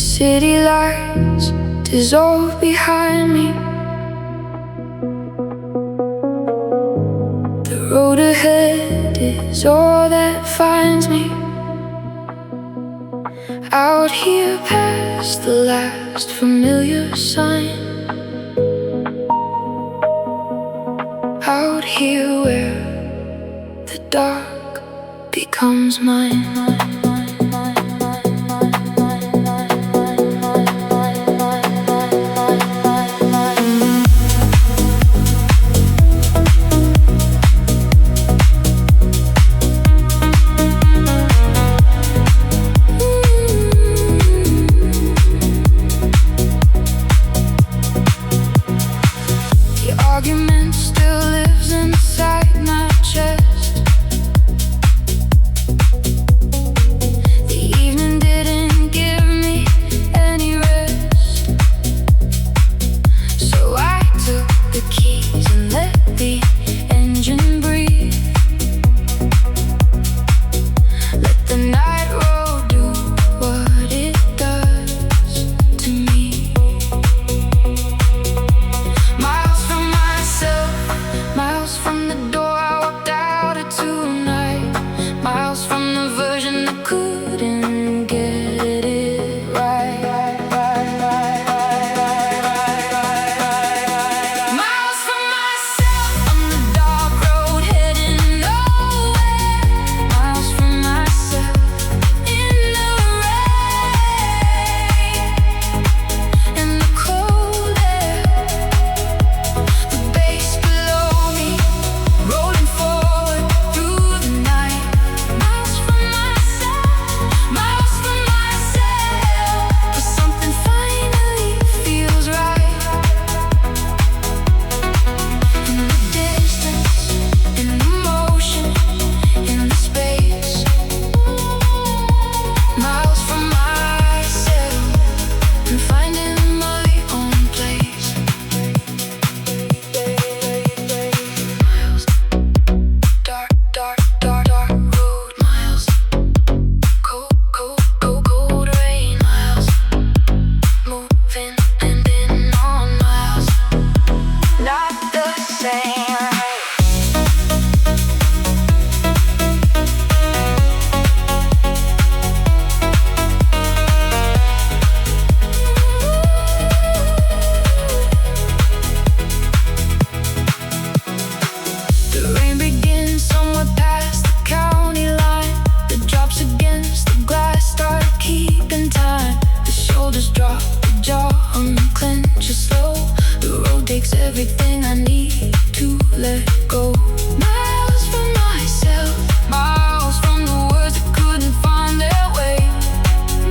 city lights dissolve behind me. The road ahead is all that finds me. Out here past the last familiar sign. Out here where the dark becomes mine. Argument still lives inside my chest. The evening didn't give me any rest, so I took the keys and let the engine breathe. Let the night road do what it does to me. Miles from the door I walked out of tonight. Miles from the version that couldn't get it right. Miles from myself on the dark road heading nowhere. Miles from myself in the rain, in the cold air, the bass below me rolling forward through the night. Miles from myself, but something finally feels right. In the distance, in the motion, in the space. Miles from myself and finding my own place. Miles, dark, dark, dark, dark road. Miles, cold, cold, cold, cold rain. Miles, moving and in on miles, not the same. The rain begins somewhere past the county line. The drops against the glass start keeping time. The shoulders drop, the jaw unclenches slow. The road takes everything I need to let go. Miles from myself, miles from the words that couldn't find their way.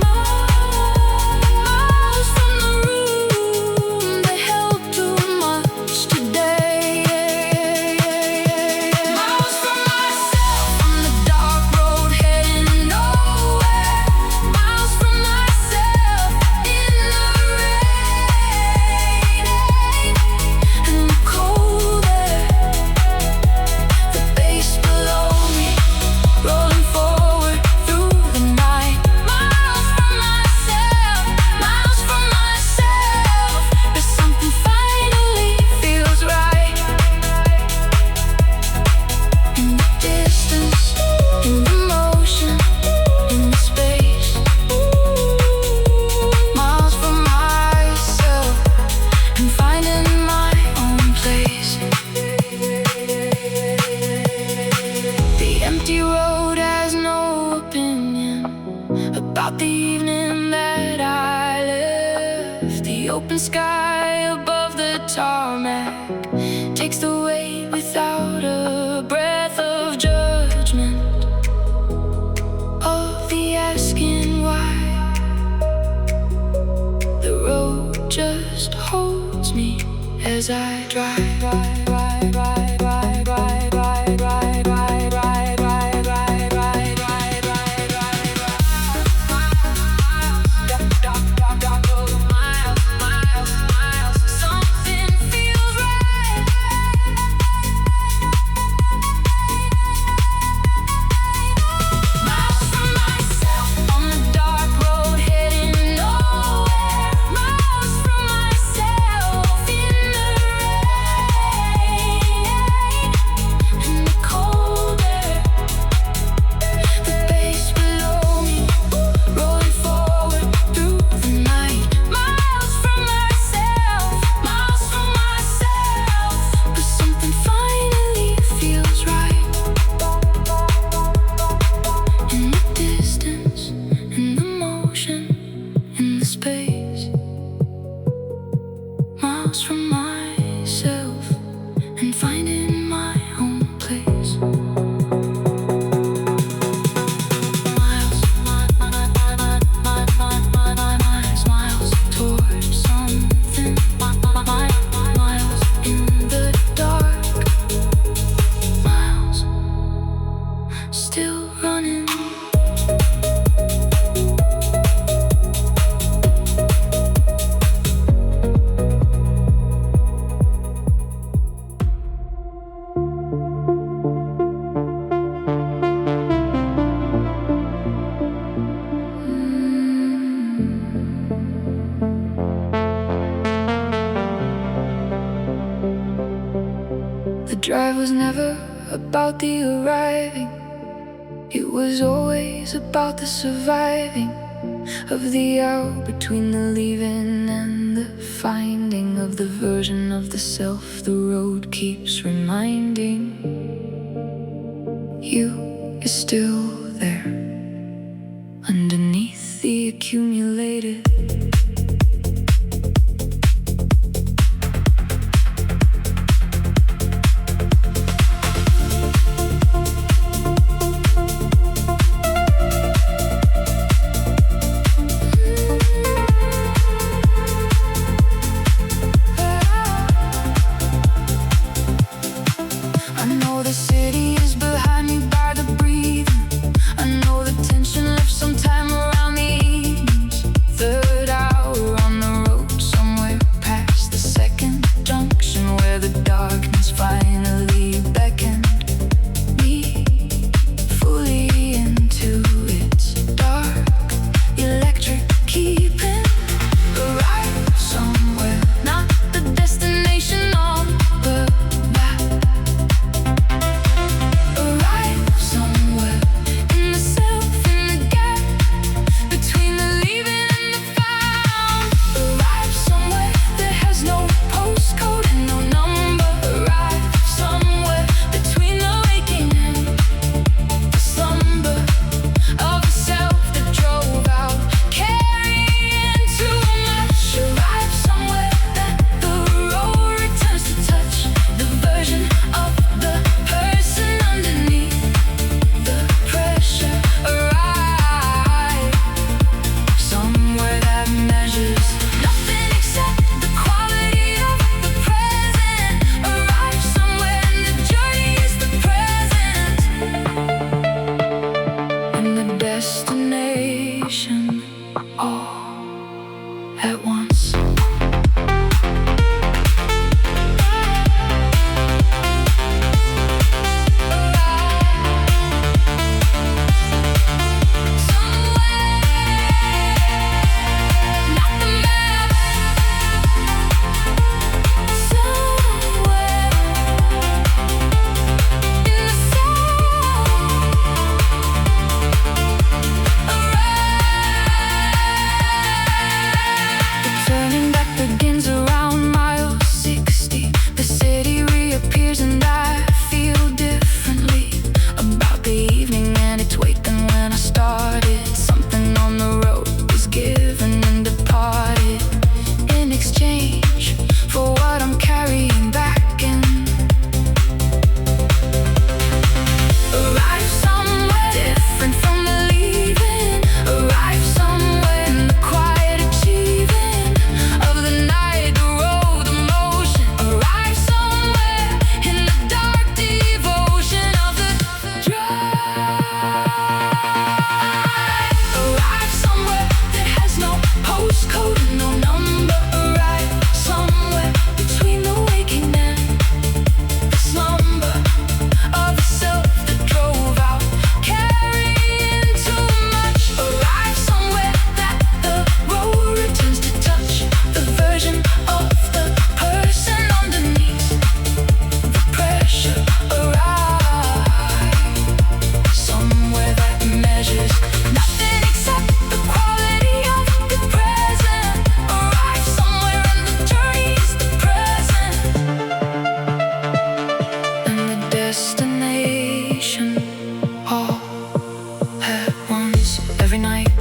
Miles from the room that held too much today. Miles from myself on the dark road heading nowhere. Miles from myself in the rain and the cold air, the bass below me rolling forward through the night. Miles from myself, but something finally feels right. In the distance, in the motion, in the space. Miles from myself and finding my own place. The empty road has no opinion about the evening that I left. The open sky above the tarmac takes the weight without a breath of judgment, of the asking why. The road just holds me as I drive. Something feels right. Miles from myself on the dark road heading north. drive was never about the arriving. It was always about the surviving of the hour between the leaving and the finding of the version of the self the road keeps reminding you is still there underneath the accumulated. The city is behind me by the breathing. I know the tension left sometime around the evenings. Third hour on the road, somewhere past the second junction, where the darkness finally beckoned me fully into its dark electric keeping. Arrive somewhere, not the destination on the map. Destination all at once.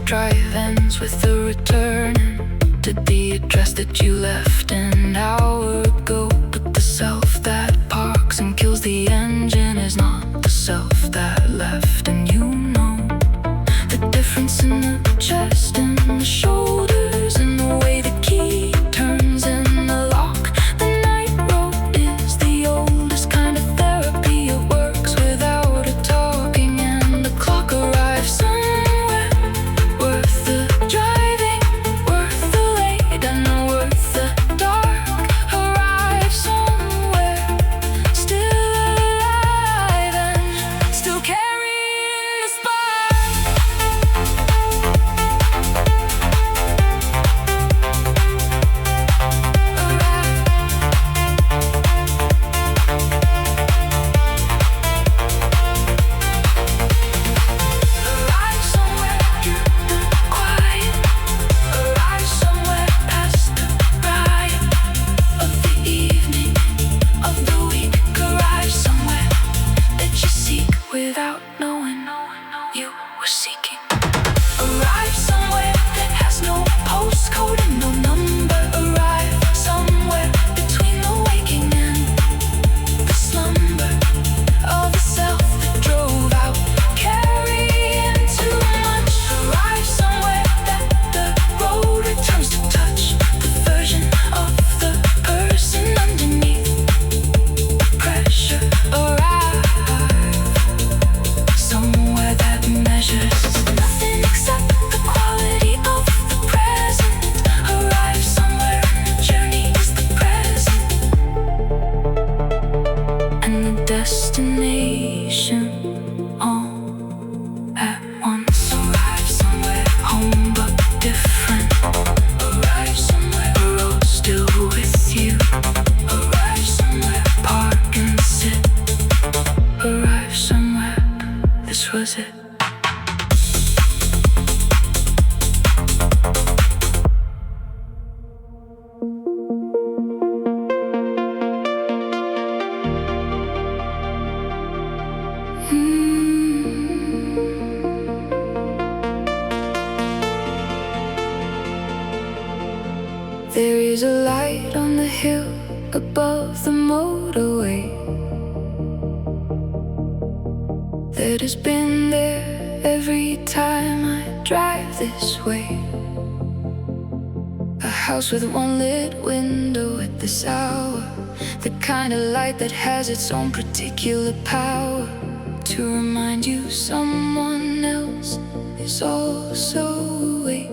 Drive ends with the return to the address that you left an hour ago. But the self that parks and kills the engine is not the self that left. And you know the difference in the chest and the shoulders and the way the key turns in the lock. The night road is the oldest kind of therapy. It works without a talking, and the clock arrives somewhere worth the driving, worth the late and worth the dark. Arrive somewhere still alive and still carrying the spark. There is a light on the hill above the motorway that has been there every time I drive this way. A house with one lit window at this hour, the kind of light that has its own particular power to remind you someone else is also awake.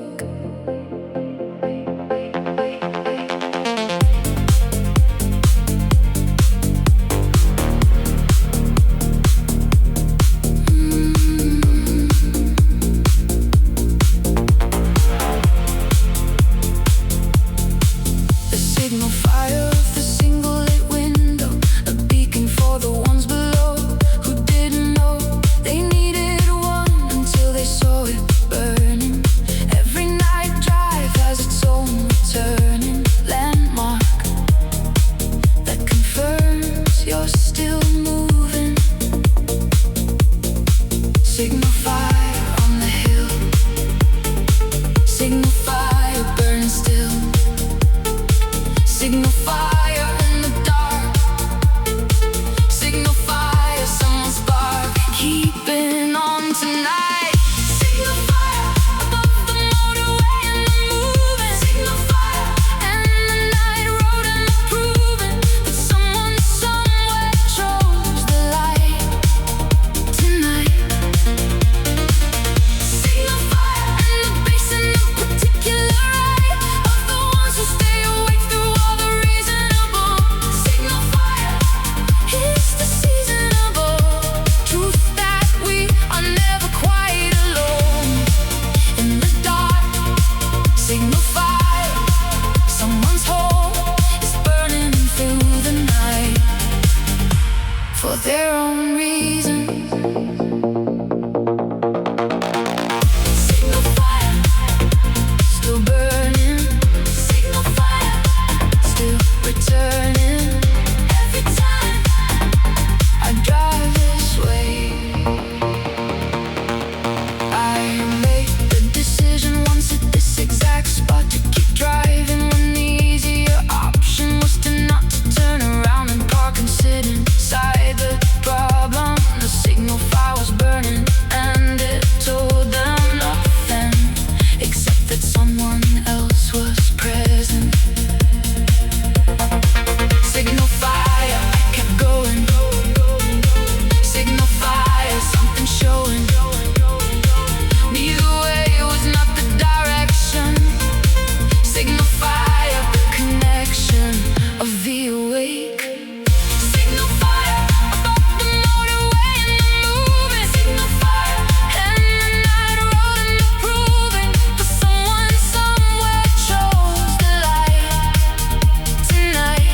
For their own reasons. Signal fire, still burning. Signal fire, still returning. Every time I drive this way, I made the decision once at this exact spot to keep driving when the easier option was to not to turn around and park and sit inside the problem. The signal fire was burning and it told them nothing except that someone else was present. Signal fire, I kept going. Signal fire, something showing. Neither way was not the direction. Signal fire, the connection of the awake. Signal fire, above the motorway and the moving. Signal fire, and the night road and the proving. But someone somewhere chose the light tonight.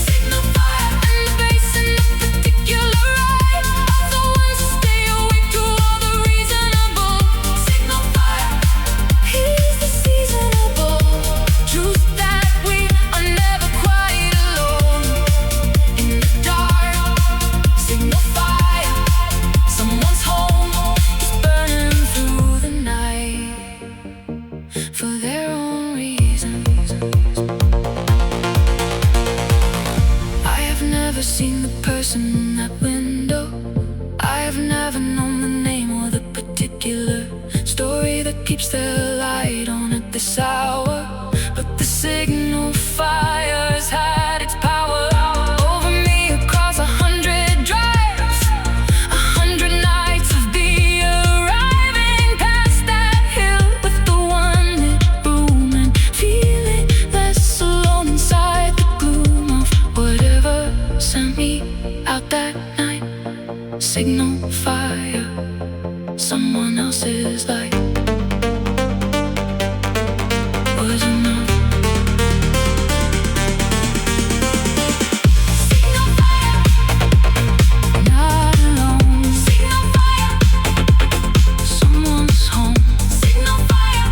Signal fire, and the bass and the particular right are the ones who stay awake through all the reasonable. Signal fire, here's the seasonable truth that we are never quite alone in the dark. Signal fire, someone's home is burning through the night for their own reasons. I have never seen the person in that window. I have never known the name or the particular story that keeps their light on at this hour. But the signal fire's had its power over me across 100 drives, 100 nights of the arriving past that hill with the one lit room and feeling less alone inside the gloom of whatever sent me out that night. Signal fire, someone else's light was enough. Signal fire, not alone. Signal fire, someone's home. Signal fire,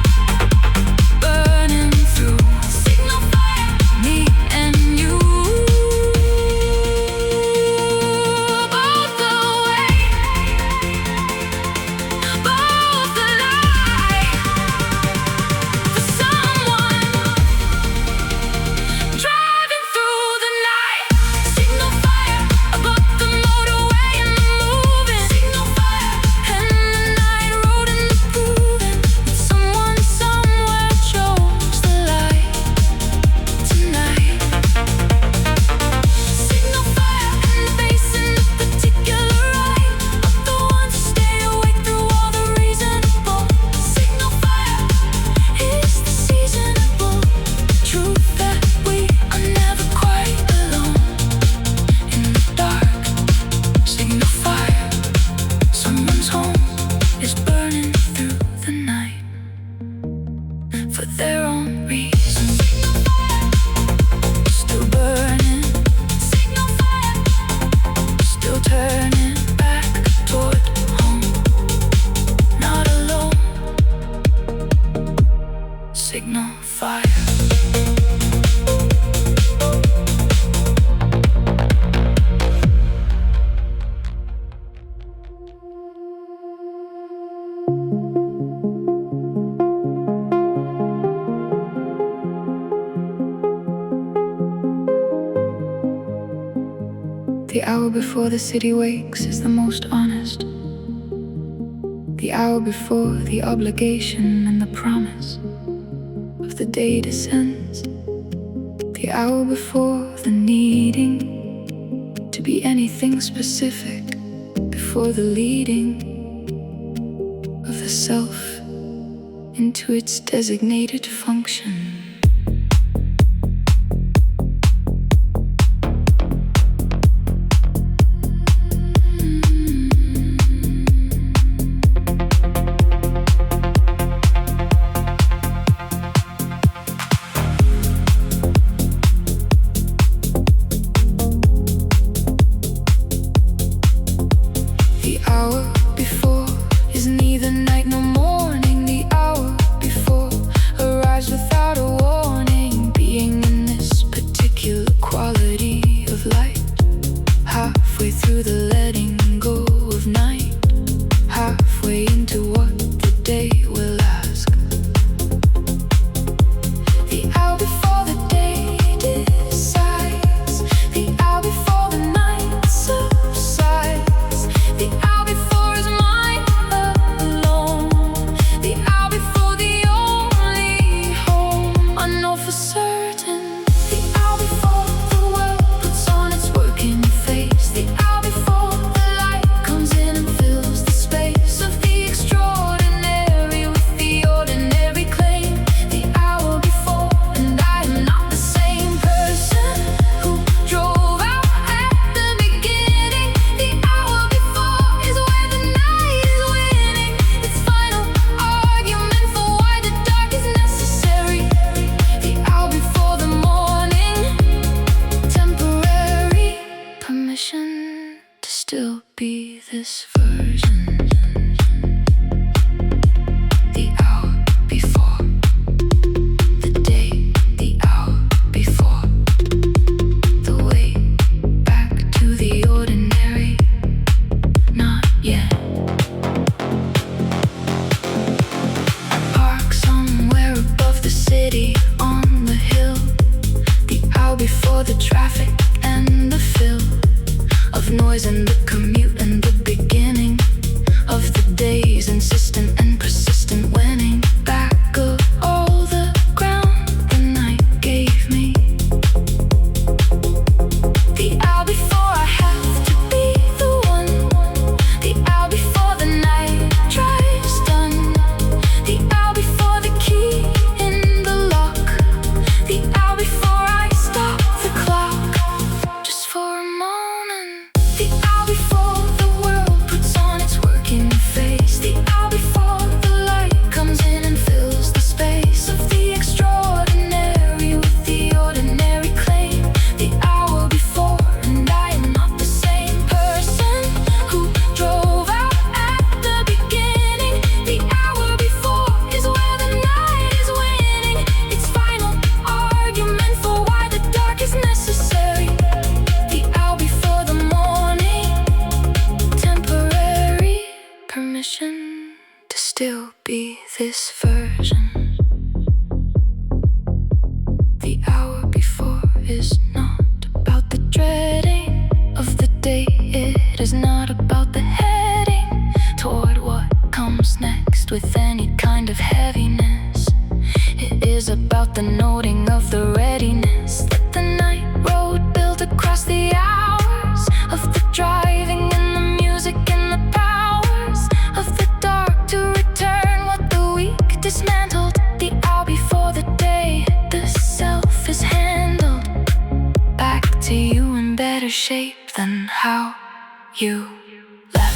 burning through. Signal fire, me and you, both the way, both the light. no fire. The hour before the city wakes is the most honest. The hour before the obligation and the promise of the day descends. The hour before the needing to be anything specific. Before the leading of the self into its designated function. The hour before is neither night nor morning. The hour before arrives without a warning. Being in this particular quality of light, halfway through the letting go of night, halfway into what the day will ask. The hour before the day decides. The hour before the night subsides. The hour before is mine alone. The hour before the only home I know for certain. The hour before the world puts on its working face. The hour before the light comes in and fills the space of the extraordinary with the ordinary claim. The hour before, and I am not the same person who drove out at the beginning. The hour before is where the night is winning its final argument for why the dark is necessary. The hour before the morning, temporary permission to still be this version. The hour before the day, the hour before the way back to the ordinary. Not yet. Park somewhere above the city on the hill. The hour before the traffic and the fill of noise and the commute and the beginning of the days, insistent and persistent winning back of all the ground the night gave me. The hour before I have to be the one. The hour before the night drives done. The hour before the key in the lock. The hour before I stop the clock just for a moment. The hour before the world puts on its working face. The hour before the light comes in and fills the space of the extraordinary with the ordinary claim. The hour before, and I am not the same person who drove out at the beginning. The hour before is where the night is winning its final argument for why the dark is necessary. The hour before the morning, temporary permission to still be this version. The hour before is not about the dreading of the day. It is not about the heading toward what comes next with any kind of heaviness. It is about the noting of the readiness that the night road built across the hours of the driving and the music and the powers of the dark to return what the weak dismantled. The hour before the day the self is handled back to you in better shape than how you left.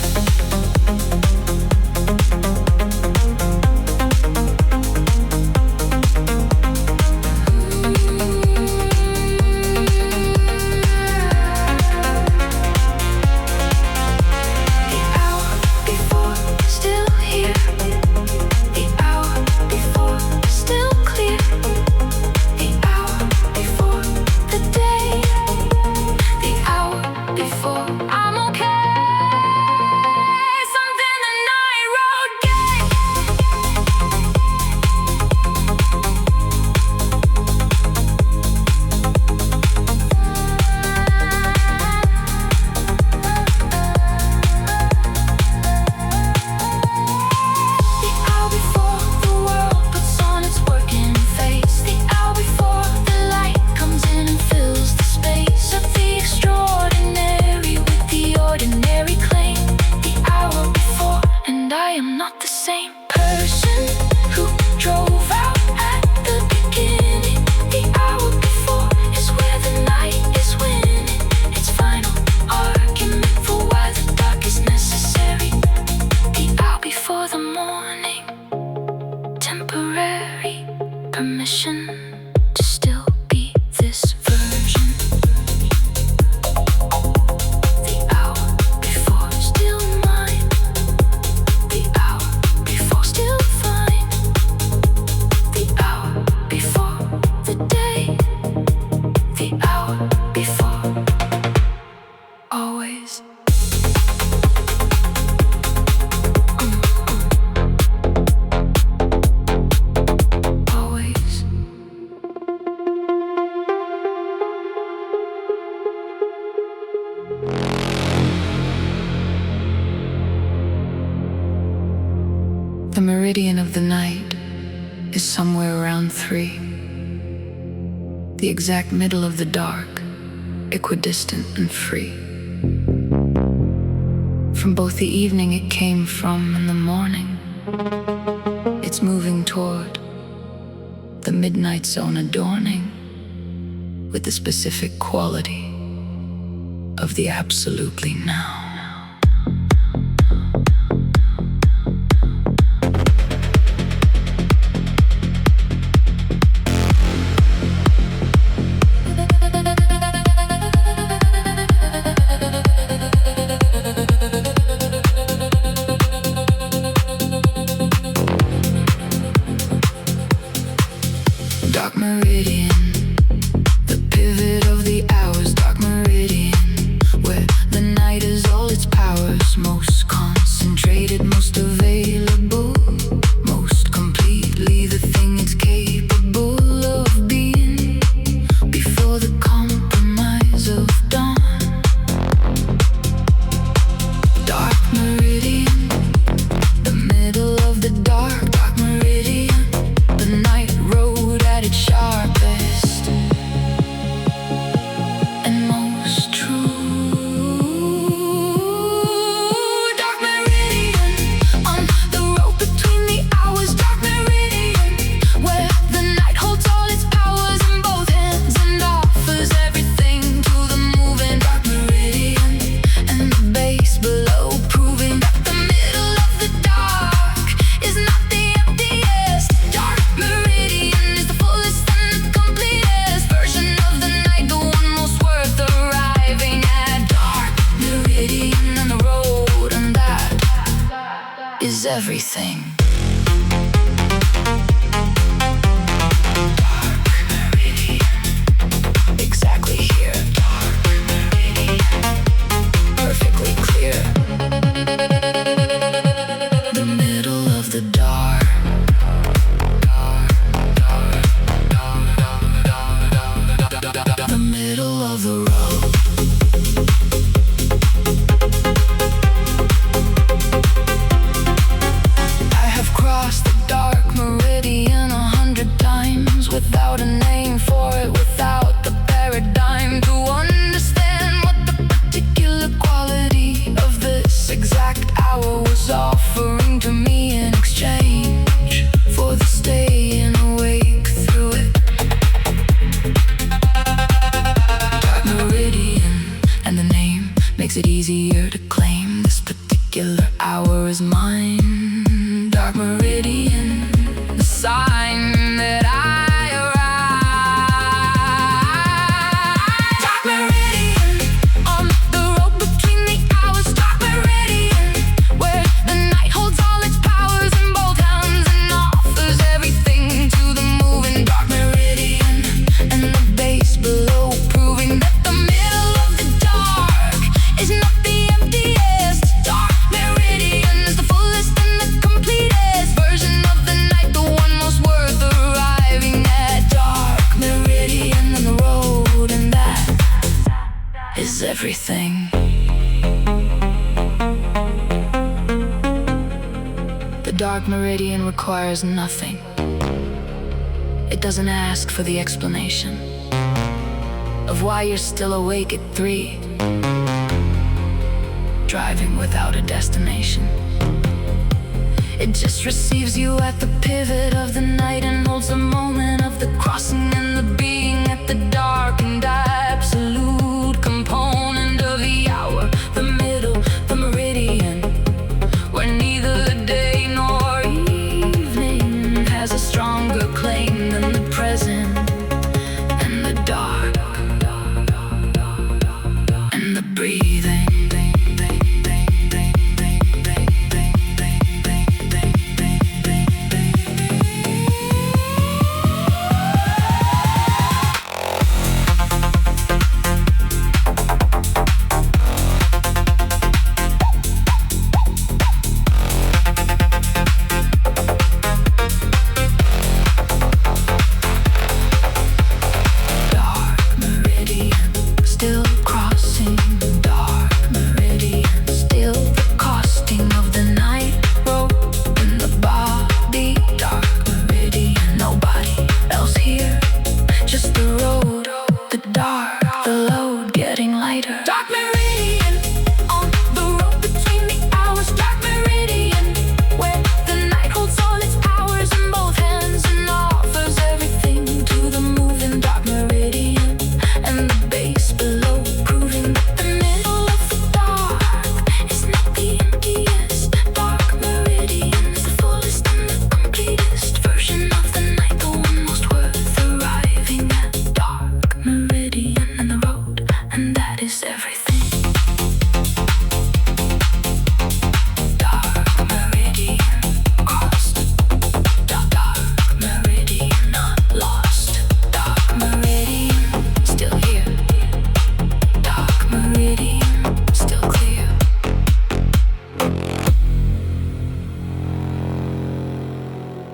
Still clear. morning. Temporary permission to still be this version. The hour before still mine. The hour before still fine. The hour before the day. The hour before always. Always. The meridian of the night is somewhere around 3. The exact middle of the dark, equidistant and free. From both the evening it came from and the morning, it's moving toward the midnight zone, adorning with the specific quality of the absolutely now. Dark meridian, the pivot of the hours. Dark meridian, where the night is all its powers, most concentrated, most available, most completely the thing it's capable of being, before the compromise of dawn. Dark meridian, the middle of the dark. Dark meridian, the night road at its sharpest and most true. Dark meridian, on the road between the hours. Dark meridian, where the night holds all its powers in both hands and offers everything to the moving. Dark meridian, and the base below, proving that the middle of the dark is not the emptiest. Dark meridian is the fullest and the completest version of the night, the one most worth arriving at. Dark meridian and the road, and that is everything. Dark meridian, exactly here. Dark meridian, perfectly clear. The middle of the dark. The middle of the road. I have crossed the dark meridian 100 times without a name for it, without the paradigm to understand what the particular quality of this exact hour was offering to me in exchange for the staying awake through it. Dark meridian, and the name makes it easier to claim this particular hour is mine. Dark meridian, the sign that I arrive. Dark meridian, on the road between the hours. Dark meridian, where the night holds all its powers in both hands and offers everything to the moving. Dark meridian, and the base below, proving that the middle of the dark is not the emptiest. Dark meridian is the fullest and the completest version of the night, the one most worth arriving at. Dark meridian and the road, and that is everything. The dark meridian requires nothing. It doesn't ask for the explanation of why you're still awake at 3, driving without a destination. It just receives you at the pivot of the night and holds the moment of the crossing and the being at the dark and absolute component of the hour, the middle, the meridian, where neither the day nor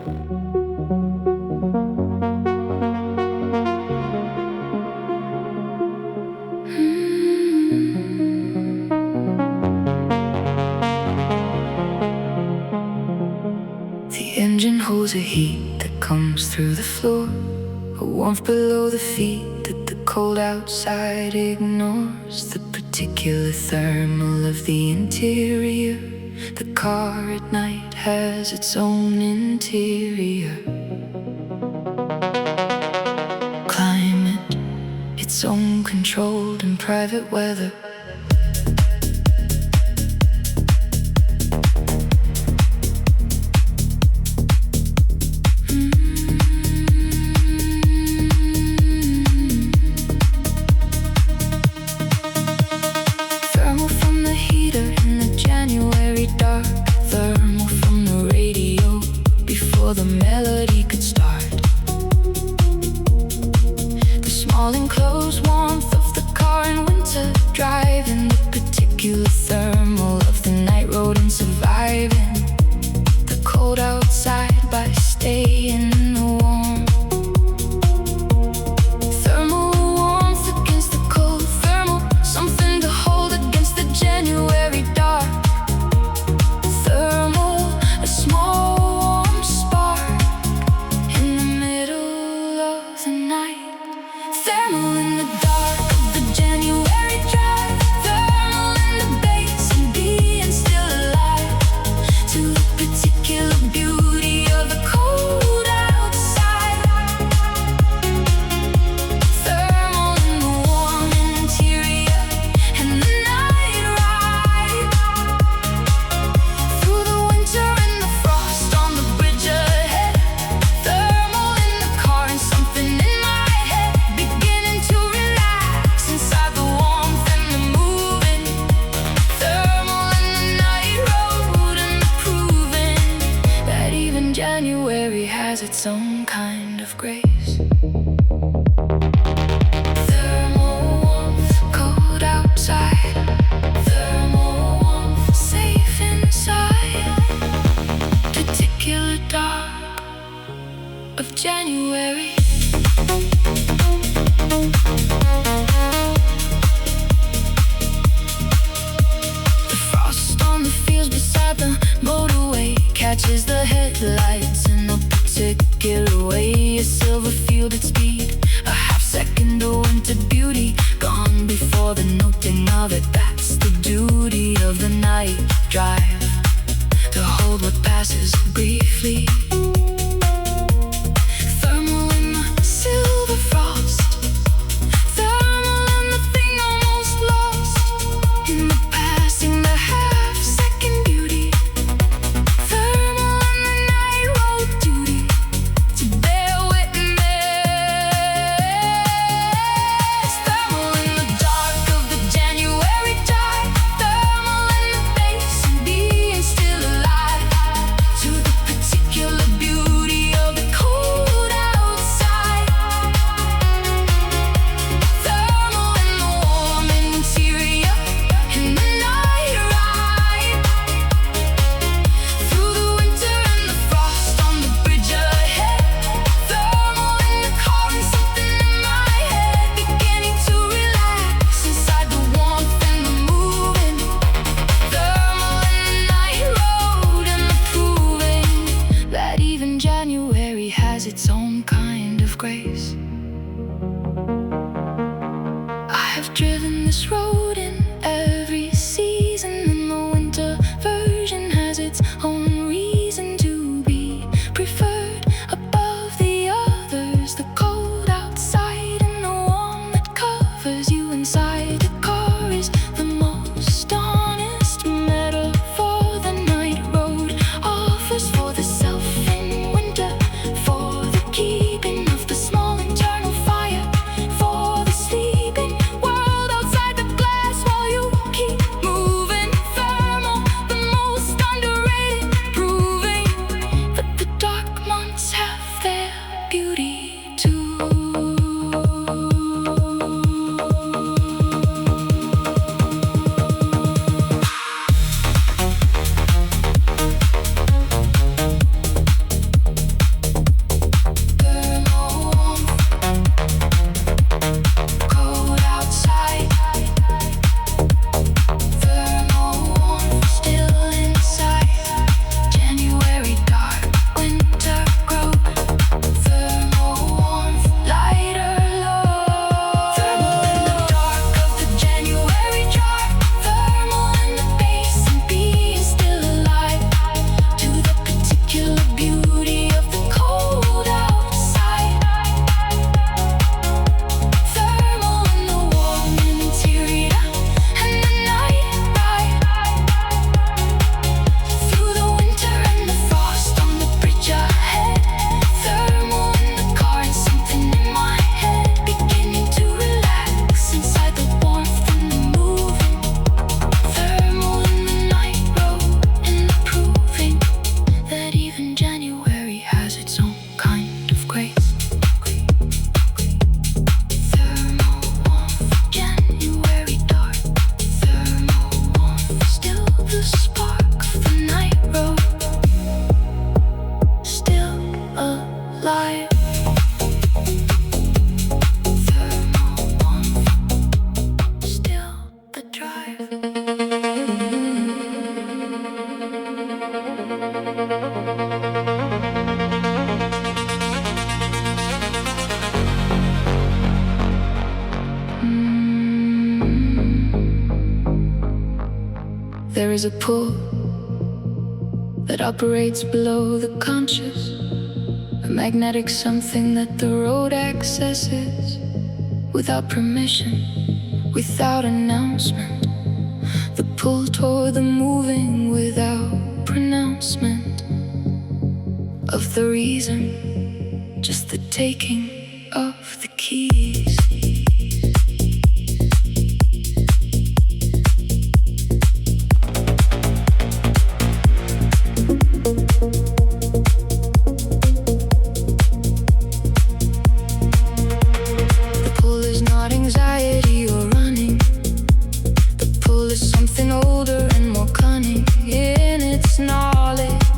The engine holds a heat that comes through the floor, a warmth below the feet that the cold outside ignores. The particular thermal of the interior. The car at night has its own interior. Climate, its own controlled and private weather. Thermal from the heater in the January dark. Thermal from the radio before the melody could start. The small enclosed warmth of the car in winter driving. The particular thermal of the night road and surviving. The cold outside by staying in the warm. Thermal warmth against the cold. Thermal, something to hold against the January dark. Thermal, a small warm spark in the middle of the night. Thermal in the dark of the January drive. Thermal in the bass and being still alive to the particular beauty of the cold outside. Thermal in the warm interior and the night ride through the winter and the frost on the bridge ahead. Thermal in the car and something in my head beginning to relax inside the warmth and the moving. Thermal in the night road and the proving that even January has its own kind of grace. Thermal warmth, cold outside. Thermal warmth, safe inside. Particular dark of January. The frost on the fields beside the motorway catches the headlights in a particular way. A silver fielded speed, a half second of winter beauty, gone before the noting of it. That's the duty of the night drive, to hold what passes briefly. Thermal in the silver frost. Thermal in the thing almost lost in the passing, the half-second beauty. Thermal in the night road duty to bear witness. Thermal in the dark of the January drive. Thermal in the bass and being still alive to the particular beauty of the cold outside. Thermal in the warm interior in the night ride through the winter and the frost on the bridge ahead. Thermal in the car and something in my head beginning to relax inside the warmth and the moving. Thermal in the night road and the proving that even January has its own kind of grace. I have driven this road in every season, and the winter version has its own reason to be preferred above the others. The cold outside and the warm that covers you inside the car is the most honest metaphor the night road offers for the self in winter, for the keeping of the small internal. life. Still the drive. There is a pull that operates below the conscious, a magnetic something that the road accesses without permission, without announcement. The pull toward the moving without pronouncement of the reason, just the taking of the keys.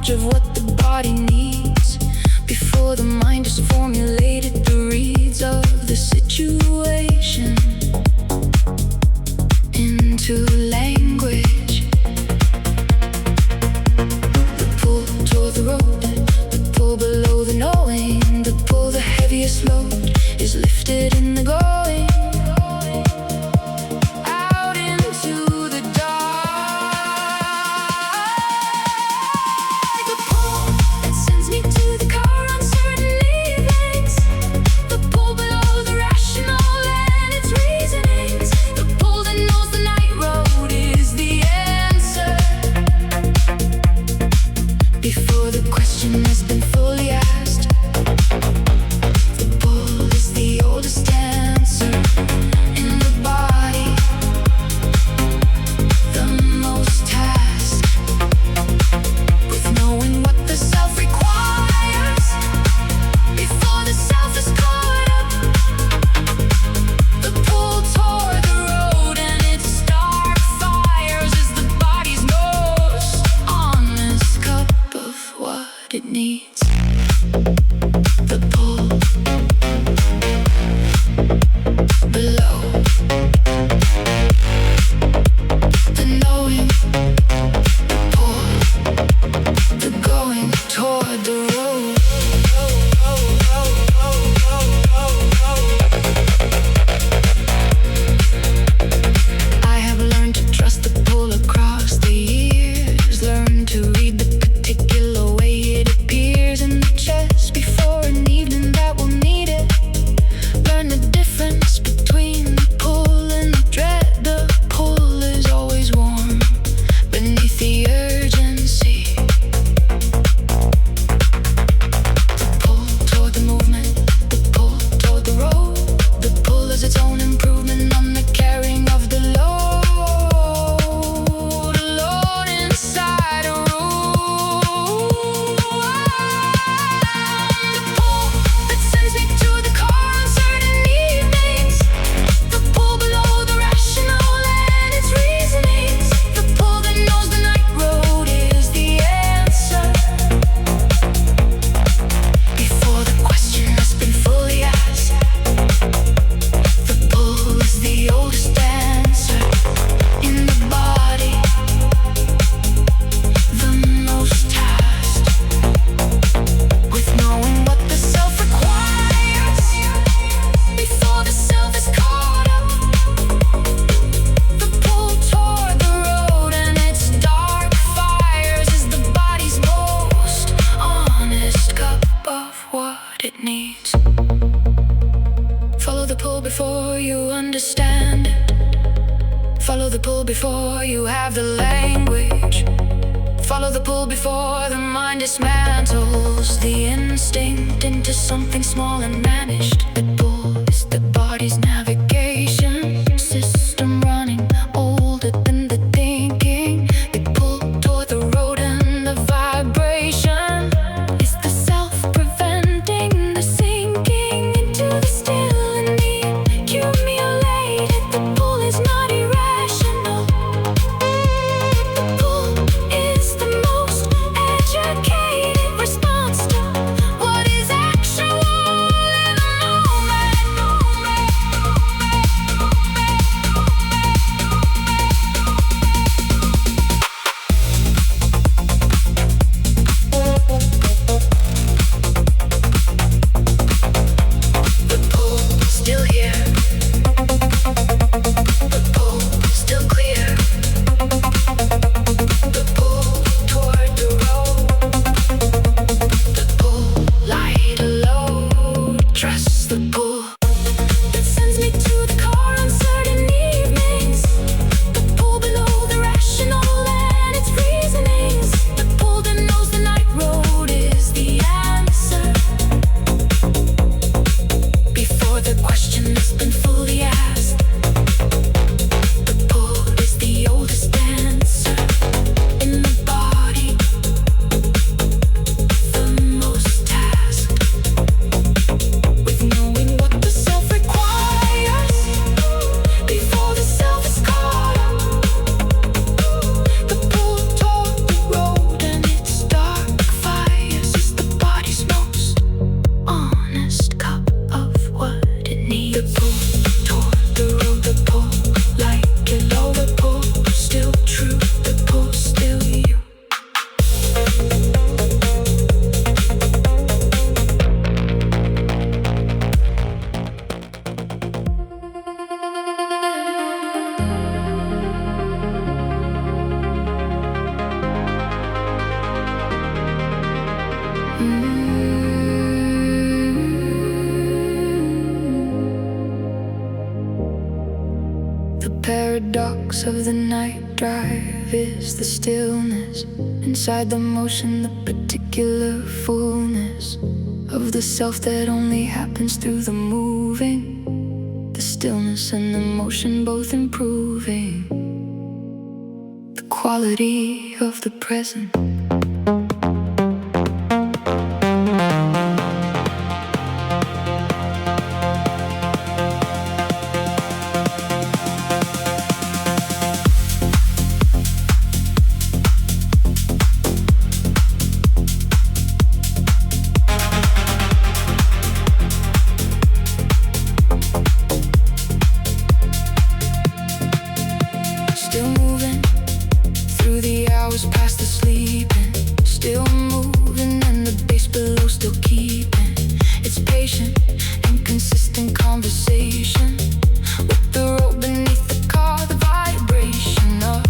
Of what the body needs before the mind has formulated the reeds of the situation into language. The pull toward the road, the pull below the knowing, the pull the heaviest load is lifted in the going. Before the question has been fully asked, the pull is the oldest answer in the body, the most tasked with knowing what the self requires before the self is caught up. The pull toward the road and its dark fires is the body's most honest cup of what it needs. The pull below the knowing, the pull, the going toward the road. I have learned to trust the pull across the years, learned to read the particular way it appears in the chest before an evening that will need it. Learn the difference between the pull and the dread. The pull is always warm beneath the urgency. The pull toward the movement, the pull toward the road. The pull is its own improvement on the carrying of the load. Alone inside a room. The pull that sends me to the car on certain evenings. The pull below the rational and its reasonings. The pull that knows the night road is the answer before the question has been fully asked. The pull is the oldest answer in the body, the most tasked with knowing what the self requires before the self is caught up. The pull toward the road and its dark fires is the body's most honest cup of what it needs. Follow the pull before you understand it. Follow the pull before you have the language. Follow the pull before the mind dismantles the instinct into something small and managed. The pull is the body's navigation system running older than the thinking. The pull toward the road and the vibration is the self preventing the sinking into the still and the accumulated. The pull is not irrational. The pull is the most educated response to what is action. paradox of the night drive is the stillness inside the motion, the particular fullness of the self that only happens through the moving, the stillness and the motion both improving the quality of the present. Still moving through the hours past the sleeping. Still moving and the bass below still keeping its patient and consistent conversation with the road beneath the car, the vibration of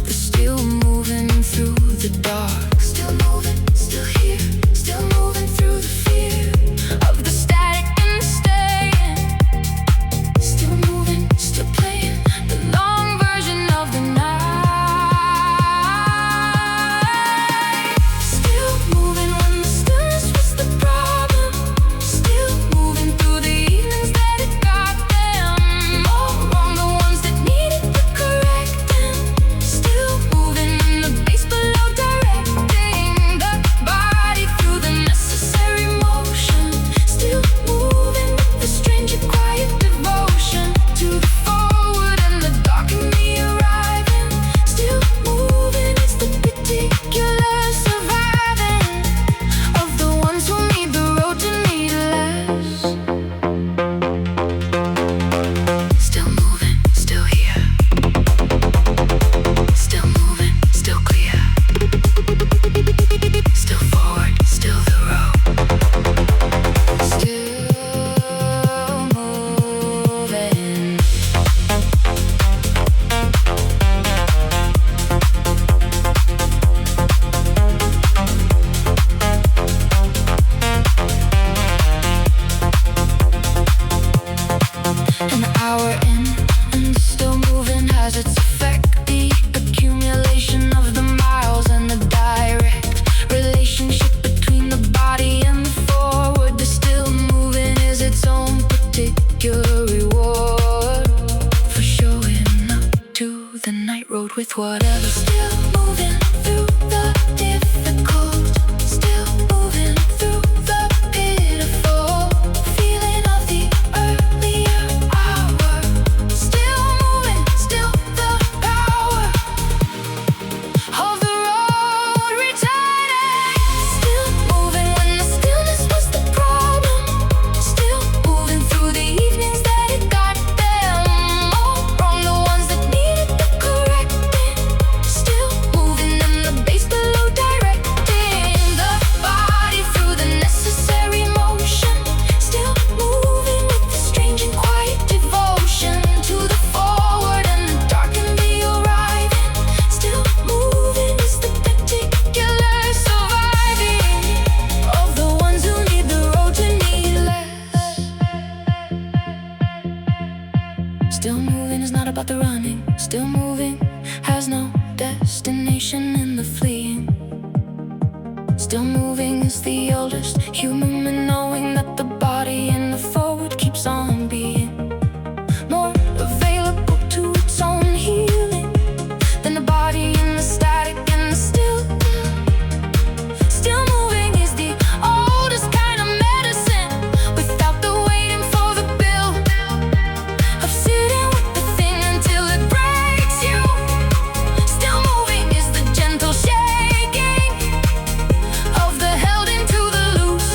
the still moving through the dark. Still moving, still here, still moving through the fear of the static and the staying. Still moving, still playing the long version of the night. Still moving when the stillness was the problem. Still moving through the evenings that it got them all wrong, the ones that needed the correcting. Still moving in the bass below, directing the body through the necessary motion. Still moving with the strange and quiet devotion to the forward and the dark and the arriving. Still moving, it's the particular surviving of the ones who need the road to need less. Still moving, still here. Still moving, still clear. Still forward, still the road. Still moving. An hour in and still moving has its effect. The accumulation of the miles and the direct relationship between the body and the forward. The still moving is its own particular reward for showing up to the night road with whatever. Still moving through the difficult. Still moving through the pitiful feeling of the earlier hour. Still moving, still the power of the road returning. Still moving when the stillness was the problem. Still moving through the evenings that it got them all wrong, the ones that needed the correcting. Still moving and the bass below, directing the body through the necessary motion. Still moving with the strange and quiet devotion to the forward and the dark and the arriving. Still moving is the particular surviving of the ones who need the road to need less. Still moving is not about the running. Still moving has no destination in the fleeing. Still moving is the oldest human man, knowing that the body in the forward keeps on being more available to its own healing than the body in the static and the still. Still moving is the oldest kind of medicine, without the waiting for the bill of sitting with the thing until it breaks you. Still moving is the gentle shaking of the held into the loose.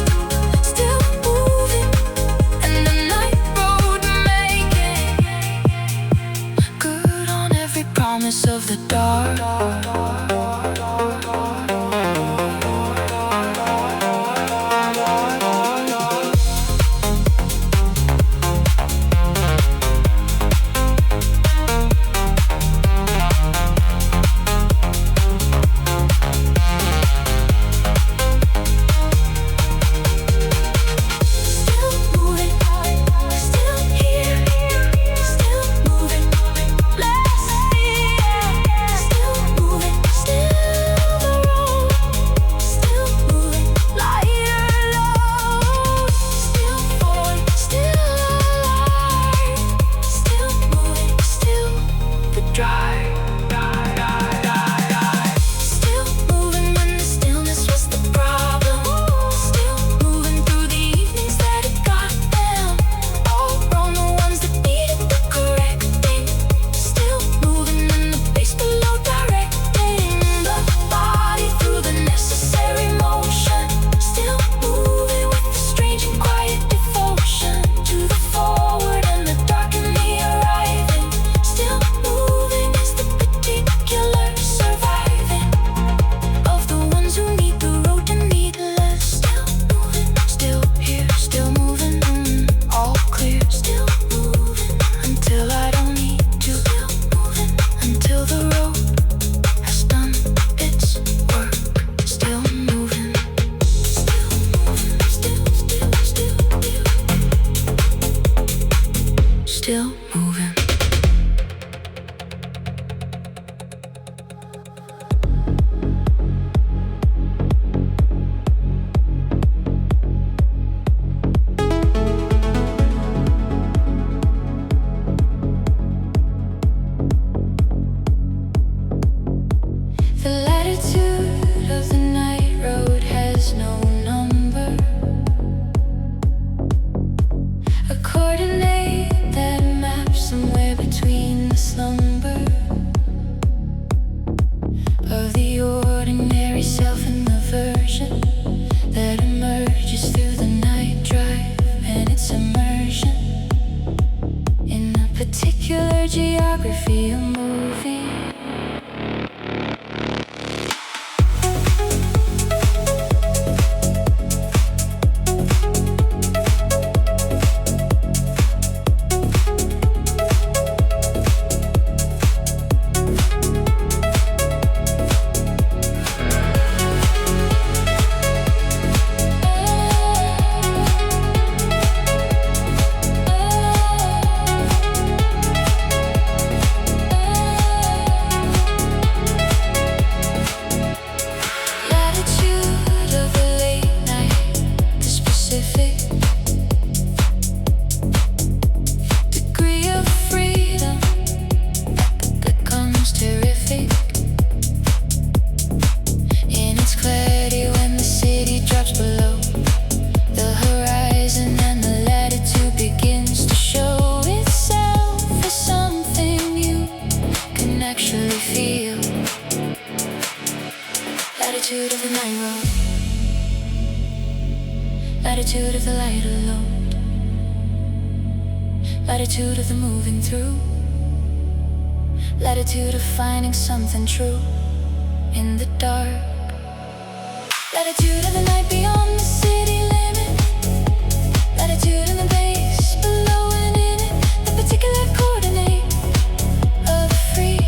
submersion in a particular geography or movie. Latitude of the night road, latitude of the light alone, latitude of the moving through, latitude of finding something true in the dark, latitude of the night beyond the city limit, latitude in the base below and in it, the particular coordinate of free,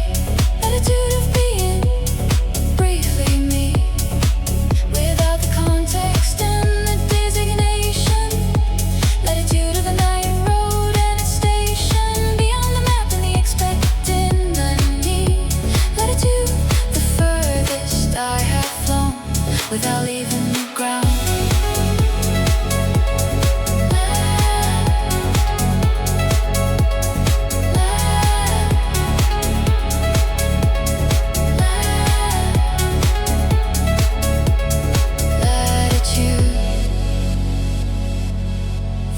latitude of being briefly me. Without leaving the ground, latitude,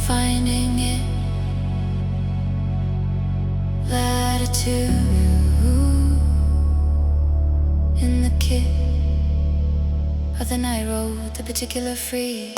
finding it, latitude in the kit of the night road, the particular free.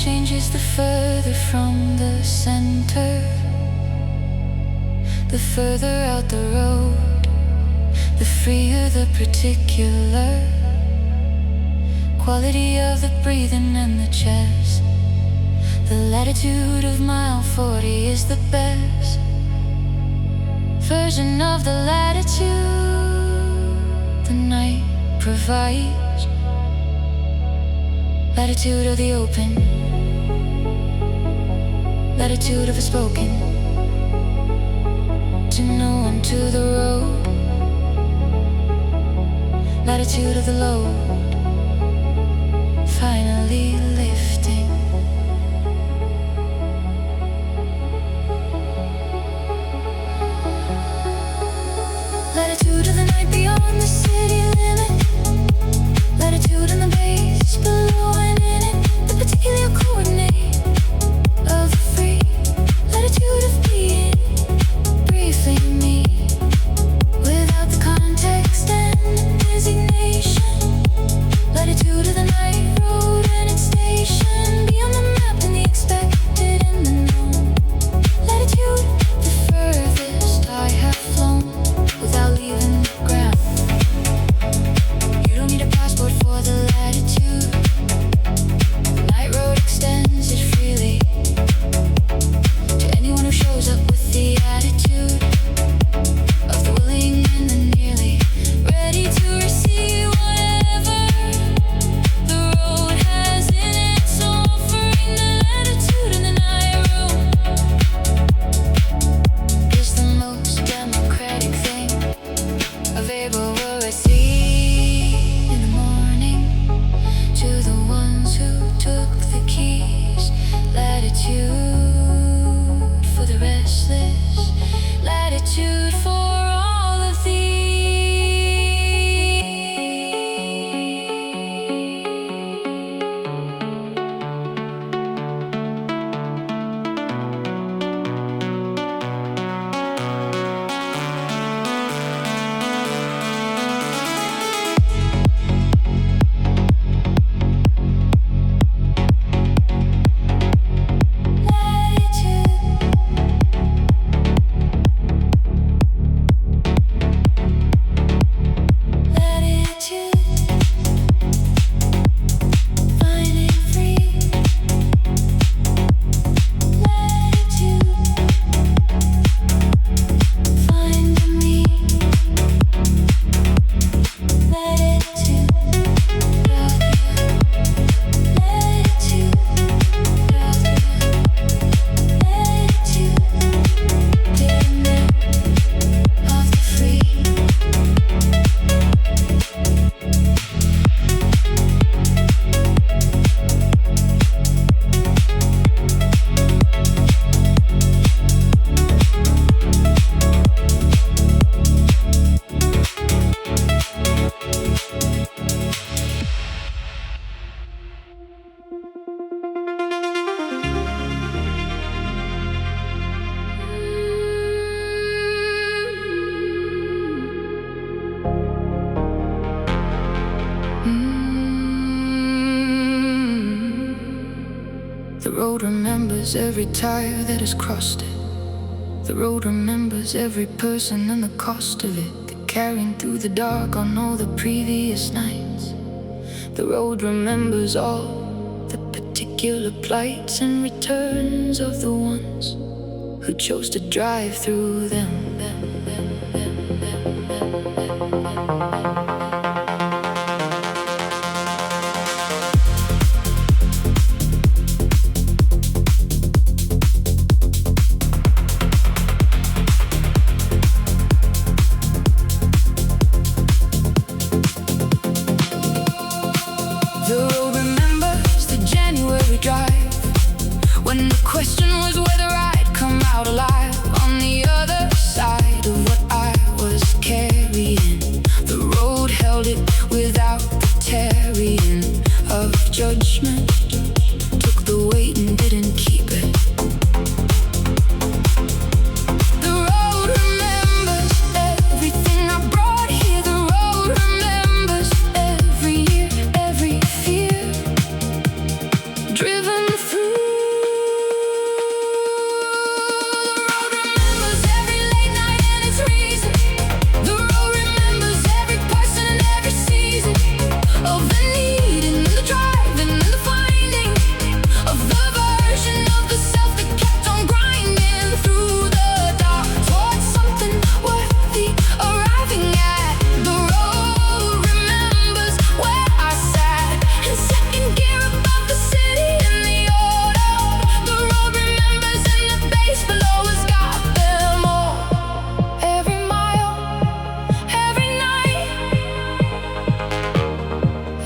Changes the further from the center, the further out the road, the freer the particular quality of the breathing and the chest. The latitude of mile 40 is the best version of the latitude the night provides. Latitude of the open, latitude of a spoken, to no one to the road, latitude of the load, finally lifting. Latitude of the night beyond the city limit, latitude in the base below and in it, the particular coordinate of free, latitude of being briefly me, without the context and designation, latitude of the night road. road remembers every tire that has crossed it. The road remembers every person and the cost of it, the carrying through the dark on all the previous nights. The road remembers all the particular plights and returns of the ones who chose to drive through them. The road remembers the January drive, when the question was whether I'd come out alive on the other side of what I was carrying. The road held it without the tarrying of judgment, took the weight and didn't keep it. The road remembers everything I brought here. The road remembers every year, every fear driven through.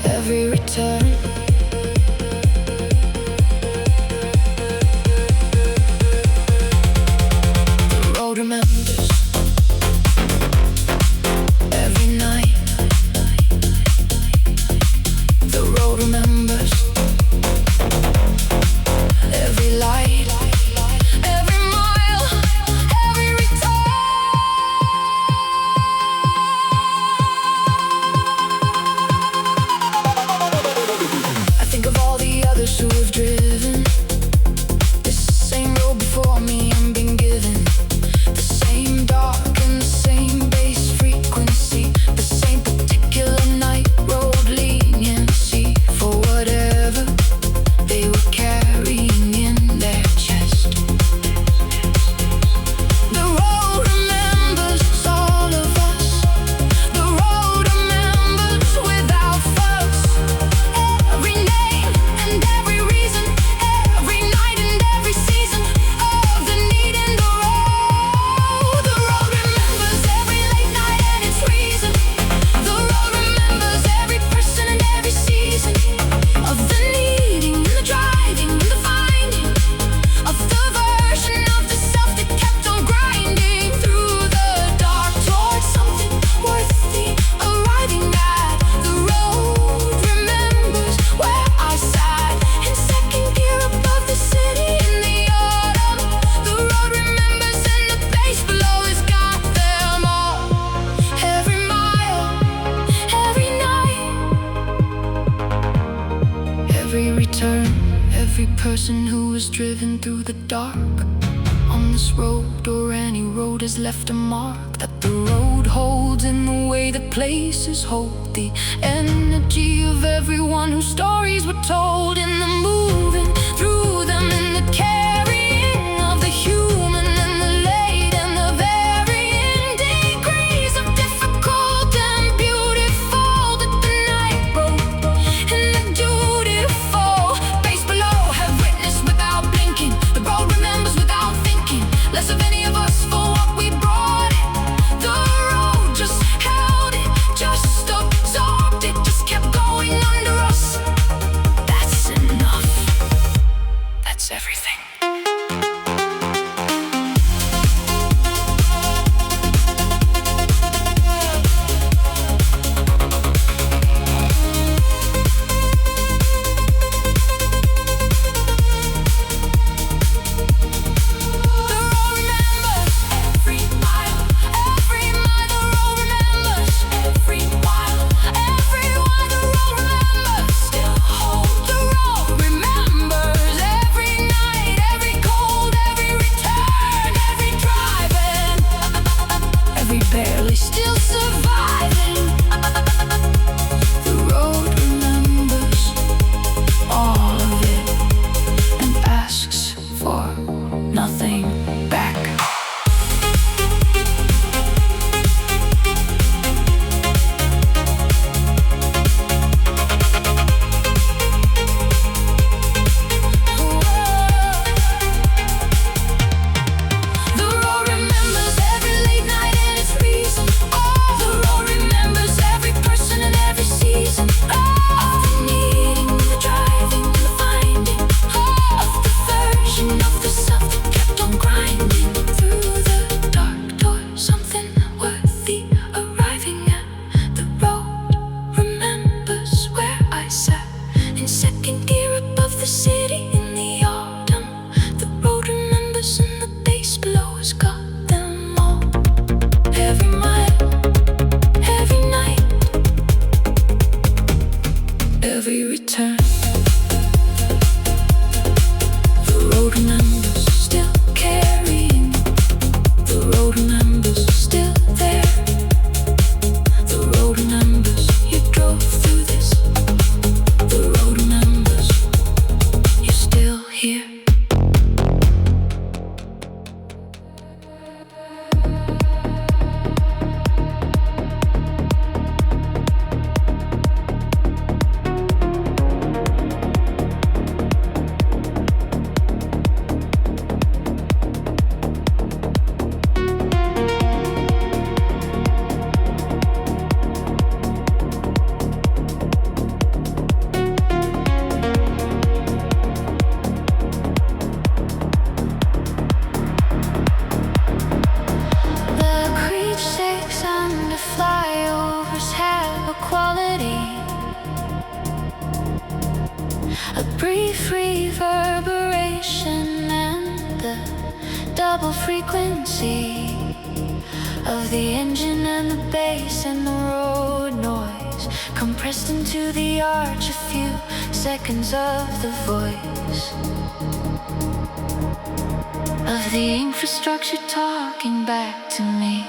Every return, the road remembers every night. The road remembers every light, every mile, every return. I think of all the others who have driven this same road before me and been given the same dark and the same bass frequency, the same particular night road leniency for whatever they were carrying in their chest. The road remembers all of us. The road remembers without fuss every name and every reason, every night and every season of the need in the road. The road remembers every late night and its reason. The road remembers every person and every season of the needing and the driving and the finding of the version of the self that kept on grinding through the dark towards something worthy arriving at. The road remembers where I sat in second gear above the city in the autumn. The road remembers and the bass below has got them all. Every mile, every night, every return, every person who was driven through the dark on this road or any road has left a mark that the road holds in the way the places hold the energy of everyone whose stories were told in the moving through them, in the carrying of the human and the late and the varying degrees of difficult and beautiful that the night wrote and the dutiful base below have witnessed without blinking. The road remembers without thinking less of any of us for what we brought it. The road just held it, just absorbed it, just kept going under us. That's enough. the city in the autumn. The road remembers and the bass below has got them all. Every mile, every night, every return. The road remembers, still carrying. The road remembers, still there. The road remembers, you drove through this. The road remembers, you're still here. The flyovers have a quality, a brief reverberation, and the double frequency of the engine and the bass and the road noise compressed into the arch, a few seconds of the voice of the infrastructure talking back to me.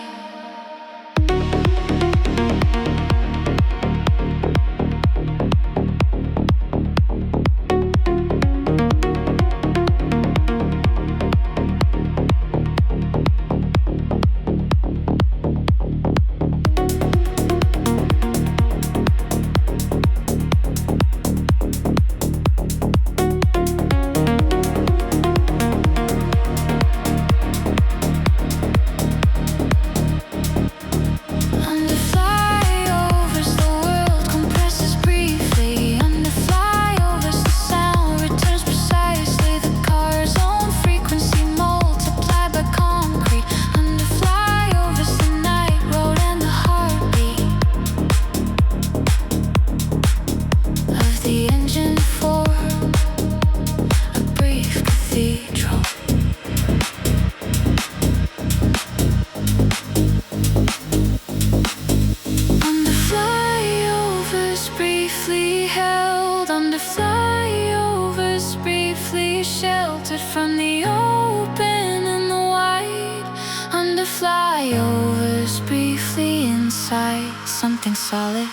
Sheltered from the open and the wide, under flyovers, briefly inside something solid.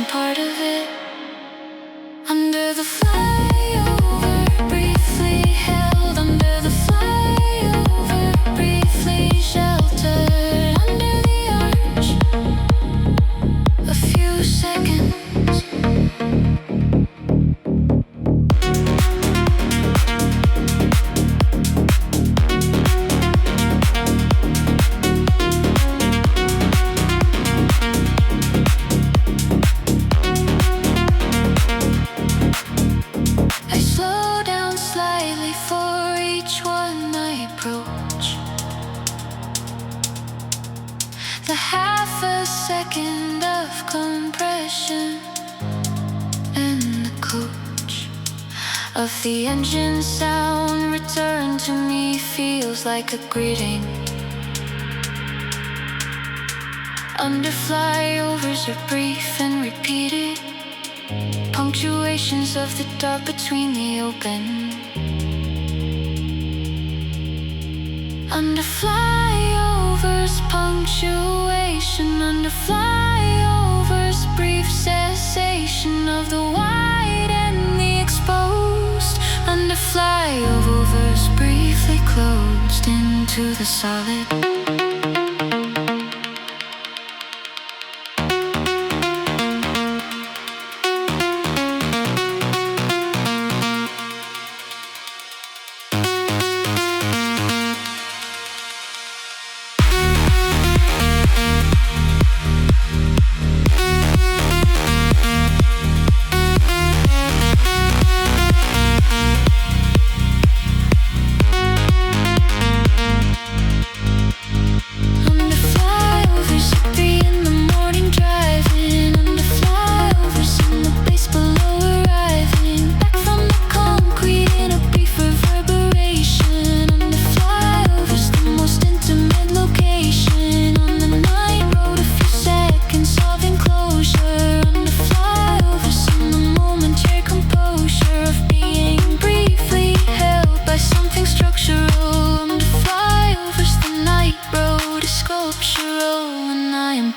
Part of it. Under the flyover, briefly held. Under the flyover, briefly sheltered. Under the arch, a few seconds. The half a second of compression in the coach of the engine sound return to me feels like a greeting. Under flyovers are brief and repeated, punctuations of the dark between the open. Under flyovers, punctuation. Under flyovers, brief cessation of the wide to the solid.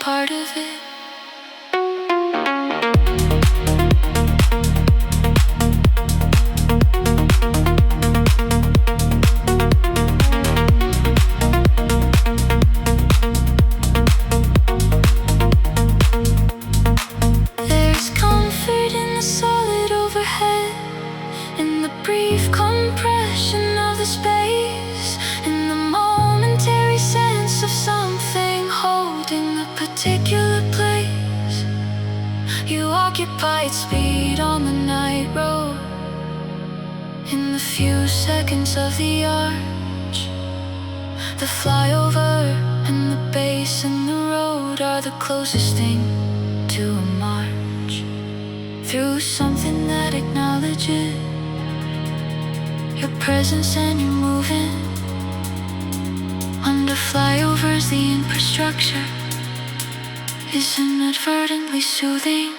Part of it. There's comfort in the solid overhead, in the brief compression of the space, in the momentary sense of something holding a particular place. You occupy its speed on the night road, in the few seconds of the arch. The flyover and the base and the road are the closest thing to a march through something that acknowledges your presence and your moving. Under flyovers, the infrastructure is inadvertently soothing.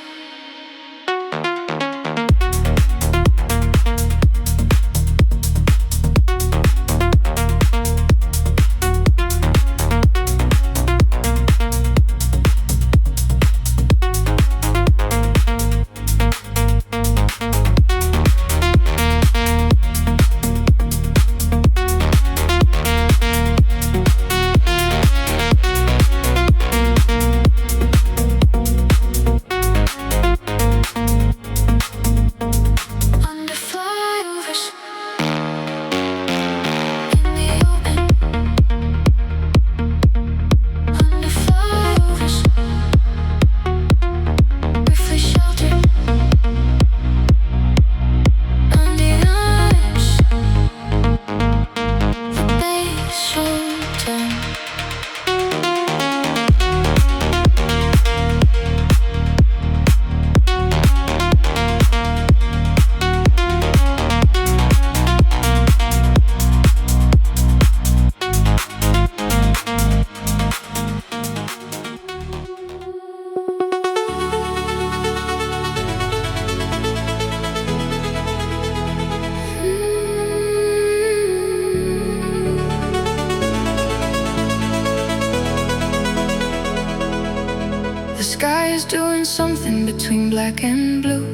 The sky is doing something between black and blue.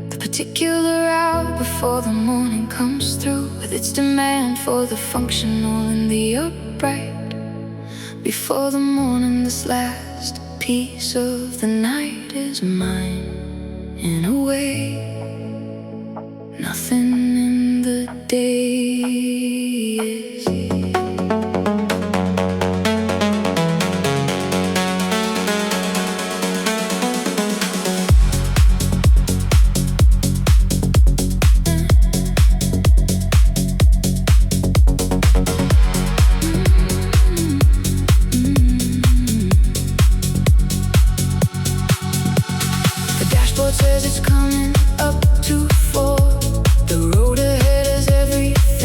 The particular hour before the morning comes through, with its demand for the functional and the upright. Before the morning, this last piece of the night is mine. In a way, nothing in the day is. Says it's coming up to 4. The road ahead has everything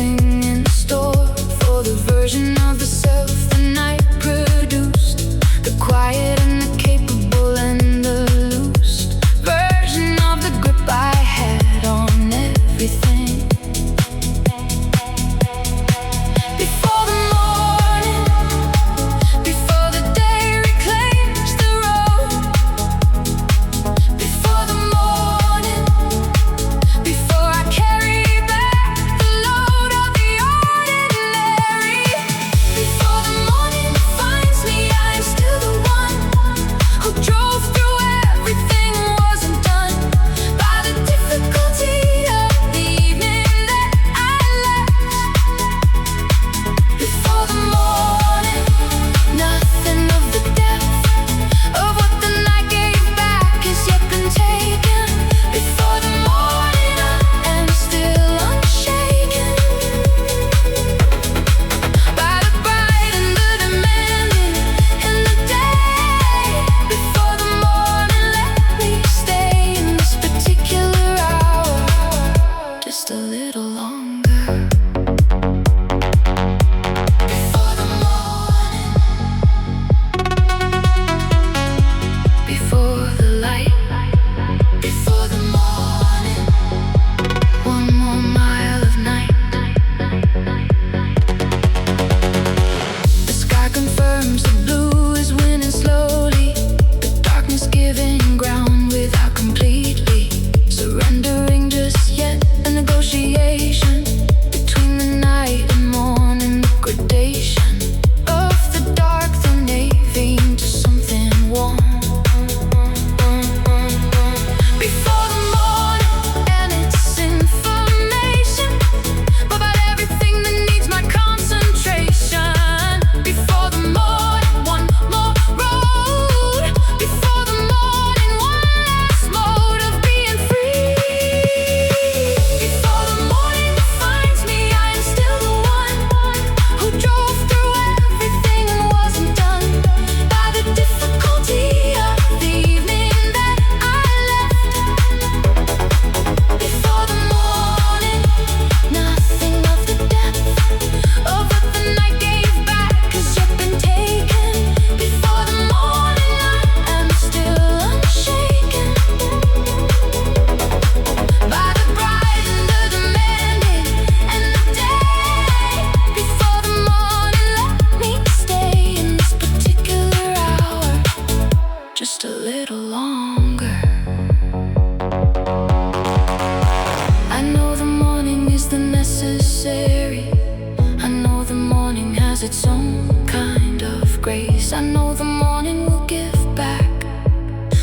peace. I know the morning will give back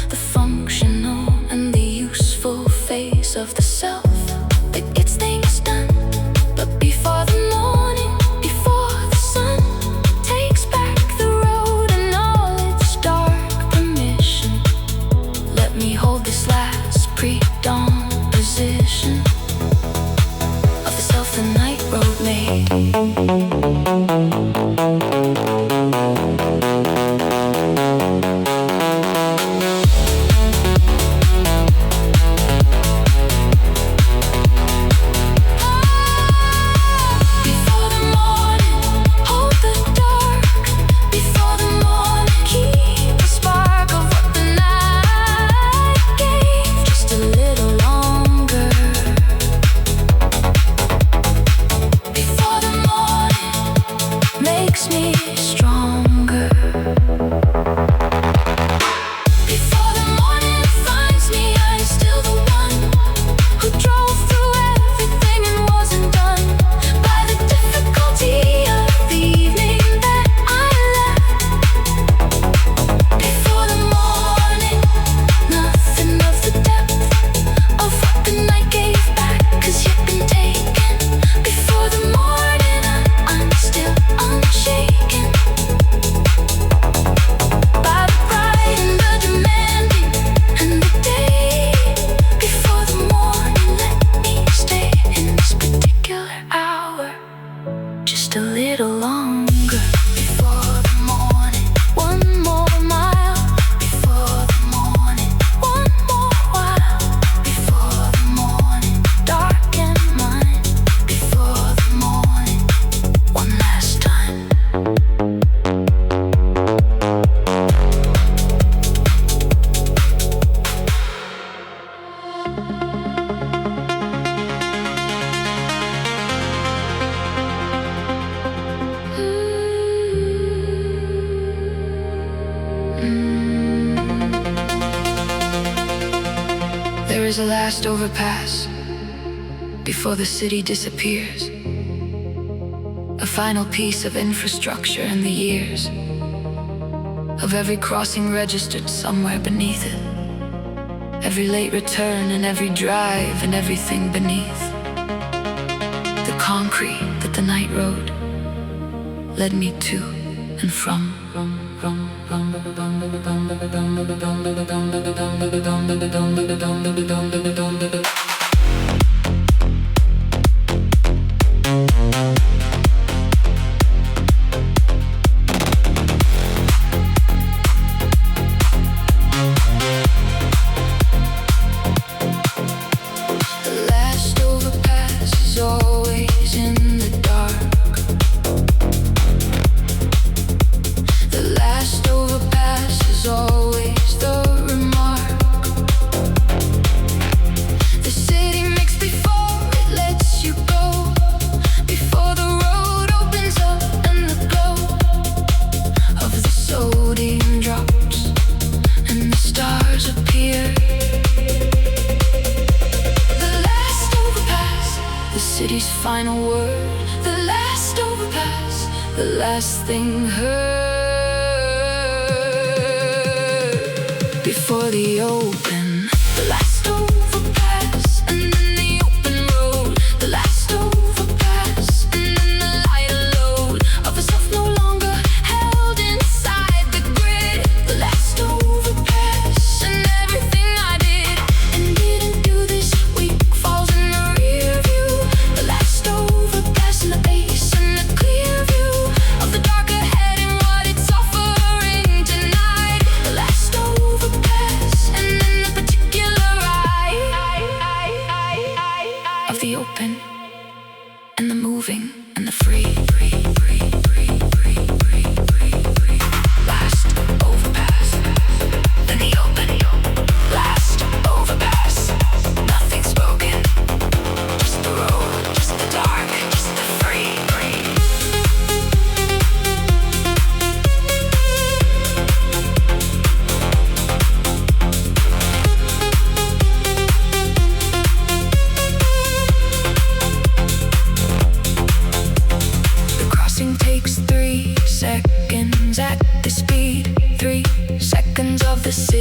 the functional and the useful face of the self that gets things done. But before the morning, before the sun takes back the road and all its dark permission, let me hold this last pre-dawn position of the self the night road made. Makes me stronger. Before the morning finds me, I'm still the one who drove through everything and wasn't done by the difficulty of the evening that I left. Before the morning, nothing of the depth of what the night gave back, 'cause you've been taken. Before the morning, I'm still unshaken by the pride and the demanding and the day. Before the morning, let me stay in this particular hour just a little longer. Before the morning, one more mile. Before the morning, one more while. Before the morning, dark and mine. Before the morning, one last time. There is a last overpass before the city disappears, a final piece of infrastructure in the years of every crossing registered somewhere beneath it, every late return and every drive and everything beneath the concrete that the night road led me to and from. The last overpass is always in the dark. The last overpass is always the remark. The city makes before it lets you go, before the road opens up and the glow of the sodium drops and the stars appear. The last overpass, the city's final word. The last overpass, the last thing heard before the open. The last overpass and then the open road. The last overpass and then the lighter load of a self no longer held inside the grid. The last overpass and everything I did and didn't do this week falls in the rear view. The last overpass and the base and the clear view of the dark ahead and what it's offering tonight. The last overpass and then the particular eye of the open and the moving and the free. Last overpass, then the open. Last overpass, nothing spoken, just the road, just the dark, just the free.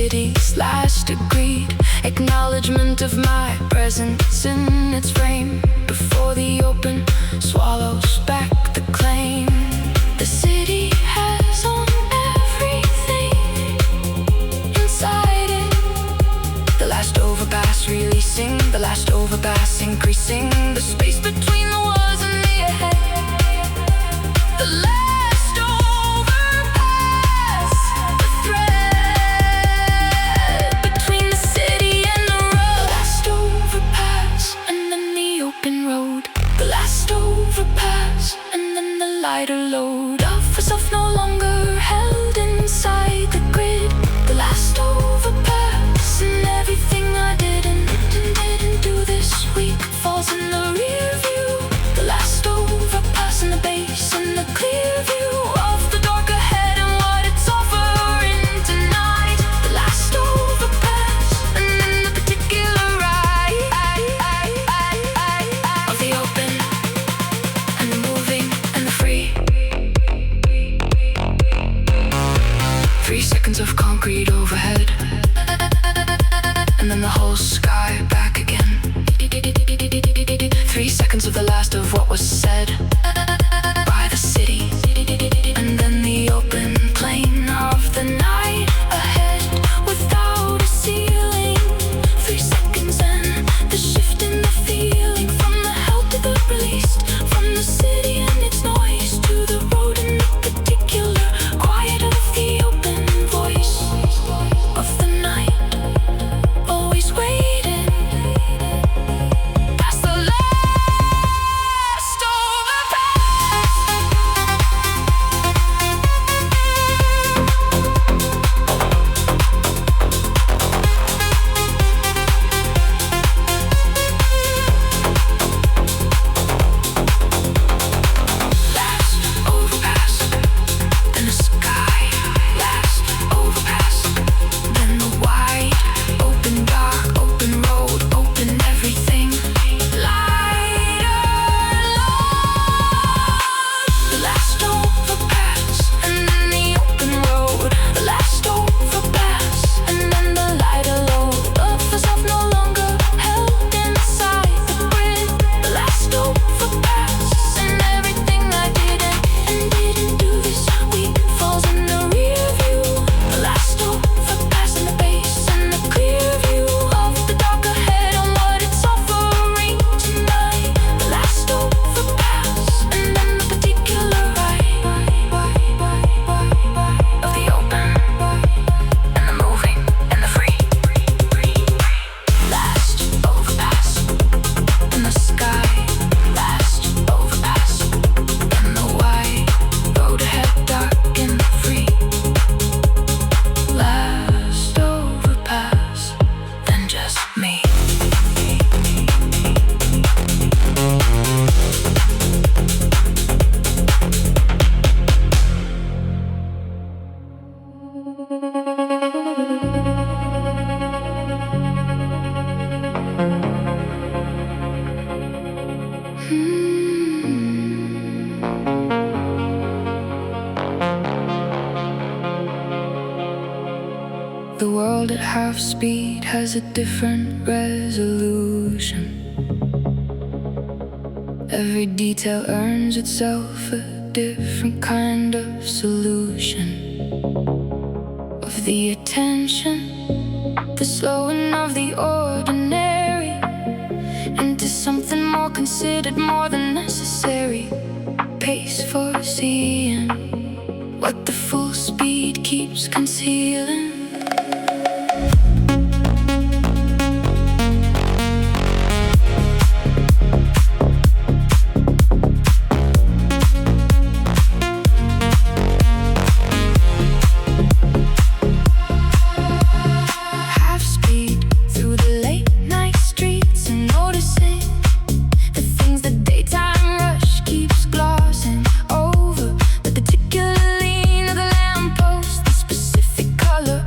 city's last agreed acknowledgement of my presence in its frame. Before the open swallows back the claim, the city has on everything inside it. The last overpass releasing, the last overpass increasing the space between the was and the ahead. The last overpass, the thread between the city and the road. The last overpass and then the open road. The last overpass and then the lighter load of herself no longer held inside the grid. The last overpass and everything I didn't do this week falls in the rear view. The last overpass and the base and the clear view of the dark ahead and what it's offering tonight. The last overpass and then the particular ride of the open and the moving and the free. 3 seconds of concrete overhead, and then the whole sky back again. 3 seconds of the last of what was said by the city, and then the open plain of the night ahead without a ceiling. 3 seconds and the shift in the feeling from the held to the released, from the city and its noise to the road and the particular quiet of the open voice of the night, always waiting past the last overpass. Last overpass, then the sky. Last overpass, then the wide open, dark, open road, open everything. Lighter load. The last overpass and then the open road. The last overpass and then the lighter load of herself no longer held inside the grid. The last overpass and everything I didn't do this week falls in the rear view. The last overpass and the base and the clear view of the dark ahead and what it's offering tonight. The last overpass and then the particular ride of the open and the moving and the free. Last overpass in the sky. Last overpass in the wide road ahead, dark and free. Last overpass, then just me. The world at half speed has a different resolution. Every detail earns itself a different kind of solution. Of the attention, the slowing of the ordinary into something more considered, more than necessary. Pace for seeing what the full speed keeps concealing. Half speed through the late night streets and noticing the things the daytime rush keeps glossing over. The particular lean of the lamppost, the specific color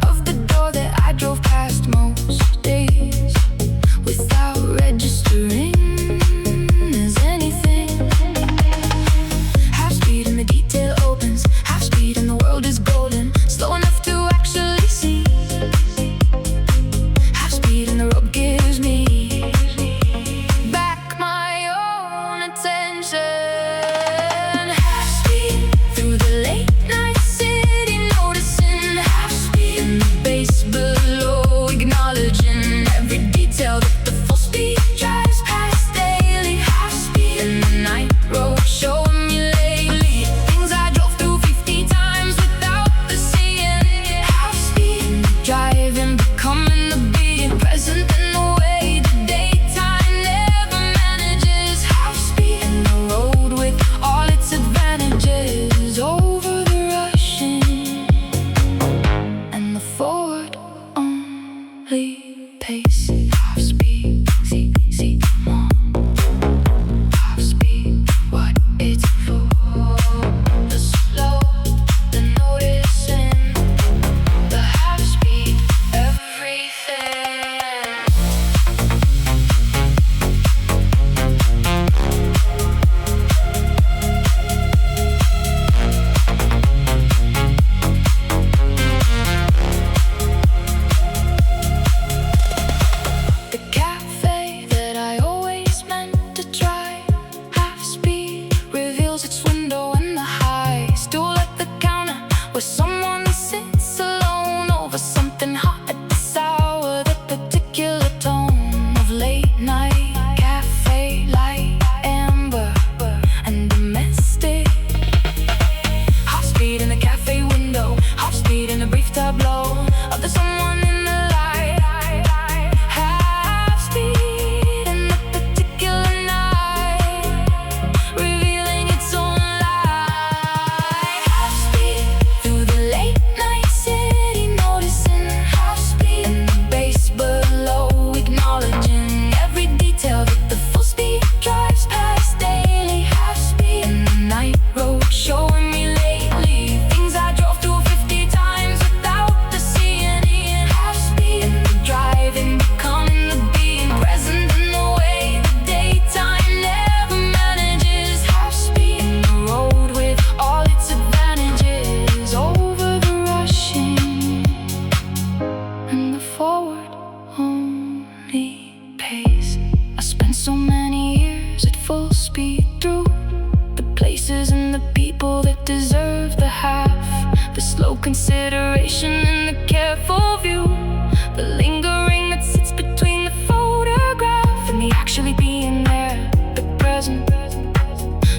actually being there, the present,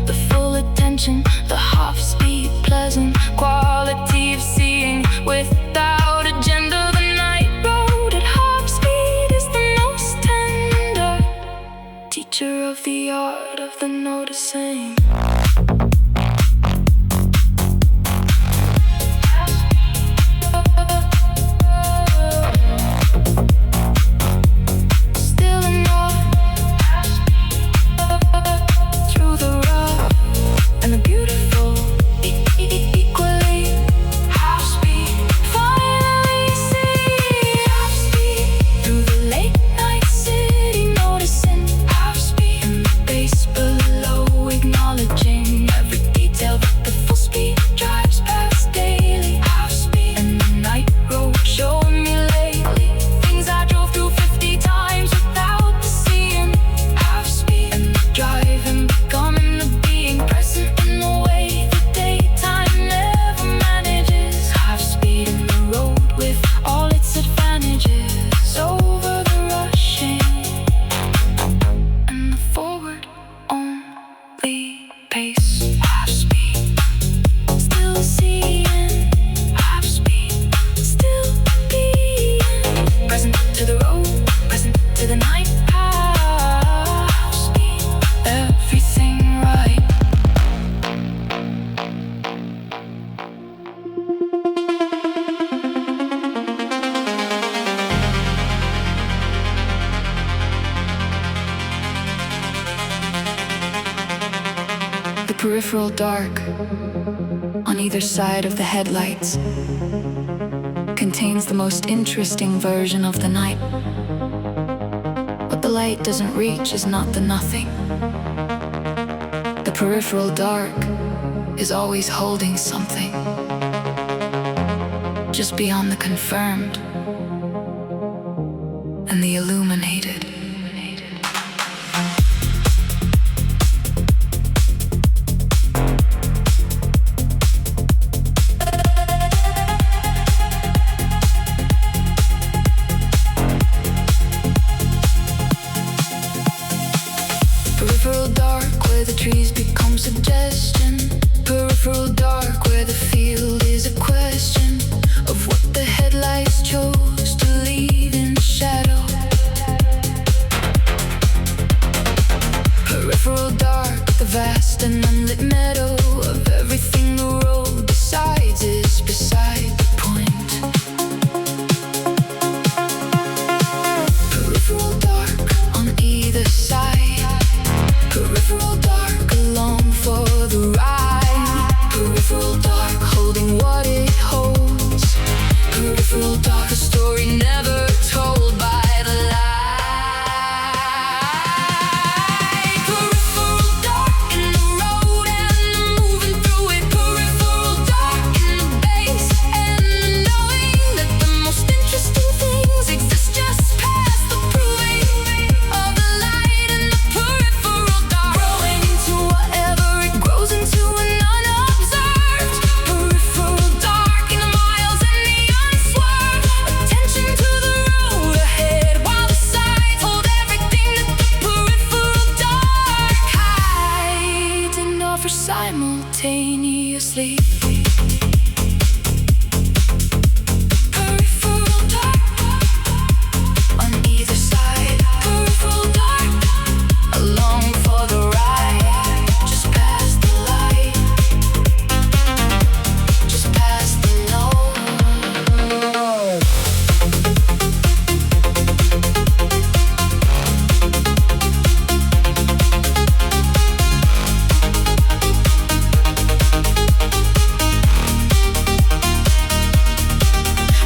the full attention, the half-speed, pleasant quality of seeing without agenda. The night road at half speed is the most tender teacher of the art of the noticing. Peripheral dark on either side of the headlights contains the most interesting version of the night. What the light doesn't reach is not the nothing. The peripheral dark is always holding something just beyond the confirmed and the illuminated. Peripheral dark where the trees become suggestion. Peripheral dark where the field is a question of what the headlights chose to leave in shadow. Peripheral dark, the vast and unlit meadow of everything the road decides is beside the point. Peripheral dark on either side. Peripheral dark along for the ride. Peripheral dark holding what it holds. Peripheral dark, a story never told by the light. Peripheral dark in the road and the moving through it. Peripheral dark in the bass and the knowing that the most interesting things exist just past the proving of the light and the peripheral dark. Growing into whatever it grows into and unobserved. Peripheral dark in the miles and the unswerved. Attention to the road ahead while the sides hold everything that the peripheral dark hides and offers simultaneously. Peripheral dark on either side. Peripheral dark along for the ride. Just past the light, just past the nose.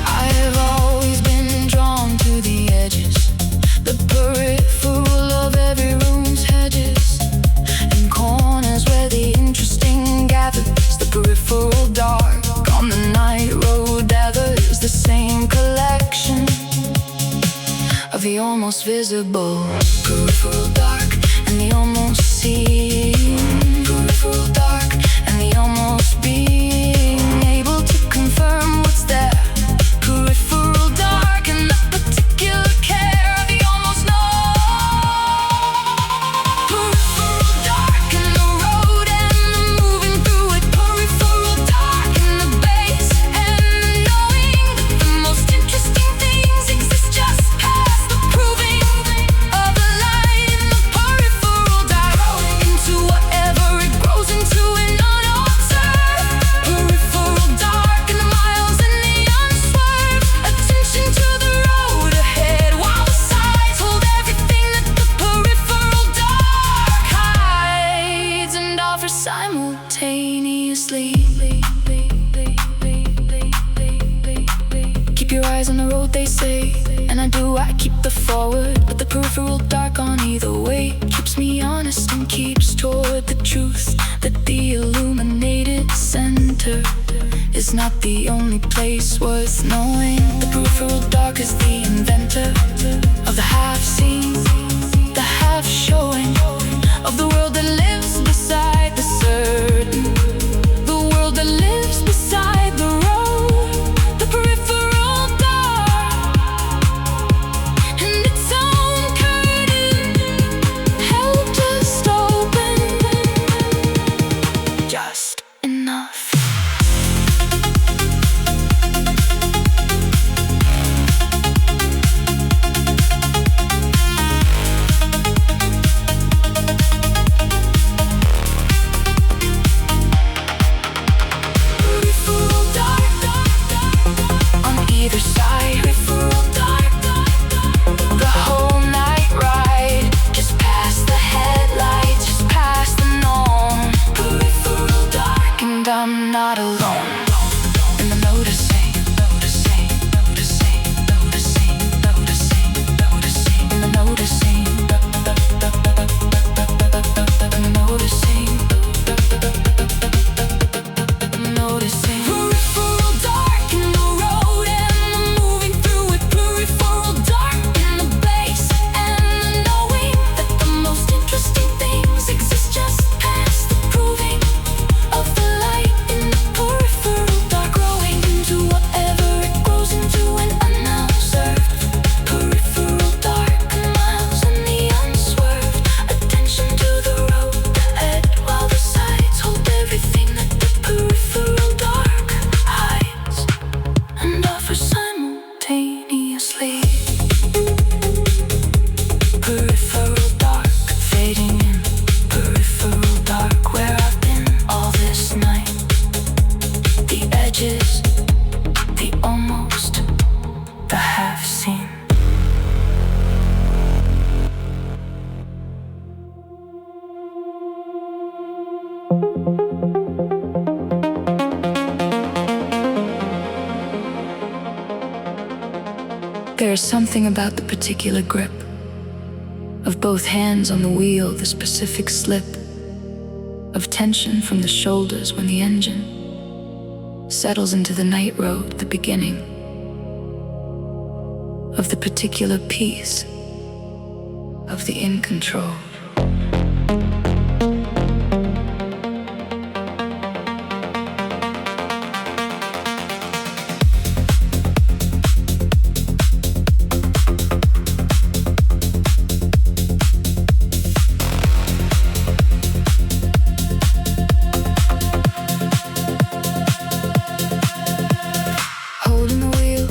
I've always been drawn to the edges, the peripheral of every room's hedges, and corners where the interesting gathers. The peripheral dark on the night road gathers the same collection of the almost visible. Peripheral dark and the almost seen. Peripheral dark and the almost being able to confirm what's there. Peripheral dark and the particular care of the almost known. what they say, and I do, I keep the forward, but the peripheral dark on either way keeps me honest and keeps toward the truth that the illuminated center is not the only place worth knowing. The peripheral dark is the inventor of the half seen, the half showing of the world that lives beside the certain, the world that lives beside the road. The peripheral dark and its own curtain held just open, just enough. I'm not alone in the noticing, noticing, noticing, noticing, noticing, noticing, in the noticing, noticing, noticing. Peripheral dark in the road and the moving through it. Peripheral dark in the place and the knowing that the most interesting things exist just past the proving of the light in the peripheral dark, growing into whatever it grows into and unobserved. Peripheral dark, miles in the unswerved, attention to the road ahead while the sides hold everything that the peripheral dark hides and offers simultaneously. Peripheral dark fading in, peripheral dark where I've been all this night. The edges, the almost, the half seen. There is something about the particular grip of both hands on the wheel, the specific slip of tension from the shoulders when the engine settles into the night road, the beginning of the particular piece of the in control. Holding the wheel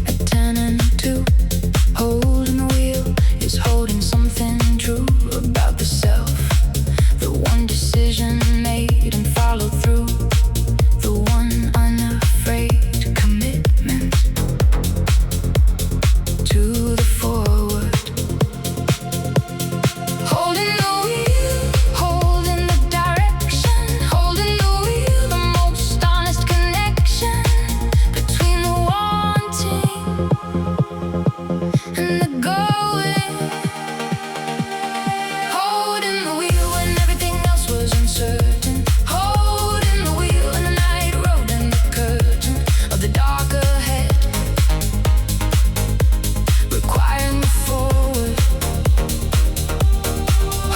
at 10 and 2. Holding the wheel is holding something true about the self. The one decision made and followed through. The one unafraid commitment to the forward. Holding the wheel, holding the direction. Holding the wheel, the most honest connection between the wanting and the going. Holding the wheel when everything else was uncertain. Holding the wheel in the night road and the curtain of the dark ahead, requiring the forward.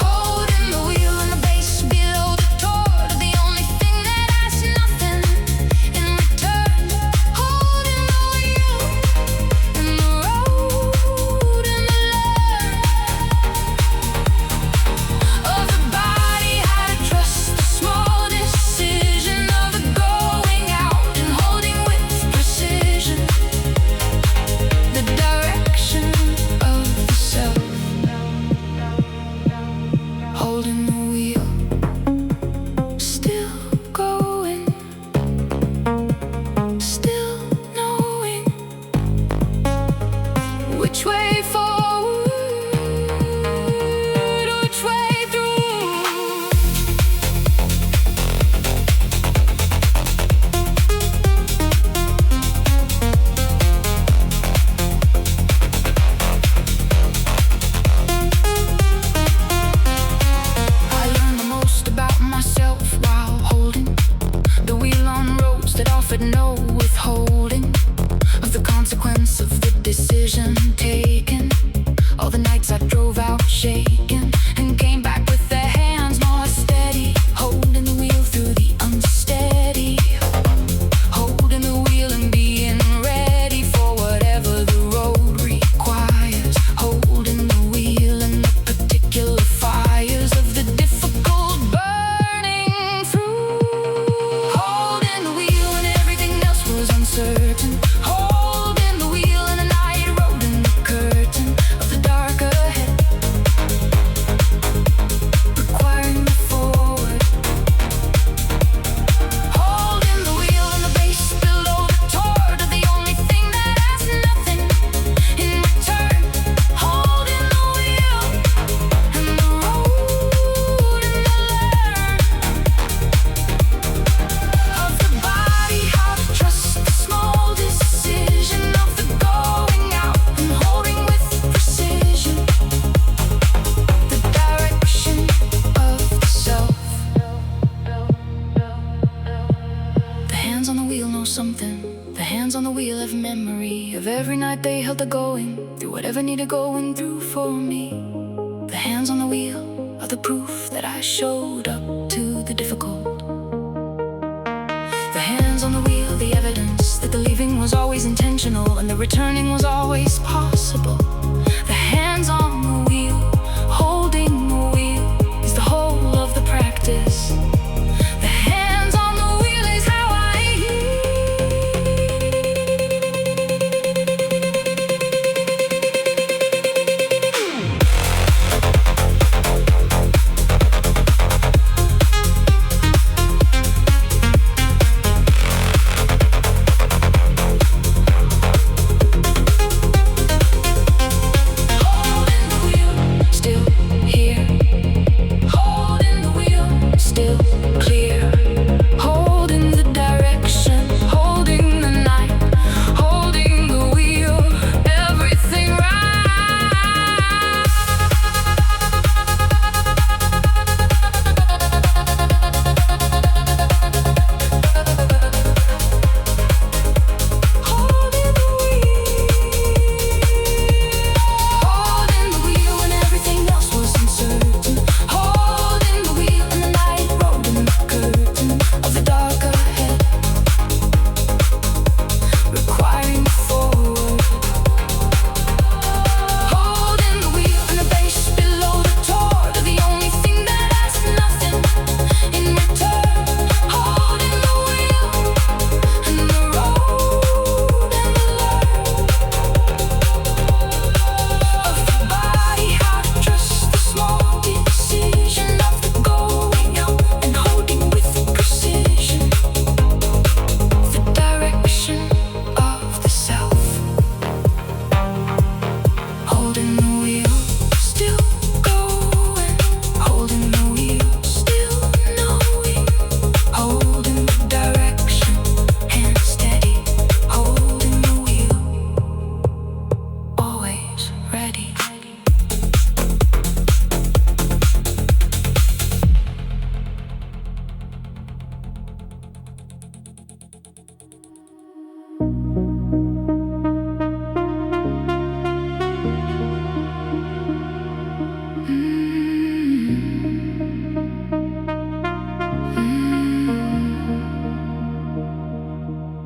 Holding the wheel and the base below the toward, the only thing that asks nothing in return. Holding the wheel in the road and the learn of the body, how to trust the small decision of the going out and holding with precision the direction of the self. Holding the wheel, still going, still knowing which way forward, which way through. of every night they held the going through whatever needed going through for me. The hands on the wheel are the proof that I showed up to the difficult. The hands on the wheel, the evidence that the leaving was always intentional and the returning was always possible. The hands on the wheel, holding the wheel, is the whole of the practice.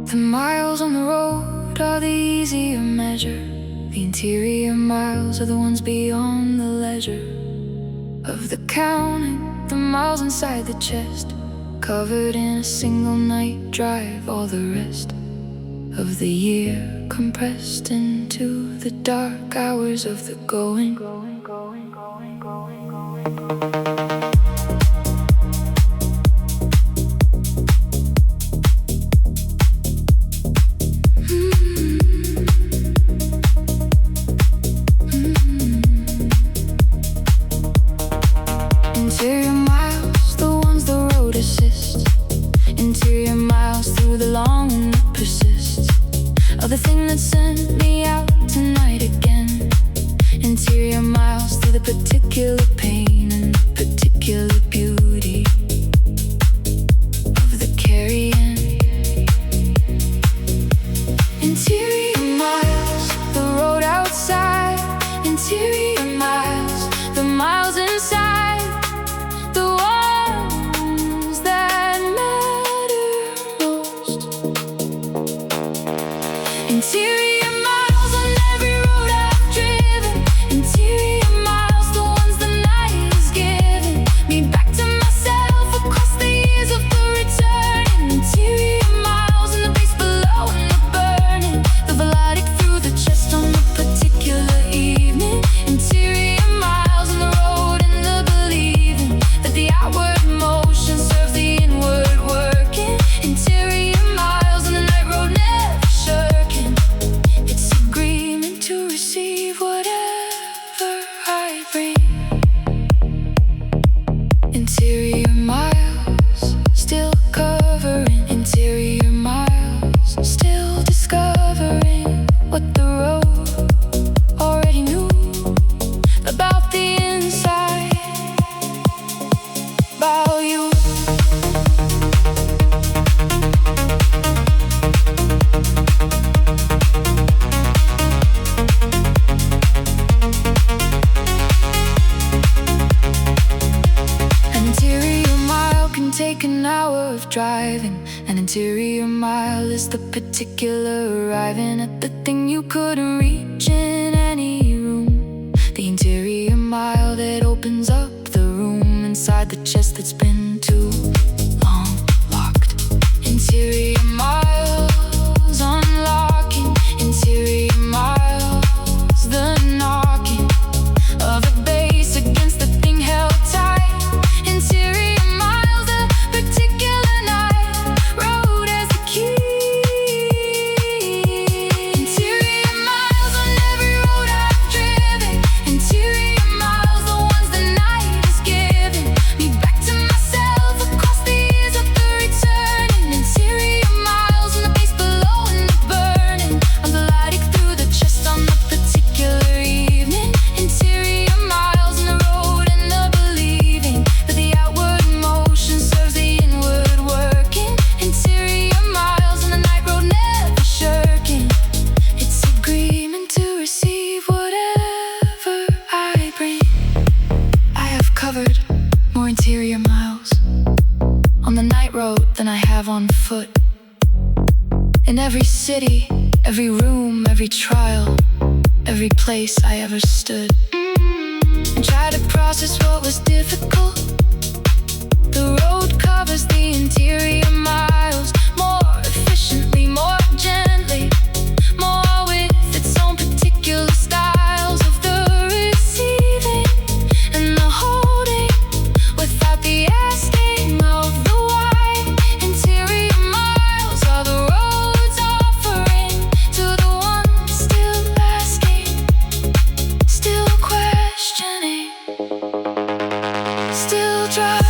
The miles on the road are the easier measure. The interior miles are the ones beyond the leisure of the counting. The miles inside the chest, covered in a single night drive. All the rest of the year compressed into the dark hours of the going. Interior miles, the ones the road assists. Interior miles through the long and that persists. Are the thing that sent me out tonight again. Interior miles through the particular pain and the particular beauty of the carrying. Interior miles, the road outside. Interior miles, the miles inside. Interior miles on every road I've driven. Interior miles, the ones the night has given me back to myself across the years of the returning. Interior miles in the base below and the burning. The melodic through the chest on the particular evening. Interior miles on the road and the believing that the outward motion serves the inward working. Interior miles on the night road never shirking. It's agreement to receive whatever I bring. Interior miles, still covering. Interior miles, still discovering what the road already knew about the inside, about you. driving. An interior mile is the particular arriving at the thing you couldn't reach in any room. The interior mile that opens up the room inside the chest that's been too long locked. Interior miles unlocking. Interior miles, the knocking of a bass against the thing held tight. Interior miles, a particular night road as a key. Interior miles on every road I've driven. Interior miles, the ones the night has given me back to myself across the years of the returning. Interior miles on the base below and the burning of the melodic through the chest on the particular evening. Interior miles on the road and the believing that the outward motion serves the inward working. Interior miles on the night road never shirking. It's agreement to receive whatever I bring. I have covered more interior miles on the night road than I have on foot. In every city, every room, every trial, every place I ever stood, and try to process what was difficult. The road covers the interior miles more efficiently, more gently, more with its own particular styles of the receiving and the holding without the asking of the why. Interior miles are the roads offering to the ones still asking, still questioning, still driving.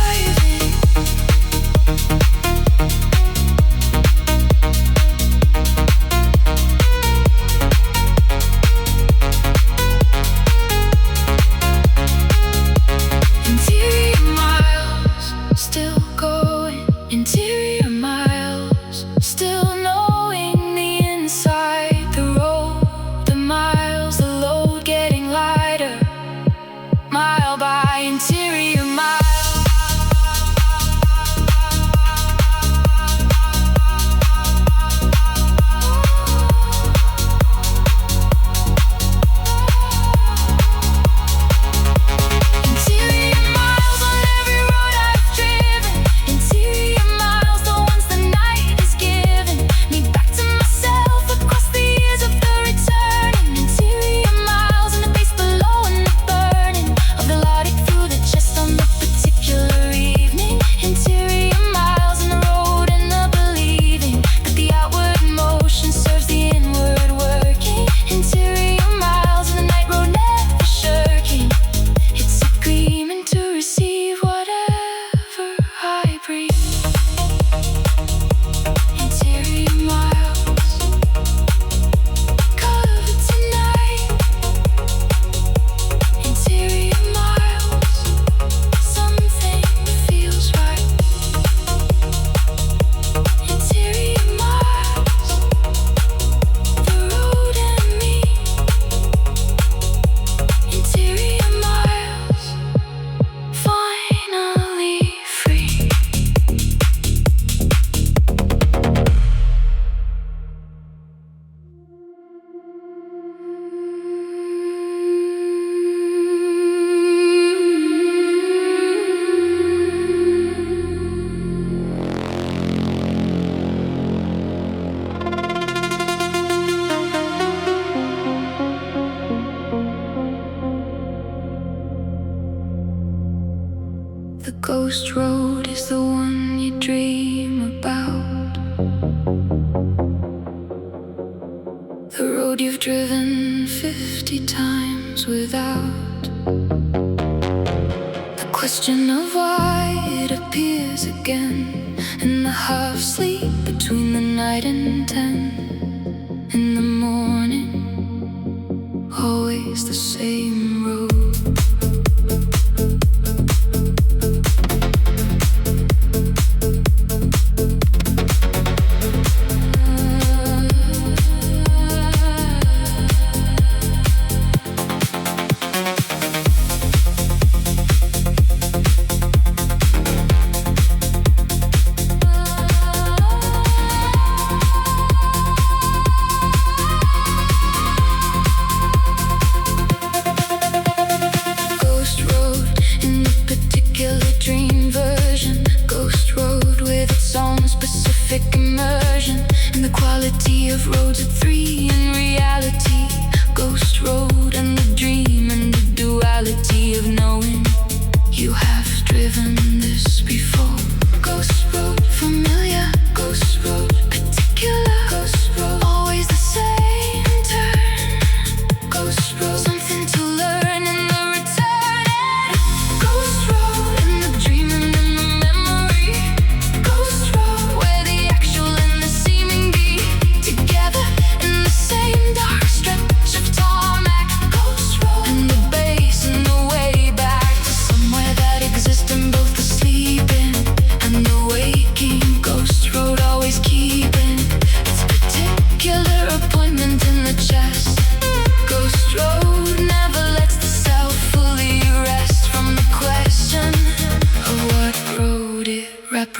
Interior miles, still going. Interior miles, still knowing the inside, the road, the miles, the load getting lighter, mile by interior mile. Interior miles on every road I've driven. Interior miles, the ones the night has given me back to myself across the years of the returning. Interior miles and the base below and the burning of the melodic through the chest on the particular evening. Interior miles on the road and the believing that the outward motion serves the inward working. Interior miles on the night road never shirking. It's agreement to receive whatever I bring. Interior miles covered tonight. Interior miles, something feels right. Interior miles, the road and me. Interior miles, finally free. The ghost road is the one you dream about. The road you've driven 50 times without. The question of why it appears again in the half sleep between the night and 10 in the morning. Always the same road.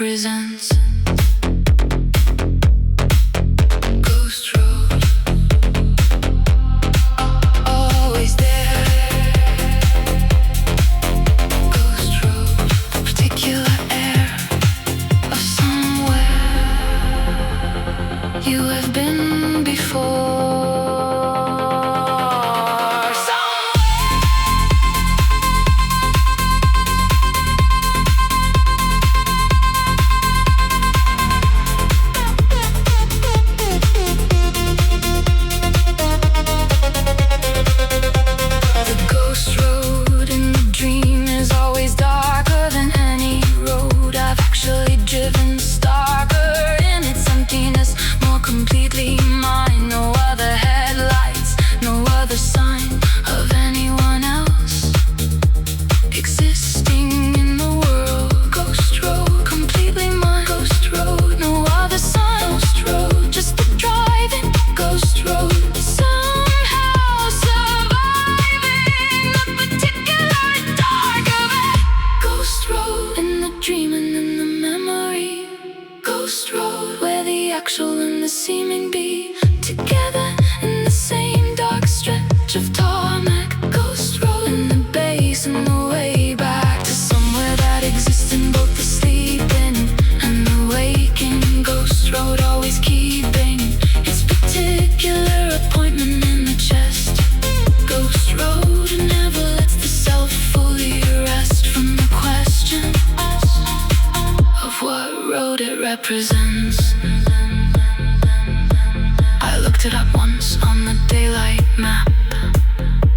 represents. Ghost road, always there. Ghost road, particular air of somewhere you have been before. Ghost road, where the actual and the seeming be together in the same dark stretch of tarmac. Ghost road, and the base and the way back to somewhere that exists in both the sleeping and the waking. Ghost road, always keeping its particular appointment in the chest. Ghost road never lets the self fully rest from the question of what road it represents. I looked it up once on the daylight map.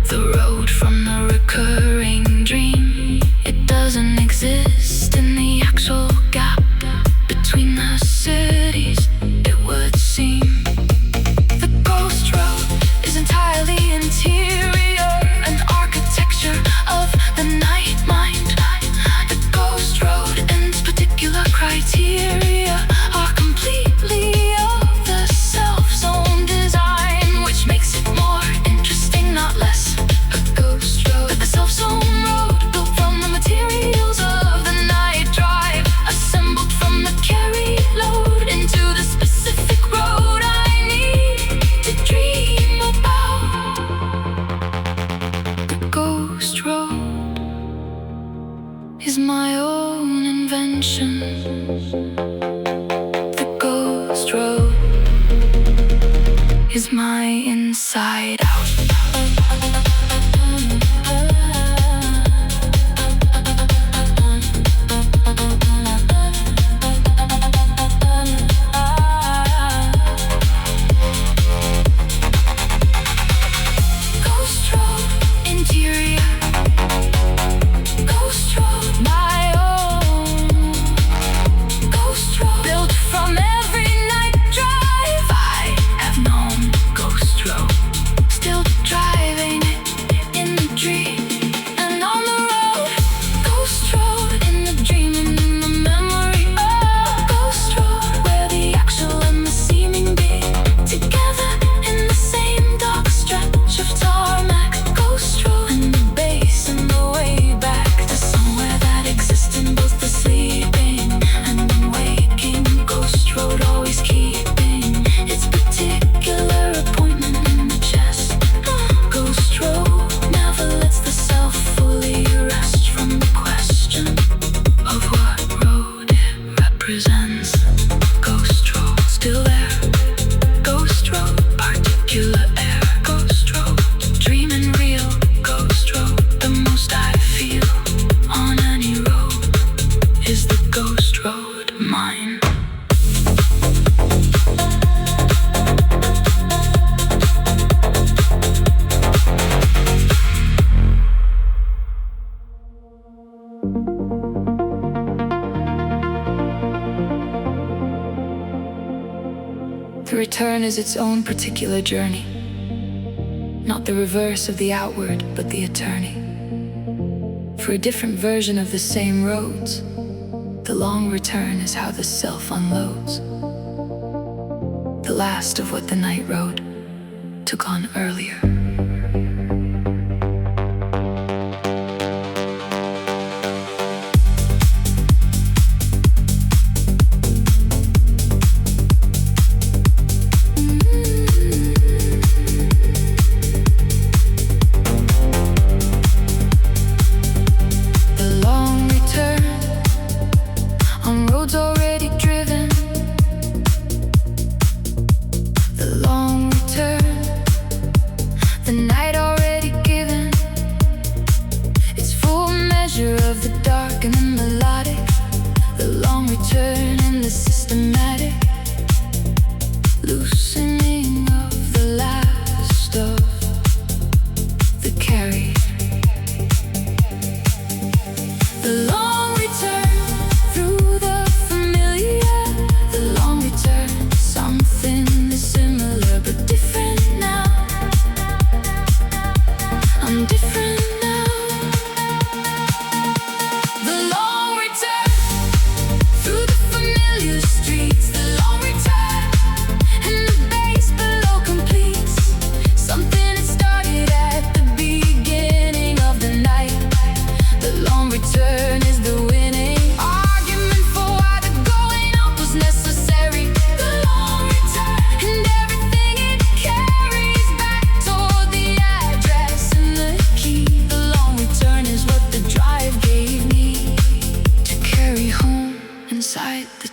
The road from the recurring dream. It doesn't exist in the actual gap between the cities, it would seem. The ghost road is entirely interior, an architecture of the night mind. The ghost road and its particular criteria are completely of the self's own design, which makes it more interesting, not less. A ghost road, but the self's own road, built from the materials of the night drive, assembled from the carry load into the specific road I need to dream about. The ghost road is my own invention. The ghost road is my inside out. Ghost road, interior. Ghost road, my own. Ghost road, built from every night drive I have known. Ghost road, still driving it in the dream and on the road. Ghost road, in the dream and in the memory. Oh, ghost road, where the actual and the seeming be together in the same dark stretch of tarmac. Ghost road, and the base and the way back to somewhere that exists in both the sleeping and the waking. Ghost road, always keeping its particular appointment in the chest. Ghost road never lets the self fully rest from the question of what road it represents. Ghost road, still there. Ghost road, particular air. Ghost road, dreaming real. Ghost road, the most I feel on any road is the ghost road mine. The return is its own particular journey, not the reverse of the outward, but the attorney. For a different version of the same roads, the long return is how the self unloads. The last of what the night road took on earlier.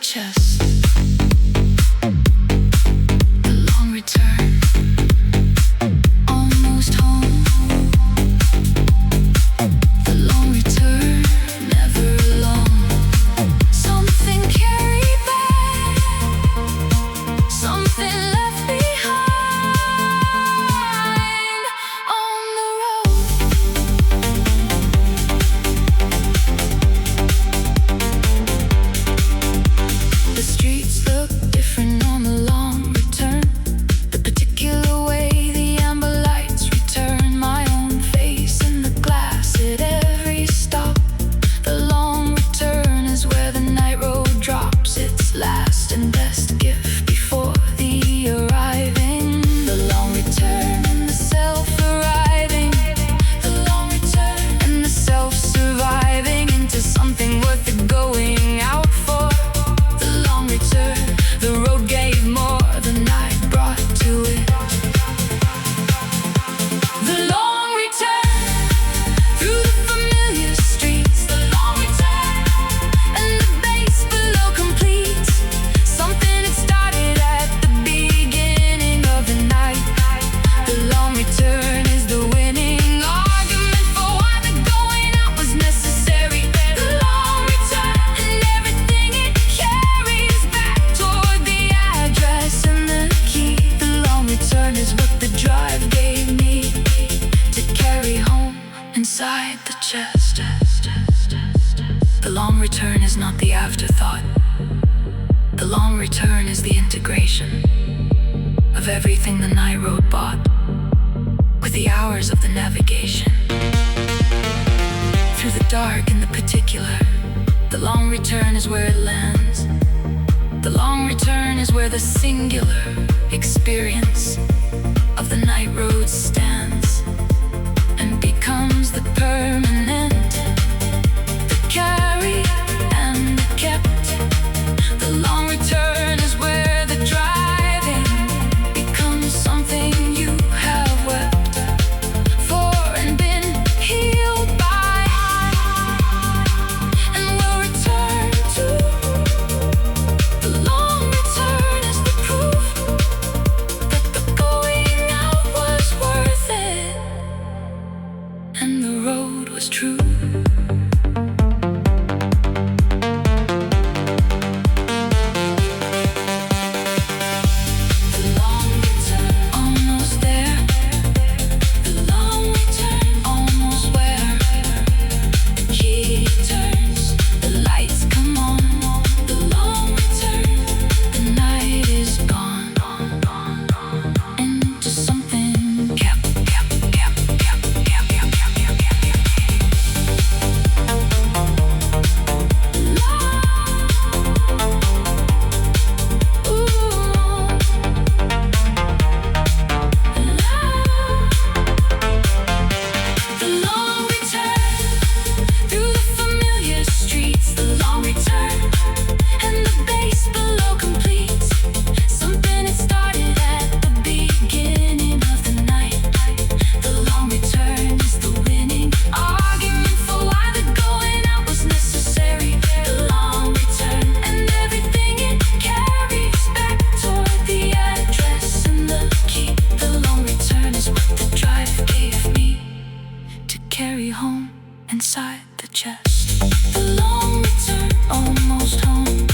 chest. The long return. Almost home. The long return. Never alone. Something carried back. Something left behind on the road. The streets look different on the long return. The particular way the amber lights return. My own face in the glass at every stop. The long return is where the night road drops its last and best gift before the arriving. The long return and the self-arriving. The long return and the self-surviving into something worth the going out for. The long return, the road gave more than I brought to it. The long return through the familiar streets. The long return and the base below completes something that started at the beginning of the night. The long return is the winning argument for why the going out was necessary. The long return and everything it carries back toward the address and the key. The long return is what the drive gave me to carry home inside the chest. The long return is not the afterthought. The long return is the integration of everything the night road bought with the hours of the navigation. Through the dark and the particular, the long return is where it lands. The long return is where the singular experience of the night road stands and becomes the permanent, the carry and the kept. The long return is where the driving becomes something you have wept for and been healed by, and will return to. The long return is the proof that the going out was worth it and the road was true. The long return, almost there. The long return, almost where the key turns, the lights come on. The long return, the night is gone into something kept. The long return through the familiar streets. The long return and the base below completes something that started at the beginning of the night. The long return is the winning argument for why the going out was necessary. The long return and everything it carries back toward the address and the key. The long return is what the drive gave me to carry home inside the chest. The long return, almost home.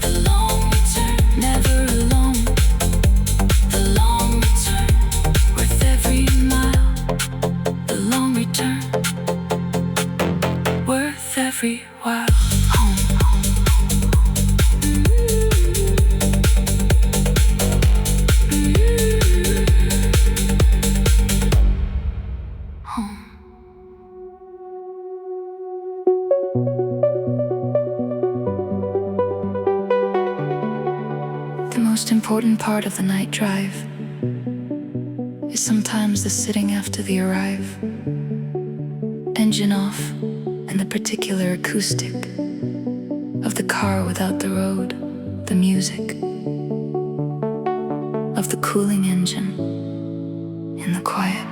The long return, never alone. The long return, worth every mile. The long return, worth every while. Home. Home. The most important part of the night drive is sometimes the sitting after the arrive. Engine off and the particular acoustic of the car without the road, the music of the cooling engine in the quiet.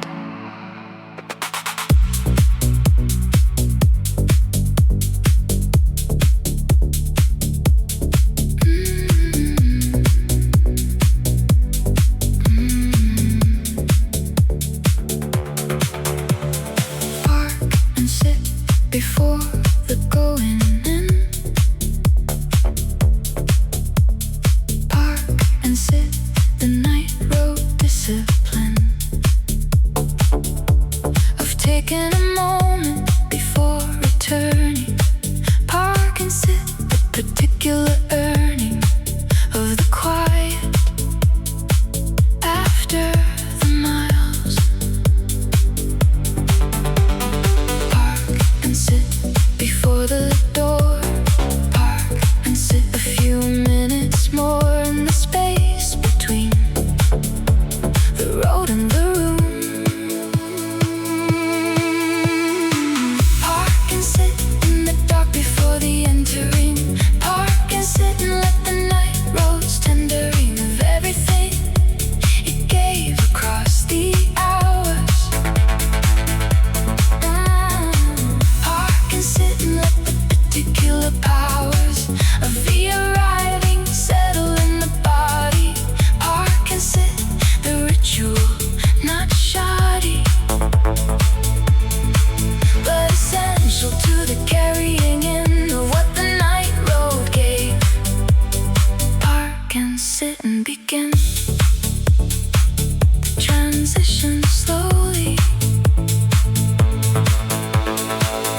particular earning of the quiet after the miles. Park and sit before the door. Park and sit a few minutes more in the space between the road and the room. Park and sit in the dark before the entering. Park and sit and let the night roads tendering of everything it gave across the hours. Park and sit and let the particular powers of the arriving settle in the body. Park and sit, the ritual, not shoddy, but essential to the carrying in of what the night road gave. Park and sit and begin the transition slowly.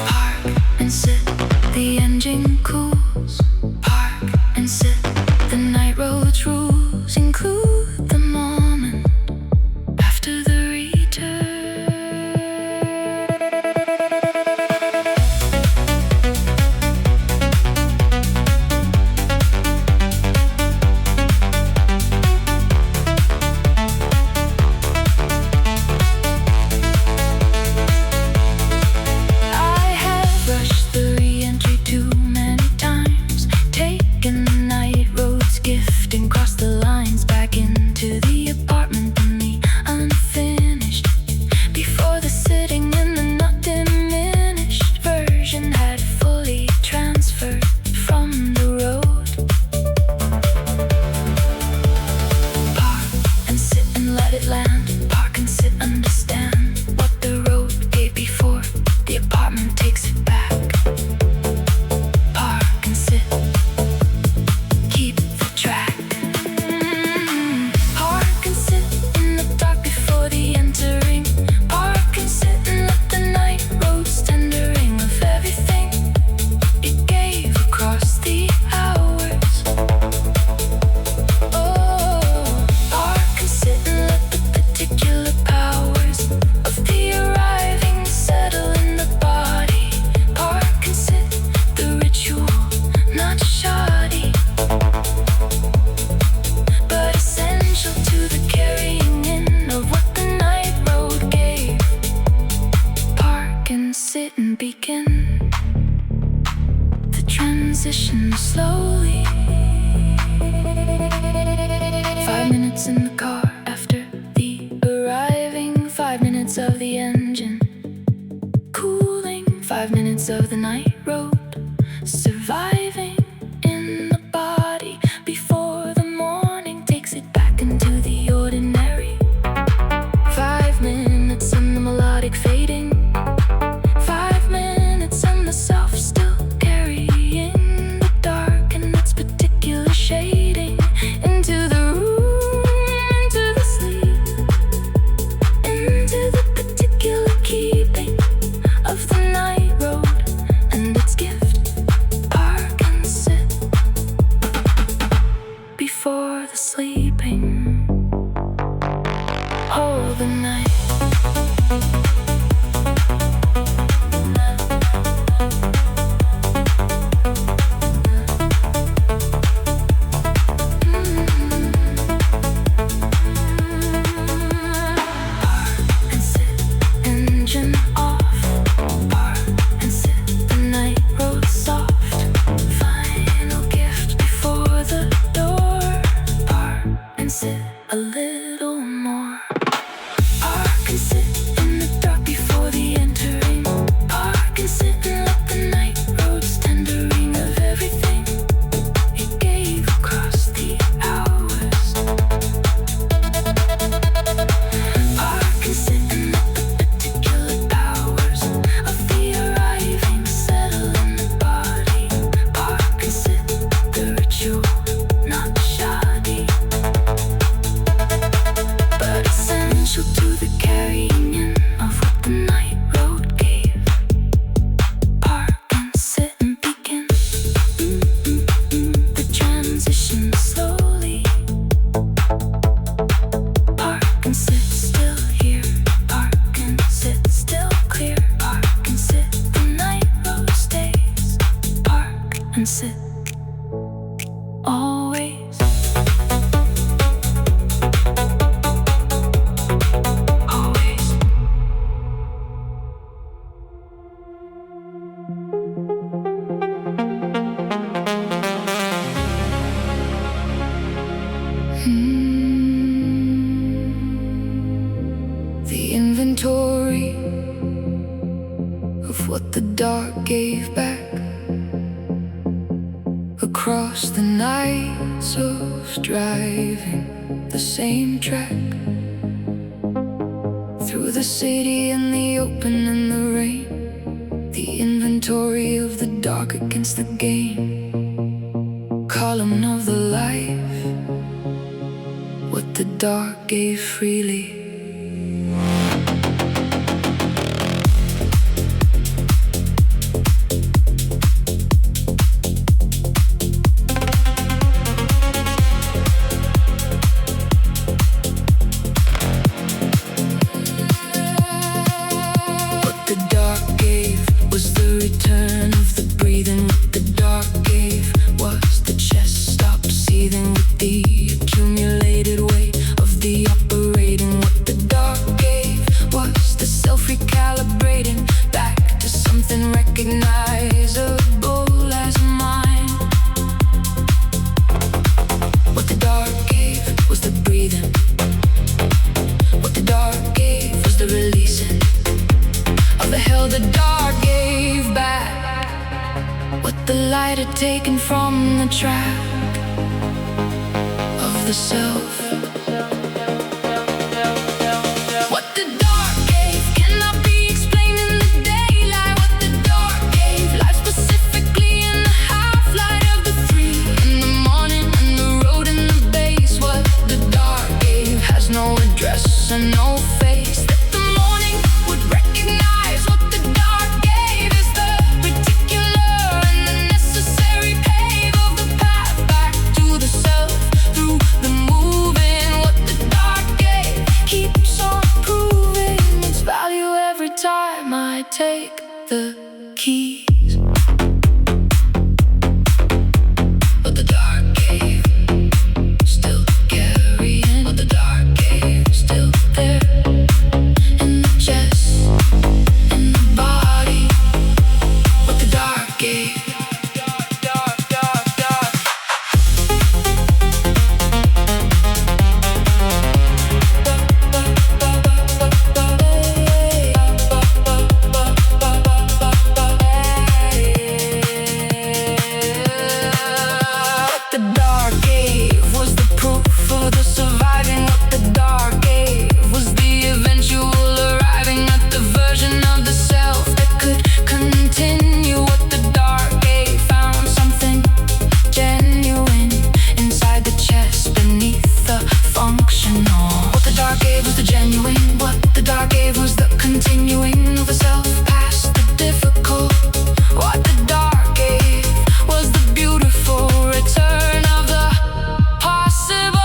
Park and sit, the engine cools. Park and sit, the night road's rules include the moment after the return. I have rushed the re-entry too many times, taken the night road's gift and crossed the lines back into the apartment in the unfinished. Before the sitting in the not diminished version had fully transferred from the road. Park and sit and let it land. Park and sit, understand what the road gave before the apartment takes it back. Park and sit, keep the track. Park and sit in the dark before the entering. Park and sit and let the night roads tendering of everything it gave across the hours. Oh, park and sit and let the particular powers of the arriving settle in the body. Park and sit, the ritual, not shoddy, but essential to the carrying in of what the night road gave. Park and sit and begin the transition slowly. 5 minutes in the car after the arriving. 5 minutes of the engine cooling. 5 minutes of the night road surviving in the body before the morning takes it back into the ordinary. 5 minutes and the melodic fading. 5 minutes and the self still carrying the dark and its particular shading into the room, into the sleep, into the particular keeping of the night road and its gift. and sit always. Always. The inventory of what the dark gave back across the nights of driving the same track through the city in the open and the rain. The inventory of the dark against the gain, column of the life, what the dark gave freely. Was the return of the breathing. What the dark gave was the chest stopped seething with the accumulated weight of the operating. What the dark gave was the self-recalibrating back to something recognizable as mine. What the dark gave was the breathing. What the dark gave was the releasing of the hell the dark gave back, what the light had taken from the track of the self. What the dark gave cannot be explained in the daylight. What the dark gave life specifically in the half-light of the 3 in the morning and the road and the base. What the dark gave has no address and no face that the morning would recognize. What the dark gave is the particular and the necessary pave of the path back to the self through the moving. What the dark gave keeps on proving its value every time I take the keys. What the dark gave still carrying. What the dark gave still there in the chest, in the body. What the dark gave. What the dark gave was the proof for the surviving. What the dark gave was the eventual arriving at the version of the self that could continue. What the dark gave found something genuine inside the chest beneath the functional. What the dark gave was the genuine. What the dark gave was the continuing of the self past the difficult. What the dark gave was the beautiful return of the possible.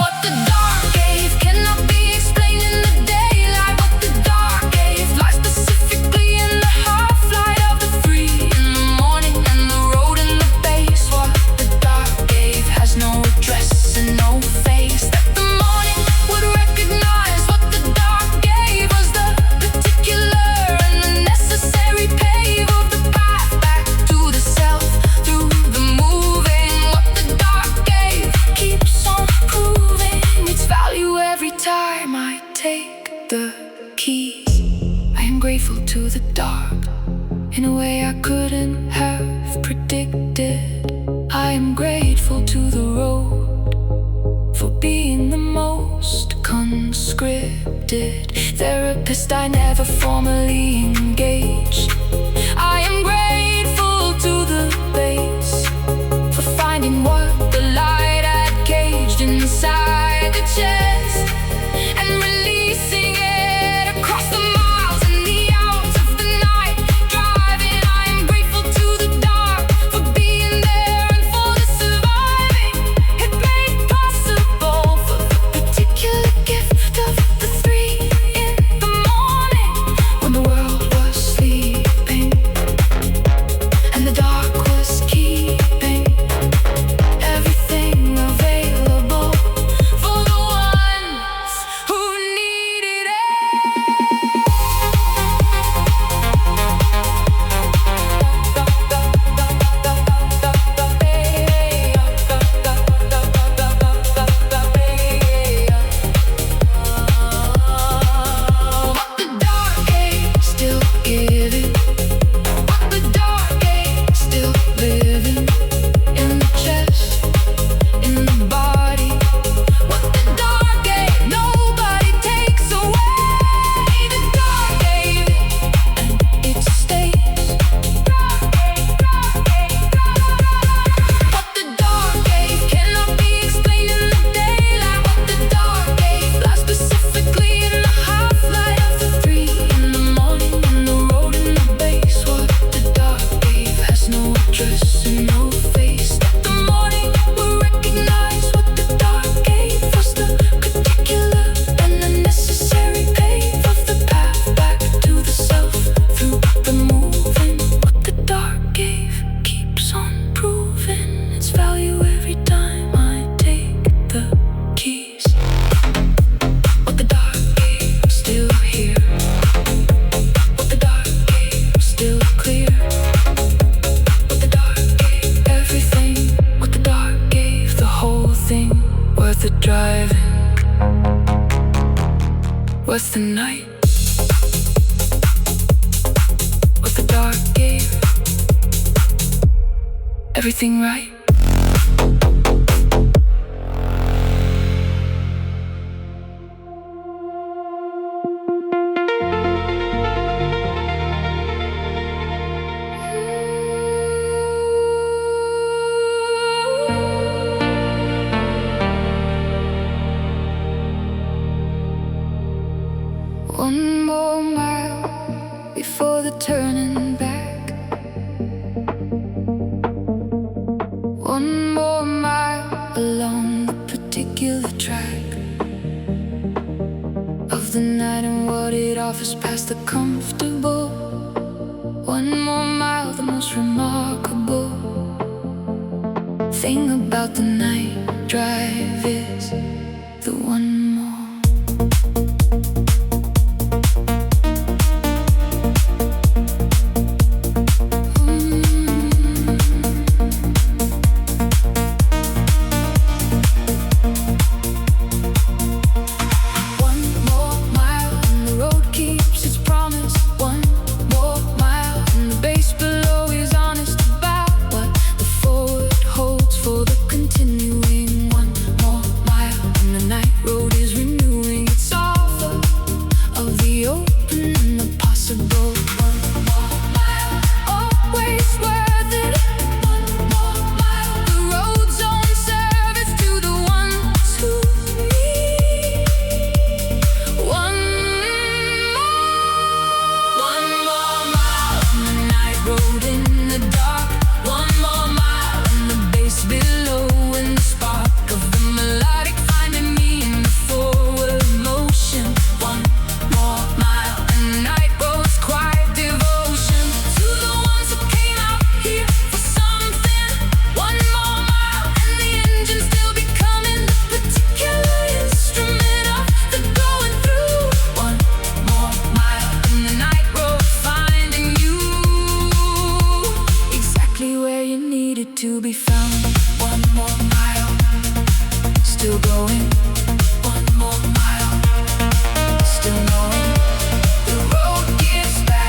What the dark gave cannot be explained in the daylight. What the dark gave lies specifically in the half-light of the 3 in the morning and the road and the base. What the dark gave has no address and no face that the morning would recognize. What the dark gave was the particular and the necessary pave of the path back to the self through the moving. What the dark gave keeps on proving its value every time I take the keys. I am grateful to the dark in a way I couldn't have predicted. I am grateful to the road for being the most conscripted therapist I never formally engaged. I am grateful to the base for finding what the light had caged inside the chest and releasing it across the miles and the hours of the night driving. I am grateful to the dark for being there and for the surviving. It made possible for the particular gift of the 3 in the morning when the world was sleeping. interest and no face. The morning will recognize what the dark gave us, the particular and the necessary pave of the path back to the self through removing what the dark gave. Keeps on proving its value every time I take the keys. What the dark gave, still here. What the dark gave, still clear. What the dark gave, everything. What the dark gave, the whole thing. Worth the driving, worth the night. What the dark gave, everything right. One more mile before the turning back. One more mile along the particular track of the night and what it offers past the comfortable. One more mile, the most remarkable thing about the night drive is the one more. To be found. One more mile, still going. One more mile, still knowing the road gives back.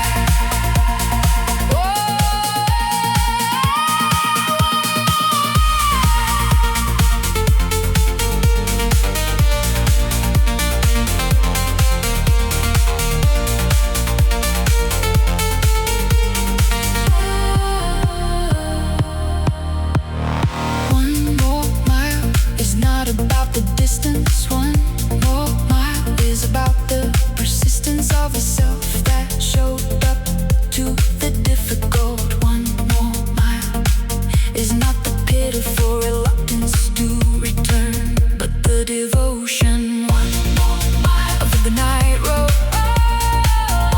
About the distance, one more mile is about the persistence of a self that showed up to the difficult. One more mile is not the pitiful reluctance to return, but the devotion. One more mile of the night road.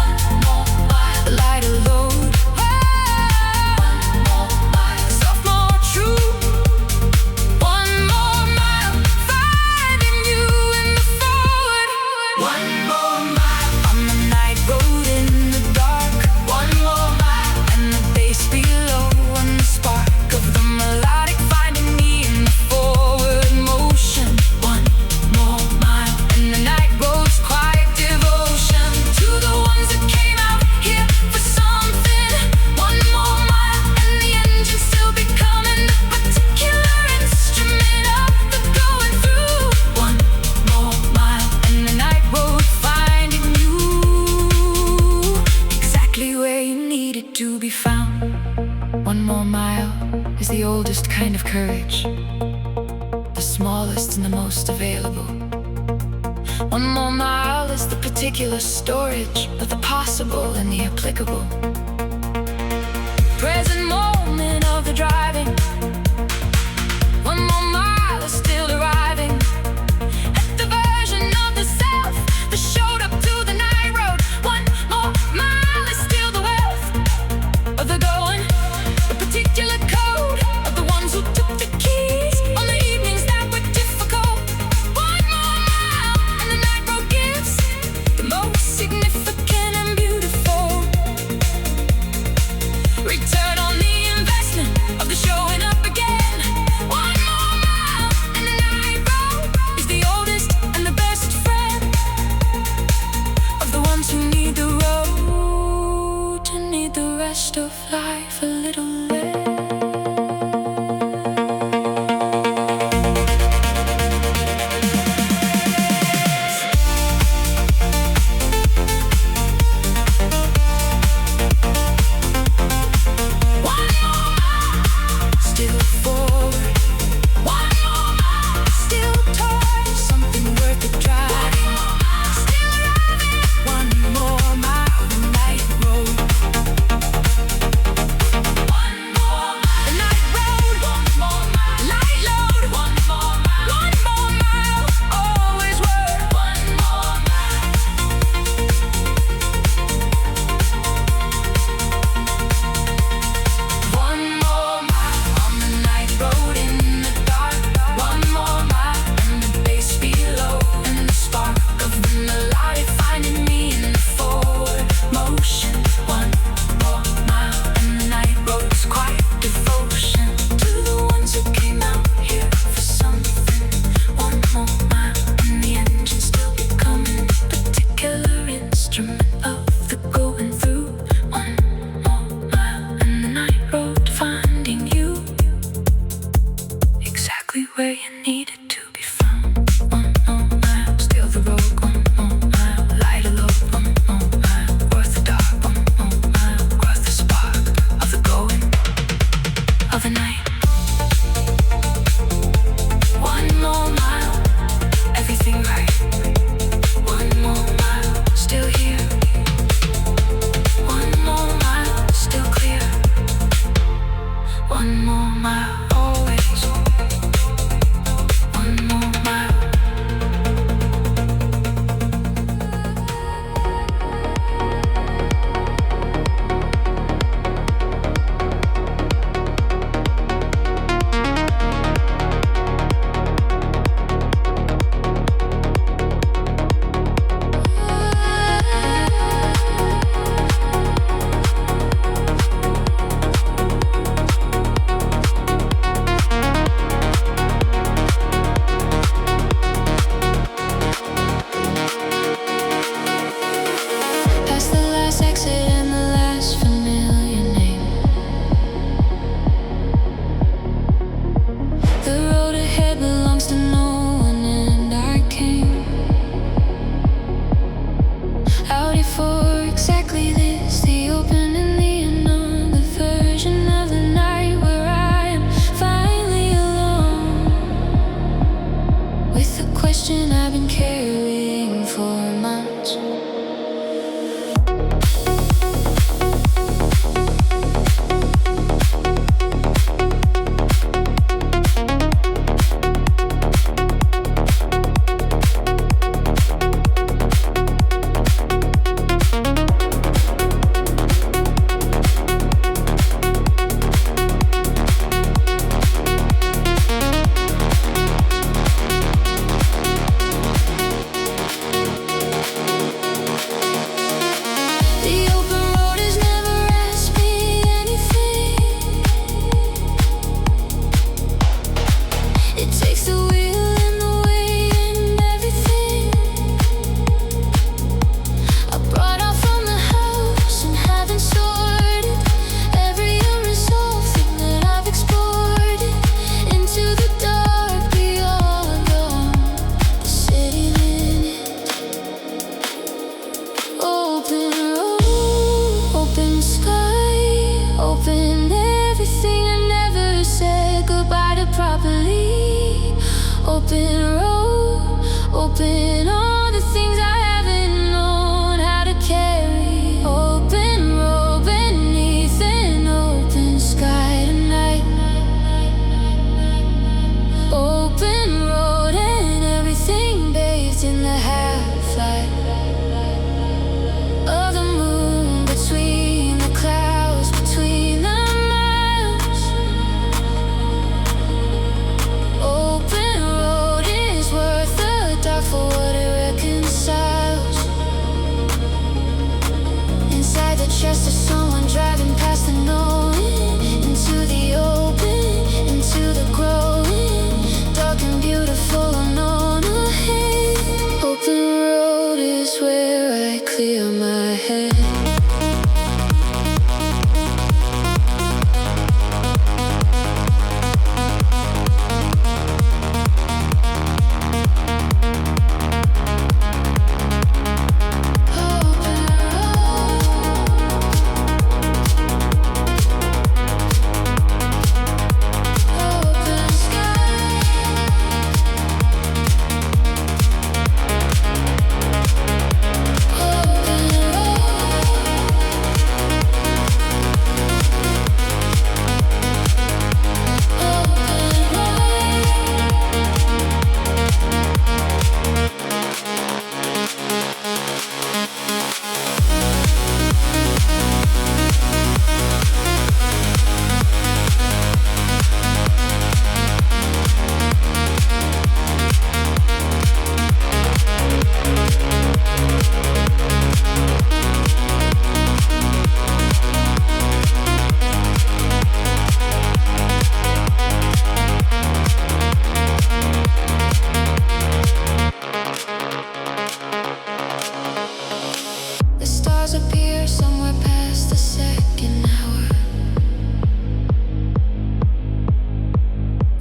One more mile, the lighter load. One more mile, sophomore true. To be found. One more mile is the oldest kind of courage, the smallest and the most available. One more mile is the particular storage of the possible and the applicable. Present moment of the Where you needed to be found. 1 more mile, steal the road. 1 more mile, light a load. 1 more mile, worth the dark. 1 more mile, worth the spark of the going of the night. 1 more mile, everything right. 1 more mile, still here. 1 more mile, still clear. 1 more mile, always. 1 more mile. Past the last exit and the last familiar name. The road ahead belongs to no one, and I came out here for exactly this. The open and the unknown, the version of the night where I am finally alone with the question I've been carrying for months. The open road has never asked me anything. It takes the wheel and the way and everything. I brought out from the house and haven't sorted every unresolved thing that I've explored into the dark beyond the city limits. Open road, open sky, open everything I never said goodbye to properly. Open road, open all the things I haven't known how to carry. Open road beneath an open sky tonight. Open road and everything bathed in the half-light of the moon, between the clouds, between the miles. Open road is worth the dark for what it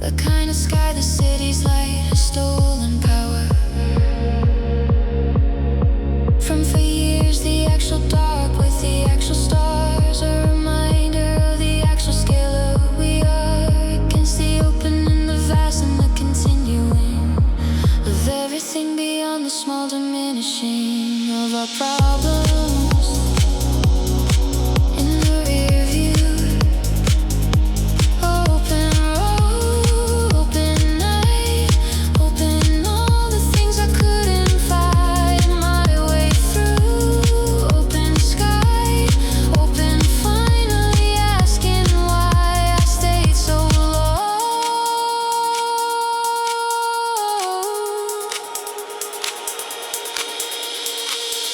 The kind of sky the city's light has stolen power from. For years the actual dark with the actual stars, a reminder of the actual scale of who we are, against the open and the vast and the continuing of everything beyond the small diminishing of our problems in the rear view. Open road, open night, open all the things I couldn't find my way through. Open sky, open finally asking why I stayed so low.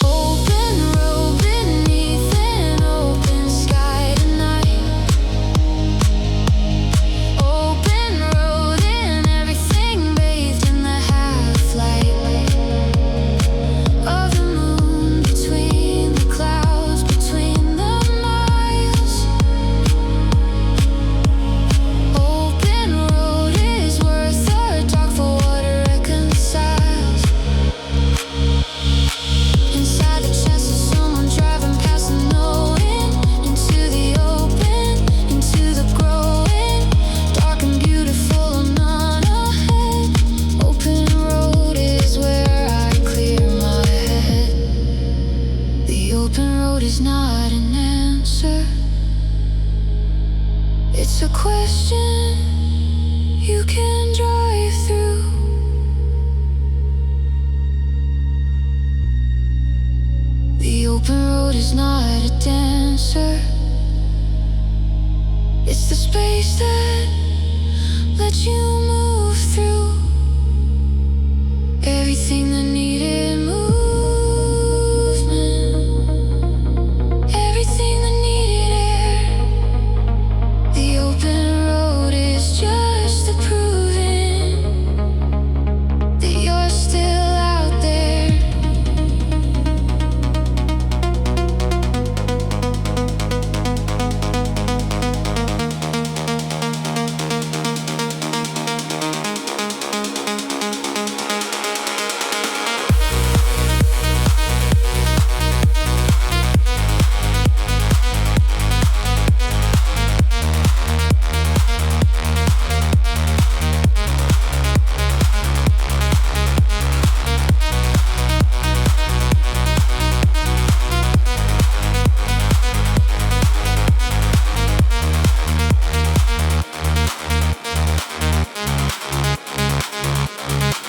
Open road beneath an open sky tonight. Open road and everything bathed in the half-light of the moon, between the clouds, between the miles. Open road is worth a talk for what it reconciles. Inside the chest of someone driving past the knowing, into the open, into the growing, dark and beautiful or none ahead. Open road is where I clear my head. The open road is not an answer, it's a question you can drive through. The open road is not a dancer, it's the space that lets you move through everything that needed movement, everything that needed air. The open road is just the proving that you're still out there.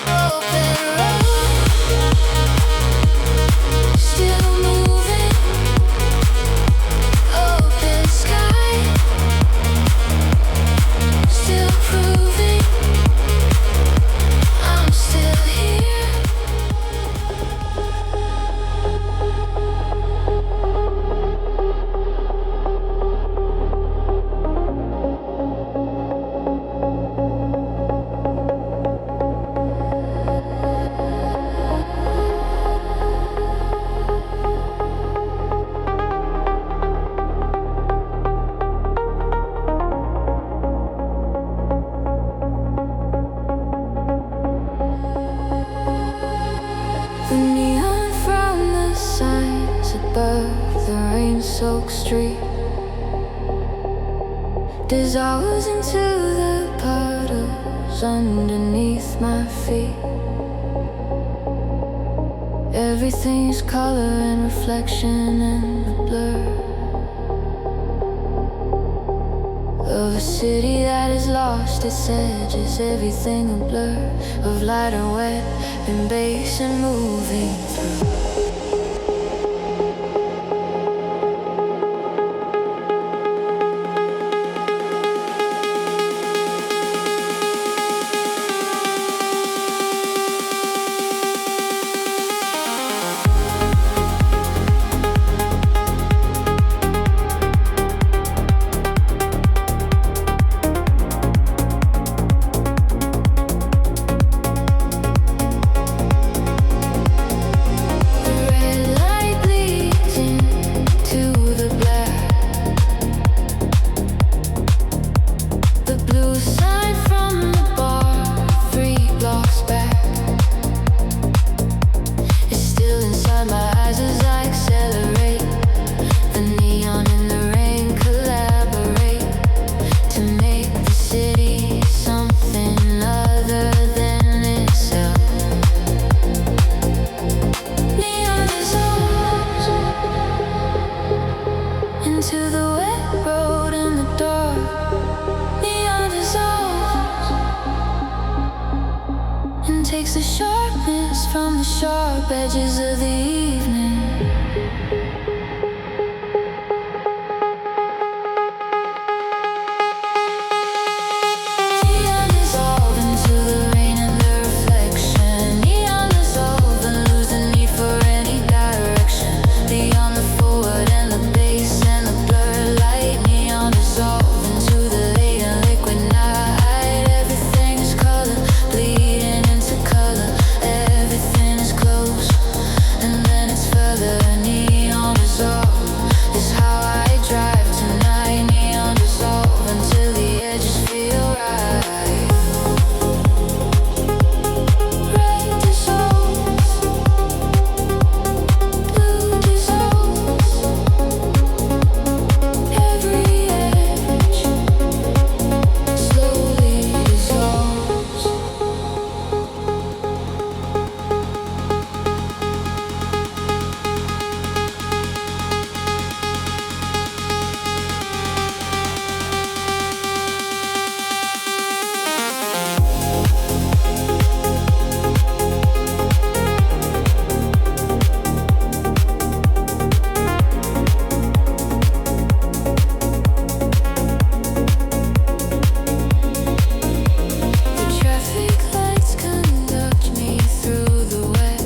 Open road, still moving. Open sky, still proving I'm still here. The neon from the signs above the rain-soaked street dissolves into the puddles underneath my feet. Everything's color and reflection and a blur of a city that has lost its edges. Everything a blur of light and wet and bass and moving through. sharp edges of the evening. Neon dissolve into the rain and the reflection. Neon dissolve and lose the need for any direction. Beyond the forward and the base and the blurred light. Neon dissolve into the late and liquid night. Everything is color, bleeding into color. Everything is close, and then it's further. Neon dissolve is how I drive tonight. Neon dissolve until the edges feel right. Red dissolves, blue dissolves, every edge slowly dissolves. The traffic lights conduct me through the web.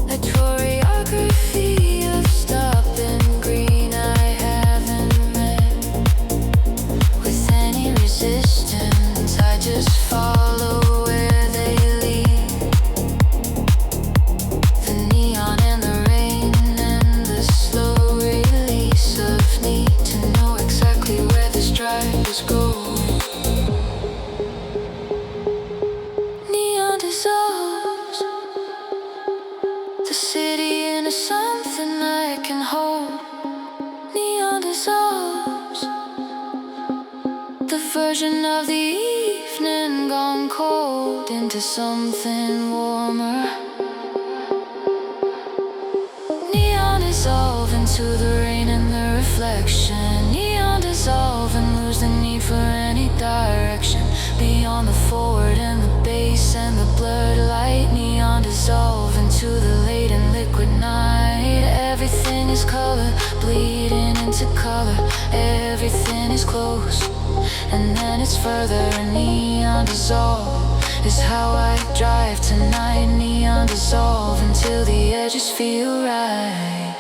A choreography of stop and green I haven't met. With any resistance, I just follow where they lead. The neon and the rain and the slow release of need to know exactly where this drive is going. Neon dissolves the city into something I can hold. Neon dissolves the version of the evening gone cold into something warmer. Neon dissolve into the rain and the reflection. Neon dissolve and lose the need for any direction. Beyond the forward and the base and the blurred light. Neon dissolve into the late and liquid night. Everything is color, bleeding into color. Everything is close, and then it's further. Neon dissolve is how I drive tonight. Neon dissolve until the edges feel right.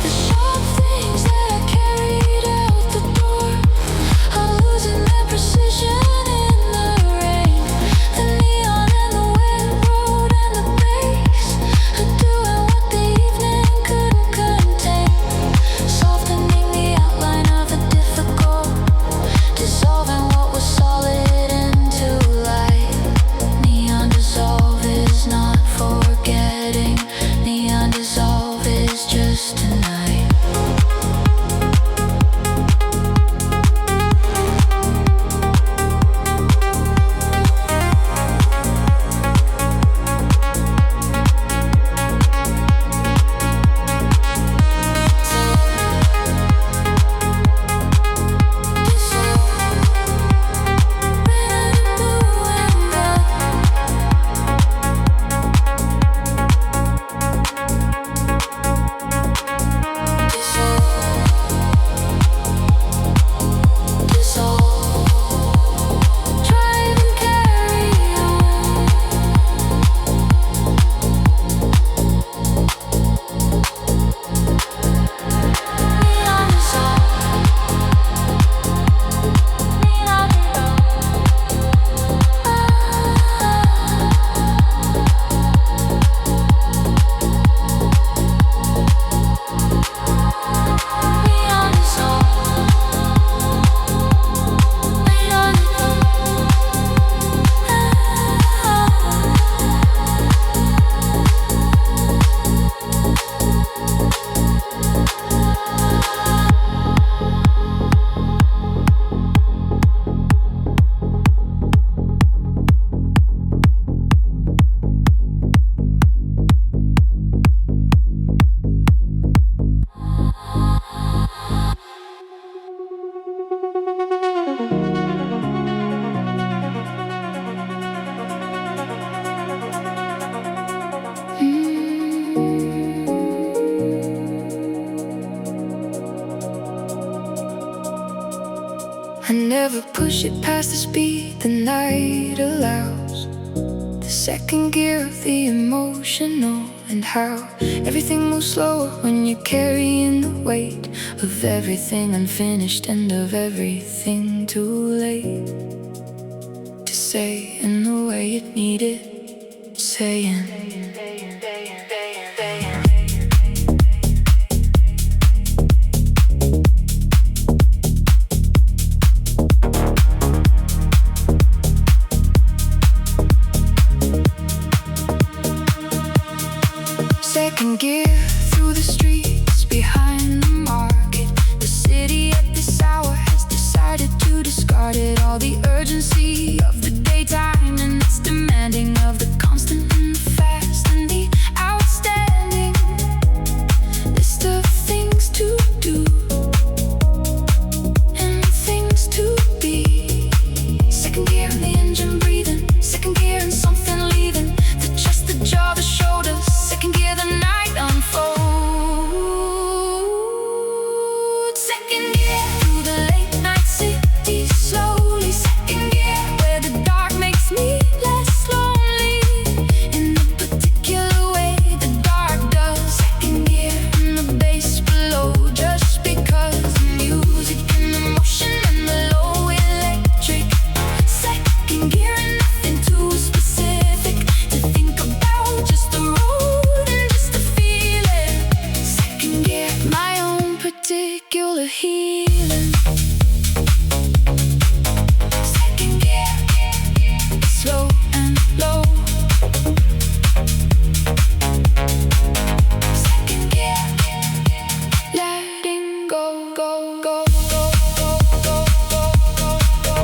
The sharp things that I carried out the door are losing their precision in the rain. The neon and the wet road and the bass are doing what the evening couldn't I never push it past the speed the night allows. The second gear of the emotional, and how everything moves slower when you're carrying the weight of everything unfinished and of everything too late to say in the way it needed saying. Second gear through the streets behind the market. The city at this hour has decided to discard it. All the urgency of the daytime, and it's demanding of the constant and the fast and the outstanding list of things to do and things to be. Second gear and the engine breathing. Second gear and something leaving. The chest, the jaw, the shoulders. Second gear, the night unfolds. Second gear through the late night city slowly. Second gear where the dark makes me less lonely in the particular way the dark does. Second gear in the bass below, just because the music and the motion and the low electric. Second gear and nothing too specific to think about, just the road and just the feeling. Second gear, my own particular healing. Second gear, slow and low. Second gear, letting go, go, go, go, go, go, go, go.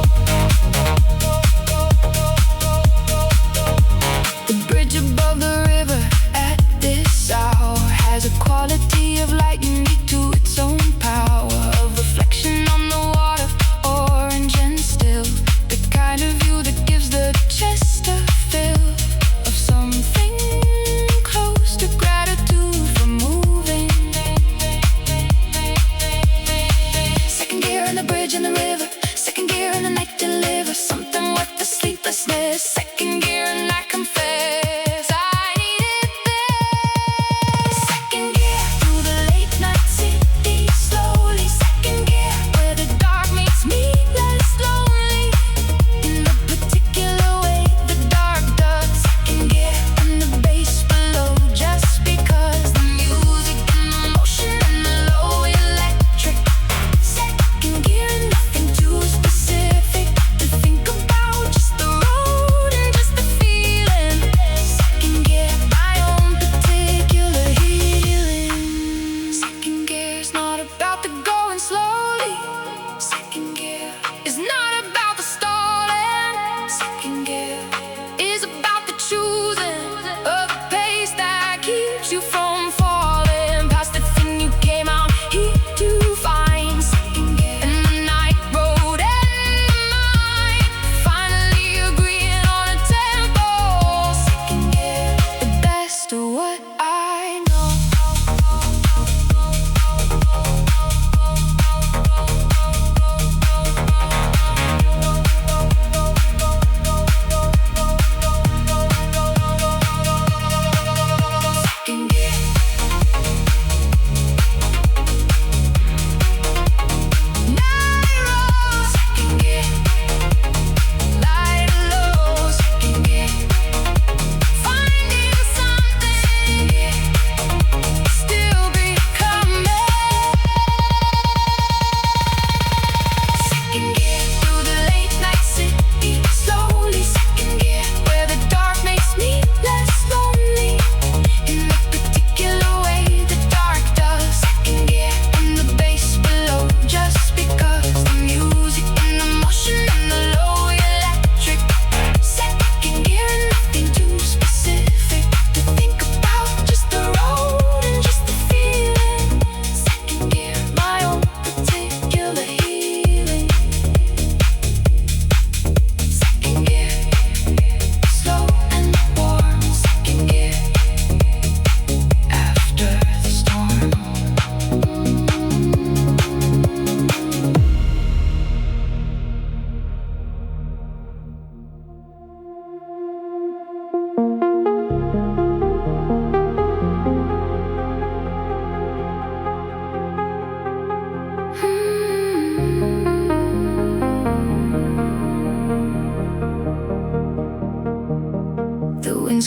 The bridge above the river at this hour has a quality of light unique to its own power, of reflection on the water, orange and still. The kind of view that gives the chest a feel of something close to gratitude for moving. Second gear in the bridge and the river. Second gear in the night delivers something worth the sleeplessness. Second gear and I confess I needed this. Second gear through the late night city slowly. Second gear where the dark makes me less lonely in the particular way the dark does. Second gear and the bass below, just because the music and the motion and the low electric. Second gear and nothing too specific to think about, just the road and just the feeling.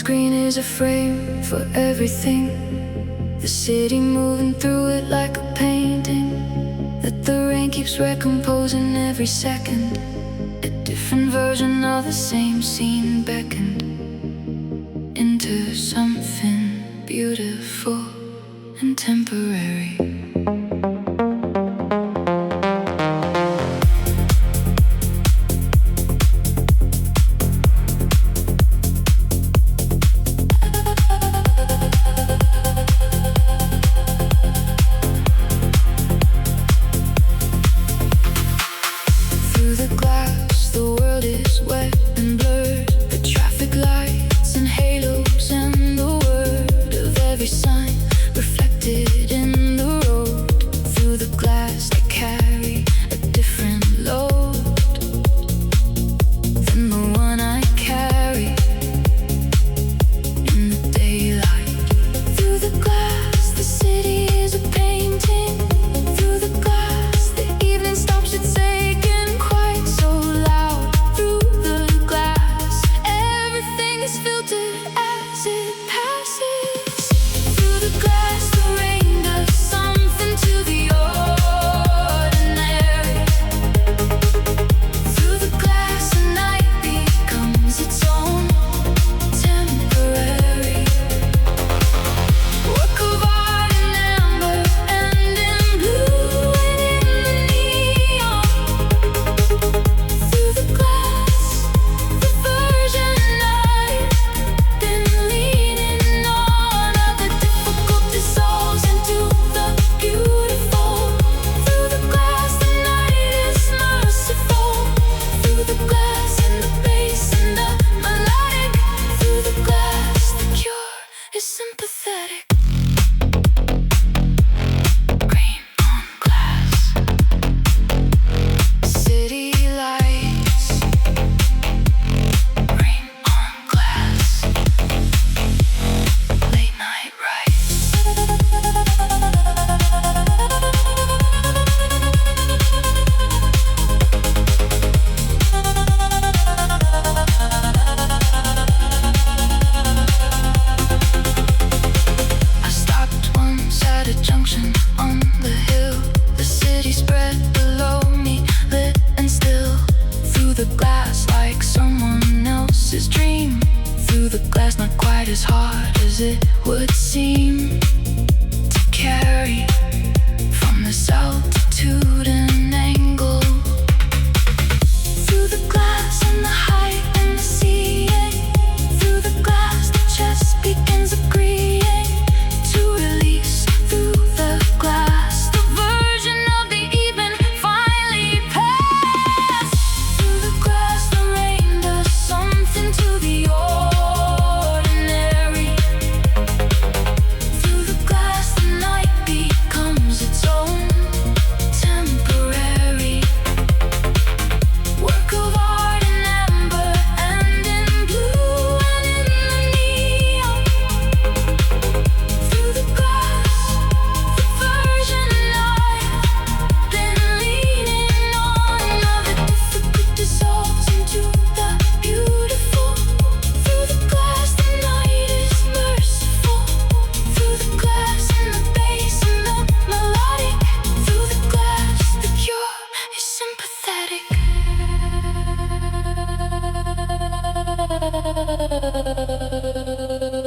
screen is a frame for everything. The city moving through it like a painting that the rain keeps recomposing every second. A different version of the same scene beckoned into something beautiful and temporary.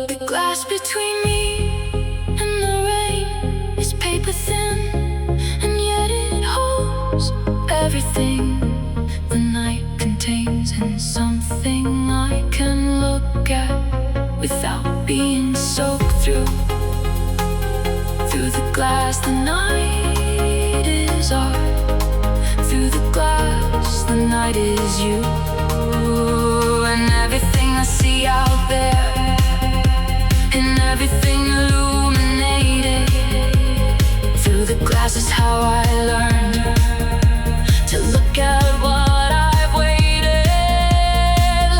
The glass between me and the rain is paper thin, and yet it holds everything the night contains, and something I can look at without being soaked through the glass. The night is art. Through the glass, the night is you. And everything I see out there, and everything illuminated through the glass is how I learned to look at what I've waited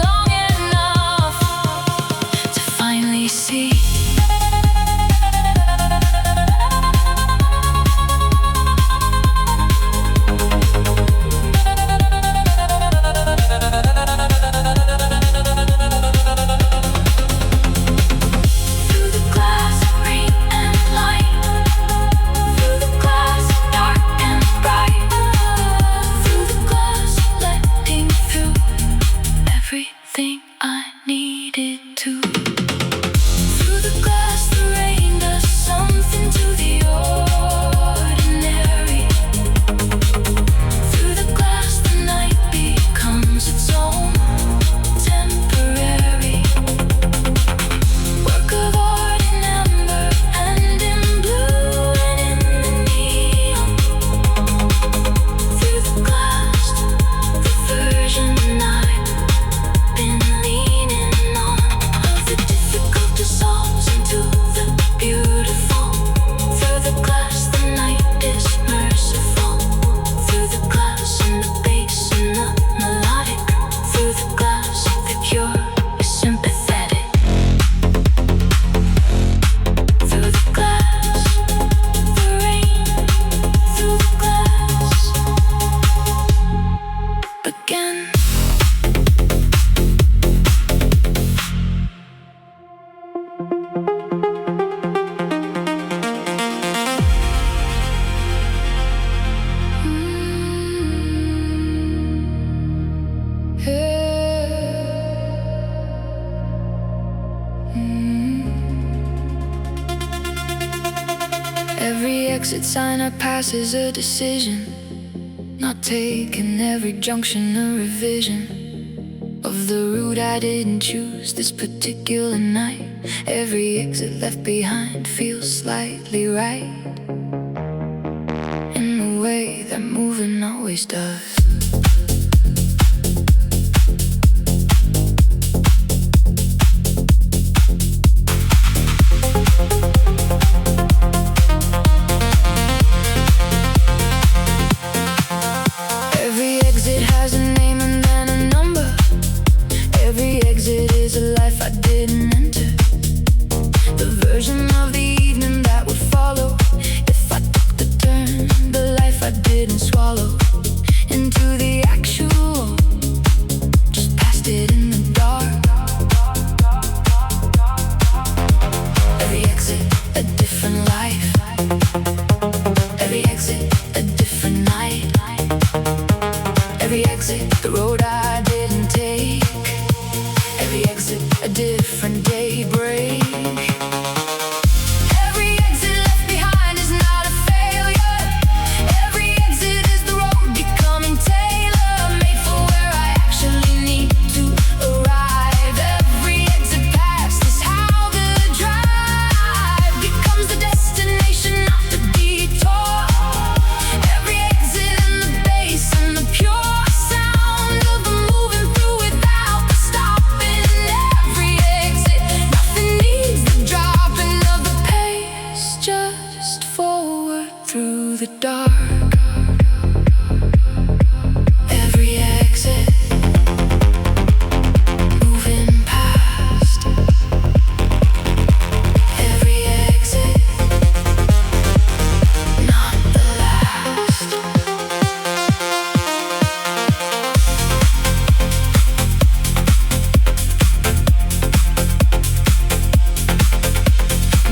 long enough to finally see. exit sign I pass is a decision, not taking every junction a revision of the route I didn't choose this particular night. Every exit left behind feels slightly right, in the way that moving always does. Every exit has a name and then a number. Every exit is a life I didn't enter, the version of the evening that would follow if I took the turn, the life I didn't swallow into the actual, just passed it in the dark. Every exit, a different life. Every exit, a different night. Every exit, the road I didn't take. Every exit, a different daybreak. Every exit left behind is not a failure. Every exit is the road becoming tailor-made for where I actually need to arrive. Every exit past is how the drive becomes the destination, not the detour. Every exit in the bass and the pure sound of the moving through without the stopping. Every exit, nothing needs the dropping of the pace, just forward through the dark. Every exit, moving past. Every exit, not the last.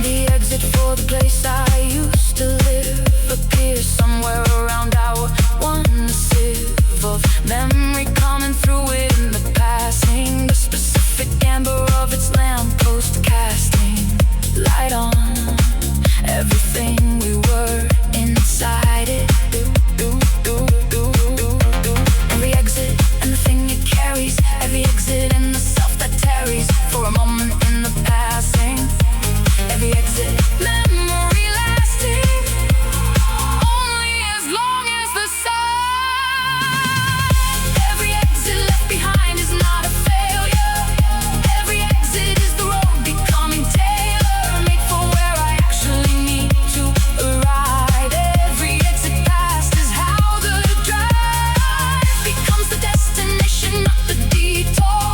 The exit for the place I used to live appears somewhere around hour one. A sieve of memory coming through it in the passing, the specific amber of its lamppost casting light on everything we were inside it. Every exit and the thing it carries. Every exit and the self that tarries for a moment in the passing. Every exit, memory lasting only as long as the sun. Every exit left behind is not a failure. Every exit is the road becoming tailor-made for where I actually need to arrive. Every exit past is how the drive becomes the destination, not the detour.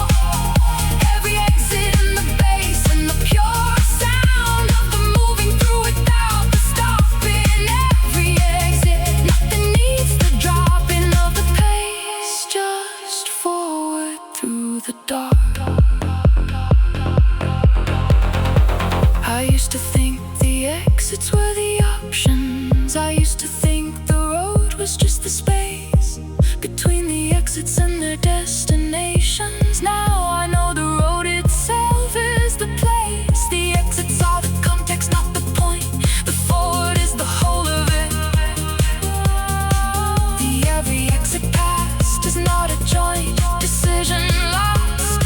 Every exit in the bass and the pure sound of the moving through without the stopping. Every exit, nothing needs the dropping of the pace, just forward through the dark. I used to think the exits were the options. I used to think the road was just the space between the exits and their destinations. Now I know the road itself is the place. The exits are the context, not the point. The forward is the whole of it. The every exit past is not a joint decision lost.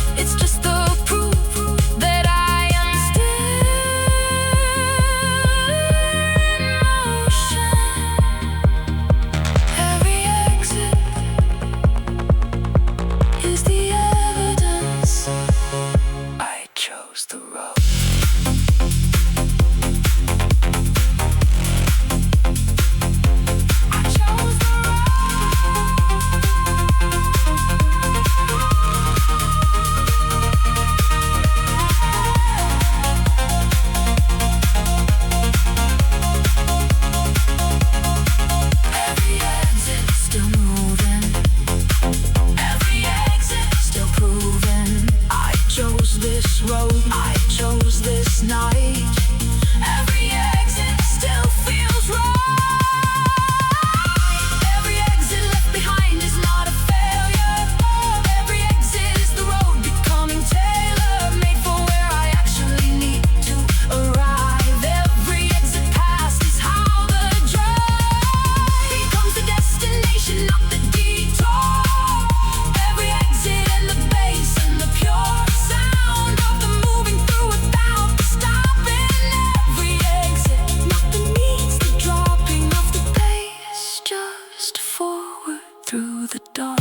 through the dark.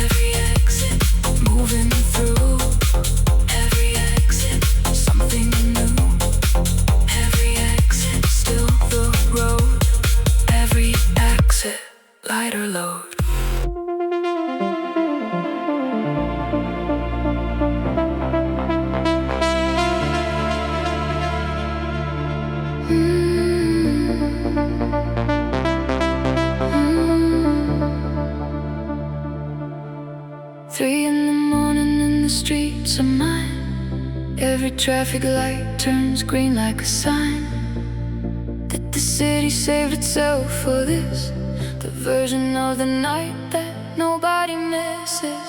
Every exit, moving through. Every exit, something new. Every exit, still the road. Every exit, lighter load. Three in the morning and the streets are mine. Every traffic light turns green like a sign that the city saved itself for this, the version of the night that nobody misses.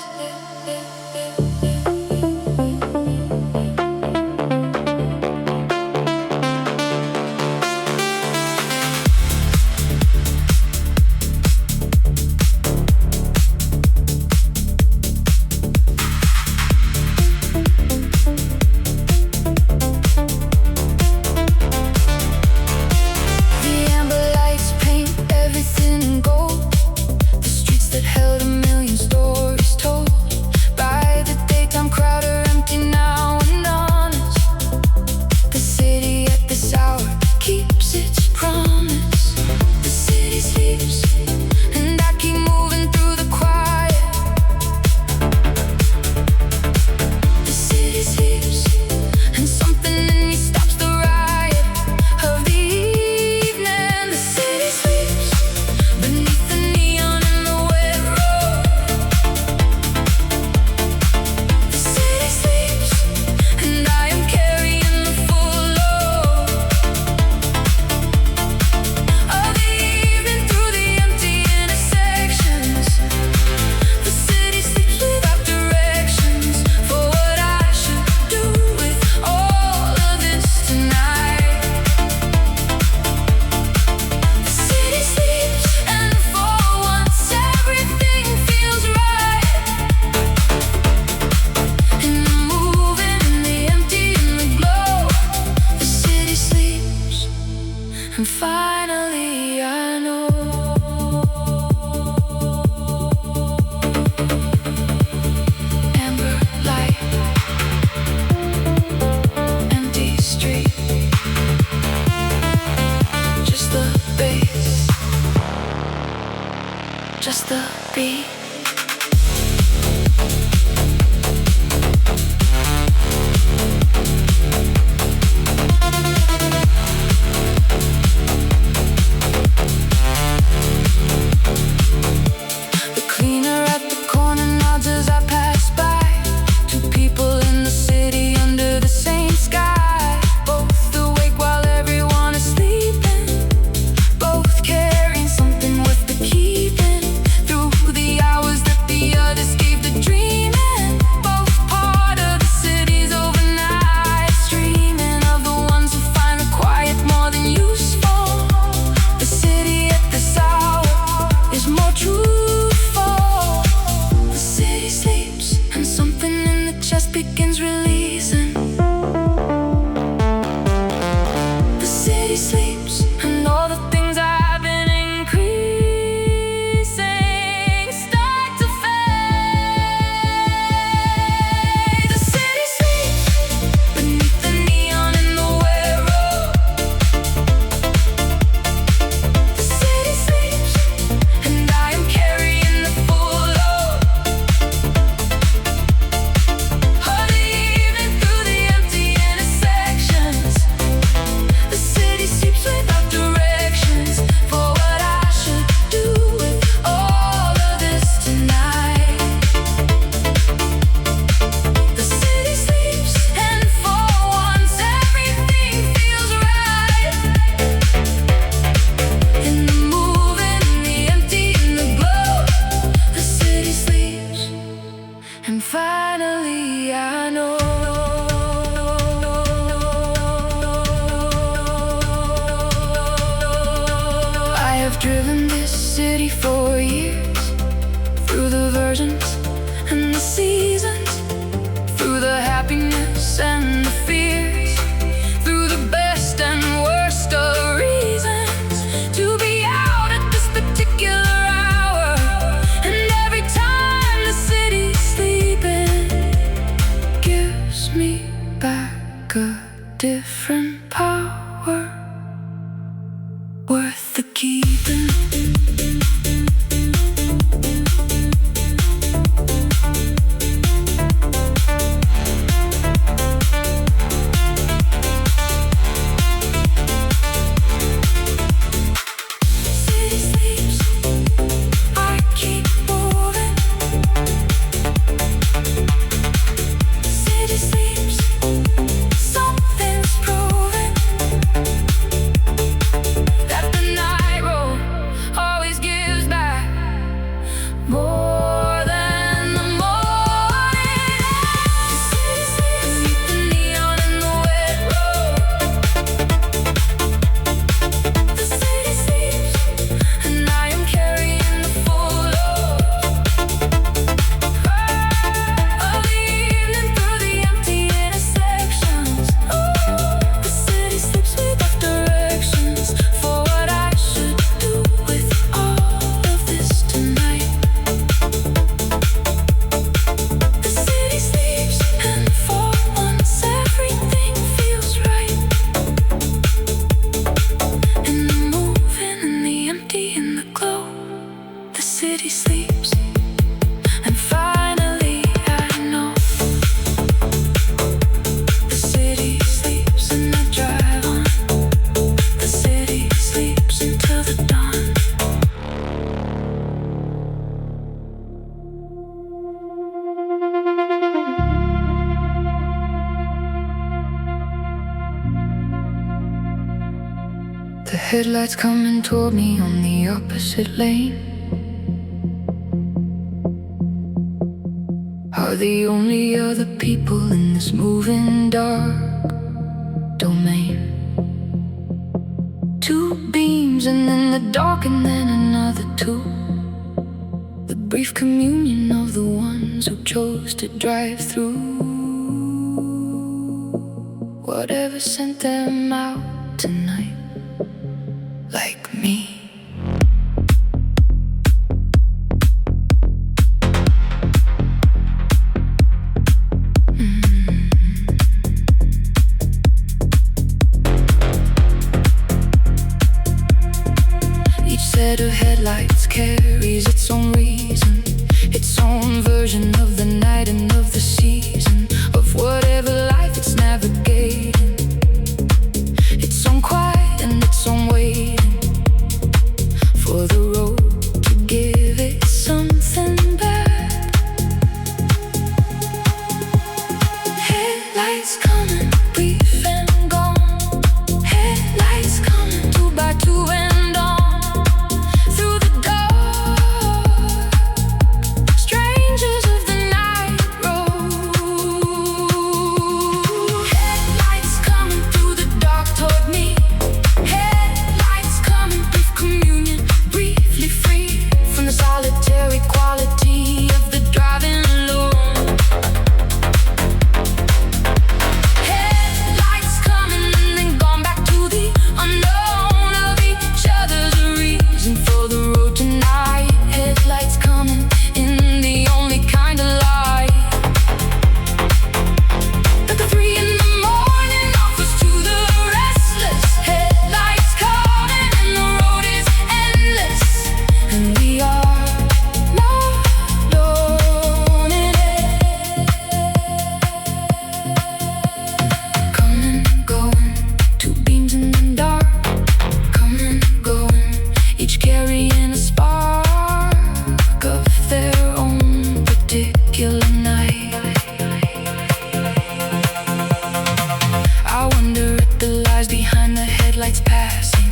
And finally I know amber light, empty street, just the bass, just the beat. Begins releasing. The city sleeps, and all the things I've been increasing start to fade. The city sleeps beneath the neon in the wet road. The city sleeps, and I am carrying the full load. And finally I know I have driven this city for years, through the versions and the seasons, through the happiness and the fears, through the best and worst of reasons to be out at this city sleeps, and finally I know the city sleeps and I drive on. The city sleeps until the dawn. The headlights coming toward me on the opposite lane are the only other people in this moving dark domain. Two beams and then the dark and then another two. The brief communion of the ones who chose to drive through. Whatever sent them out tonight, like me. Each set of headlights carries its own reason, its own version of the night and of the season, of whatever life it's navigating, its own quiet and its own waiting for the road to give it something back. Headlights coming, brief and gone. Headlights coming, two by two and on. Through the dark, strangers of the night road. Headlights coming through the dark toward me. Headlights coming, brief communion, briefly free from the solitary quality of the driving alone. Headlights coming and then gone back to the unknown of each other's reason for the road tonight. Headlights coming in the only kind of light that the 3 in the morning offers to the restless. Headlights coming and the road is endless, and we are not alone in it. Coming, going, two beams in the dark. Coming, going, each carrying a spark of their own particular night. I wonder at the lies behind the headlights passing,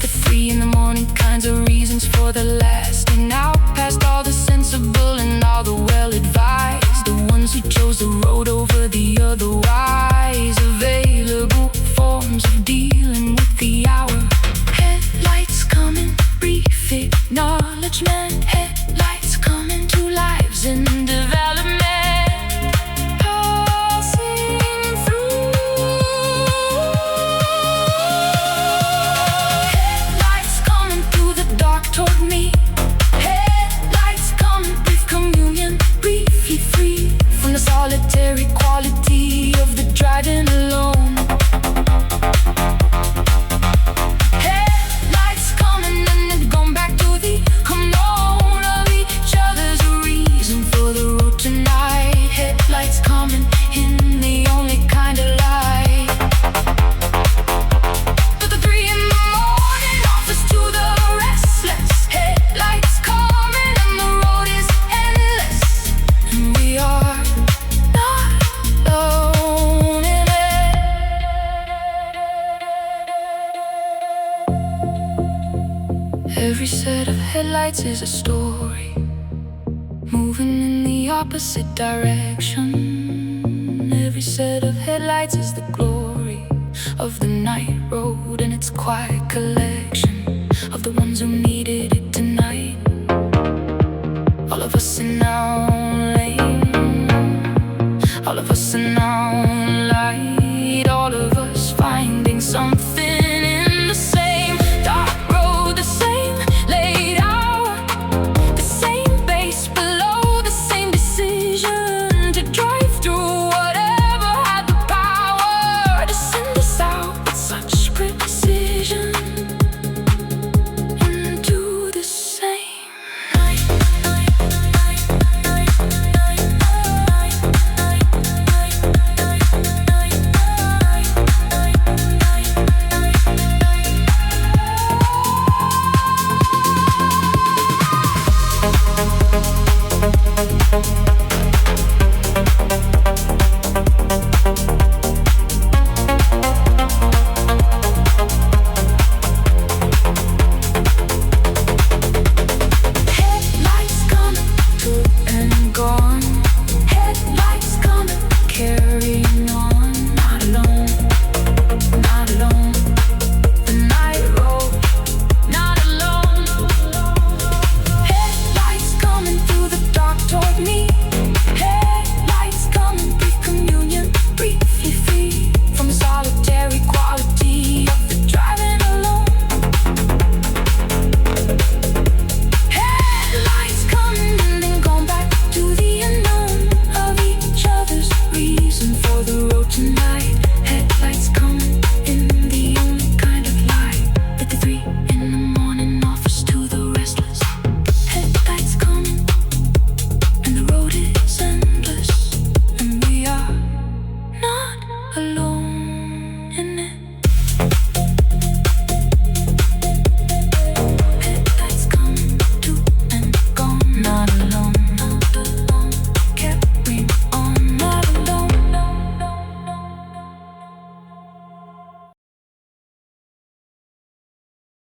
the 3 in the morning kinds of reasons for the lasting. Out past all the sensible and all the well-advised, the ones who chose the road over the otherwise available forms of dealing with the hour. Headlights coming, brief acknowledgement. Headlights coming to lives in development, passing through. Headlights coming through the dark toward me. Headlights coming, brief communion, briefly free from the solitary quality of the driving alone. Headlights coming and then gone back to the unknown of each other's reason for the road tonight. Headlights coming in the only kind of light that the 3 in the morning offers to the restless. Headlights coming and the road is endless, and we are not alone in it. Every set of headlights is a story, moving in the opposite direction. Every set of headlights is the glory of the night road and its quiet collection of the ones who needed it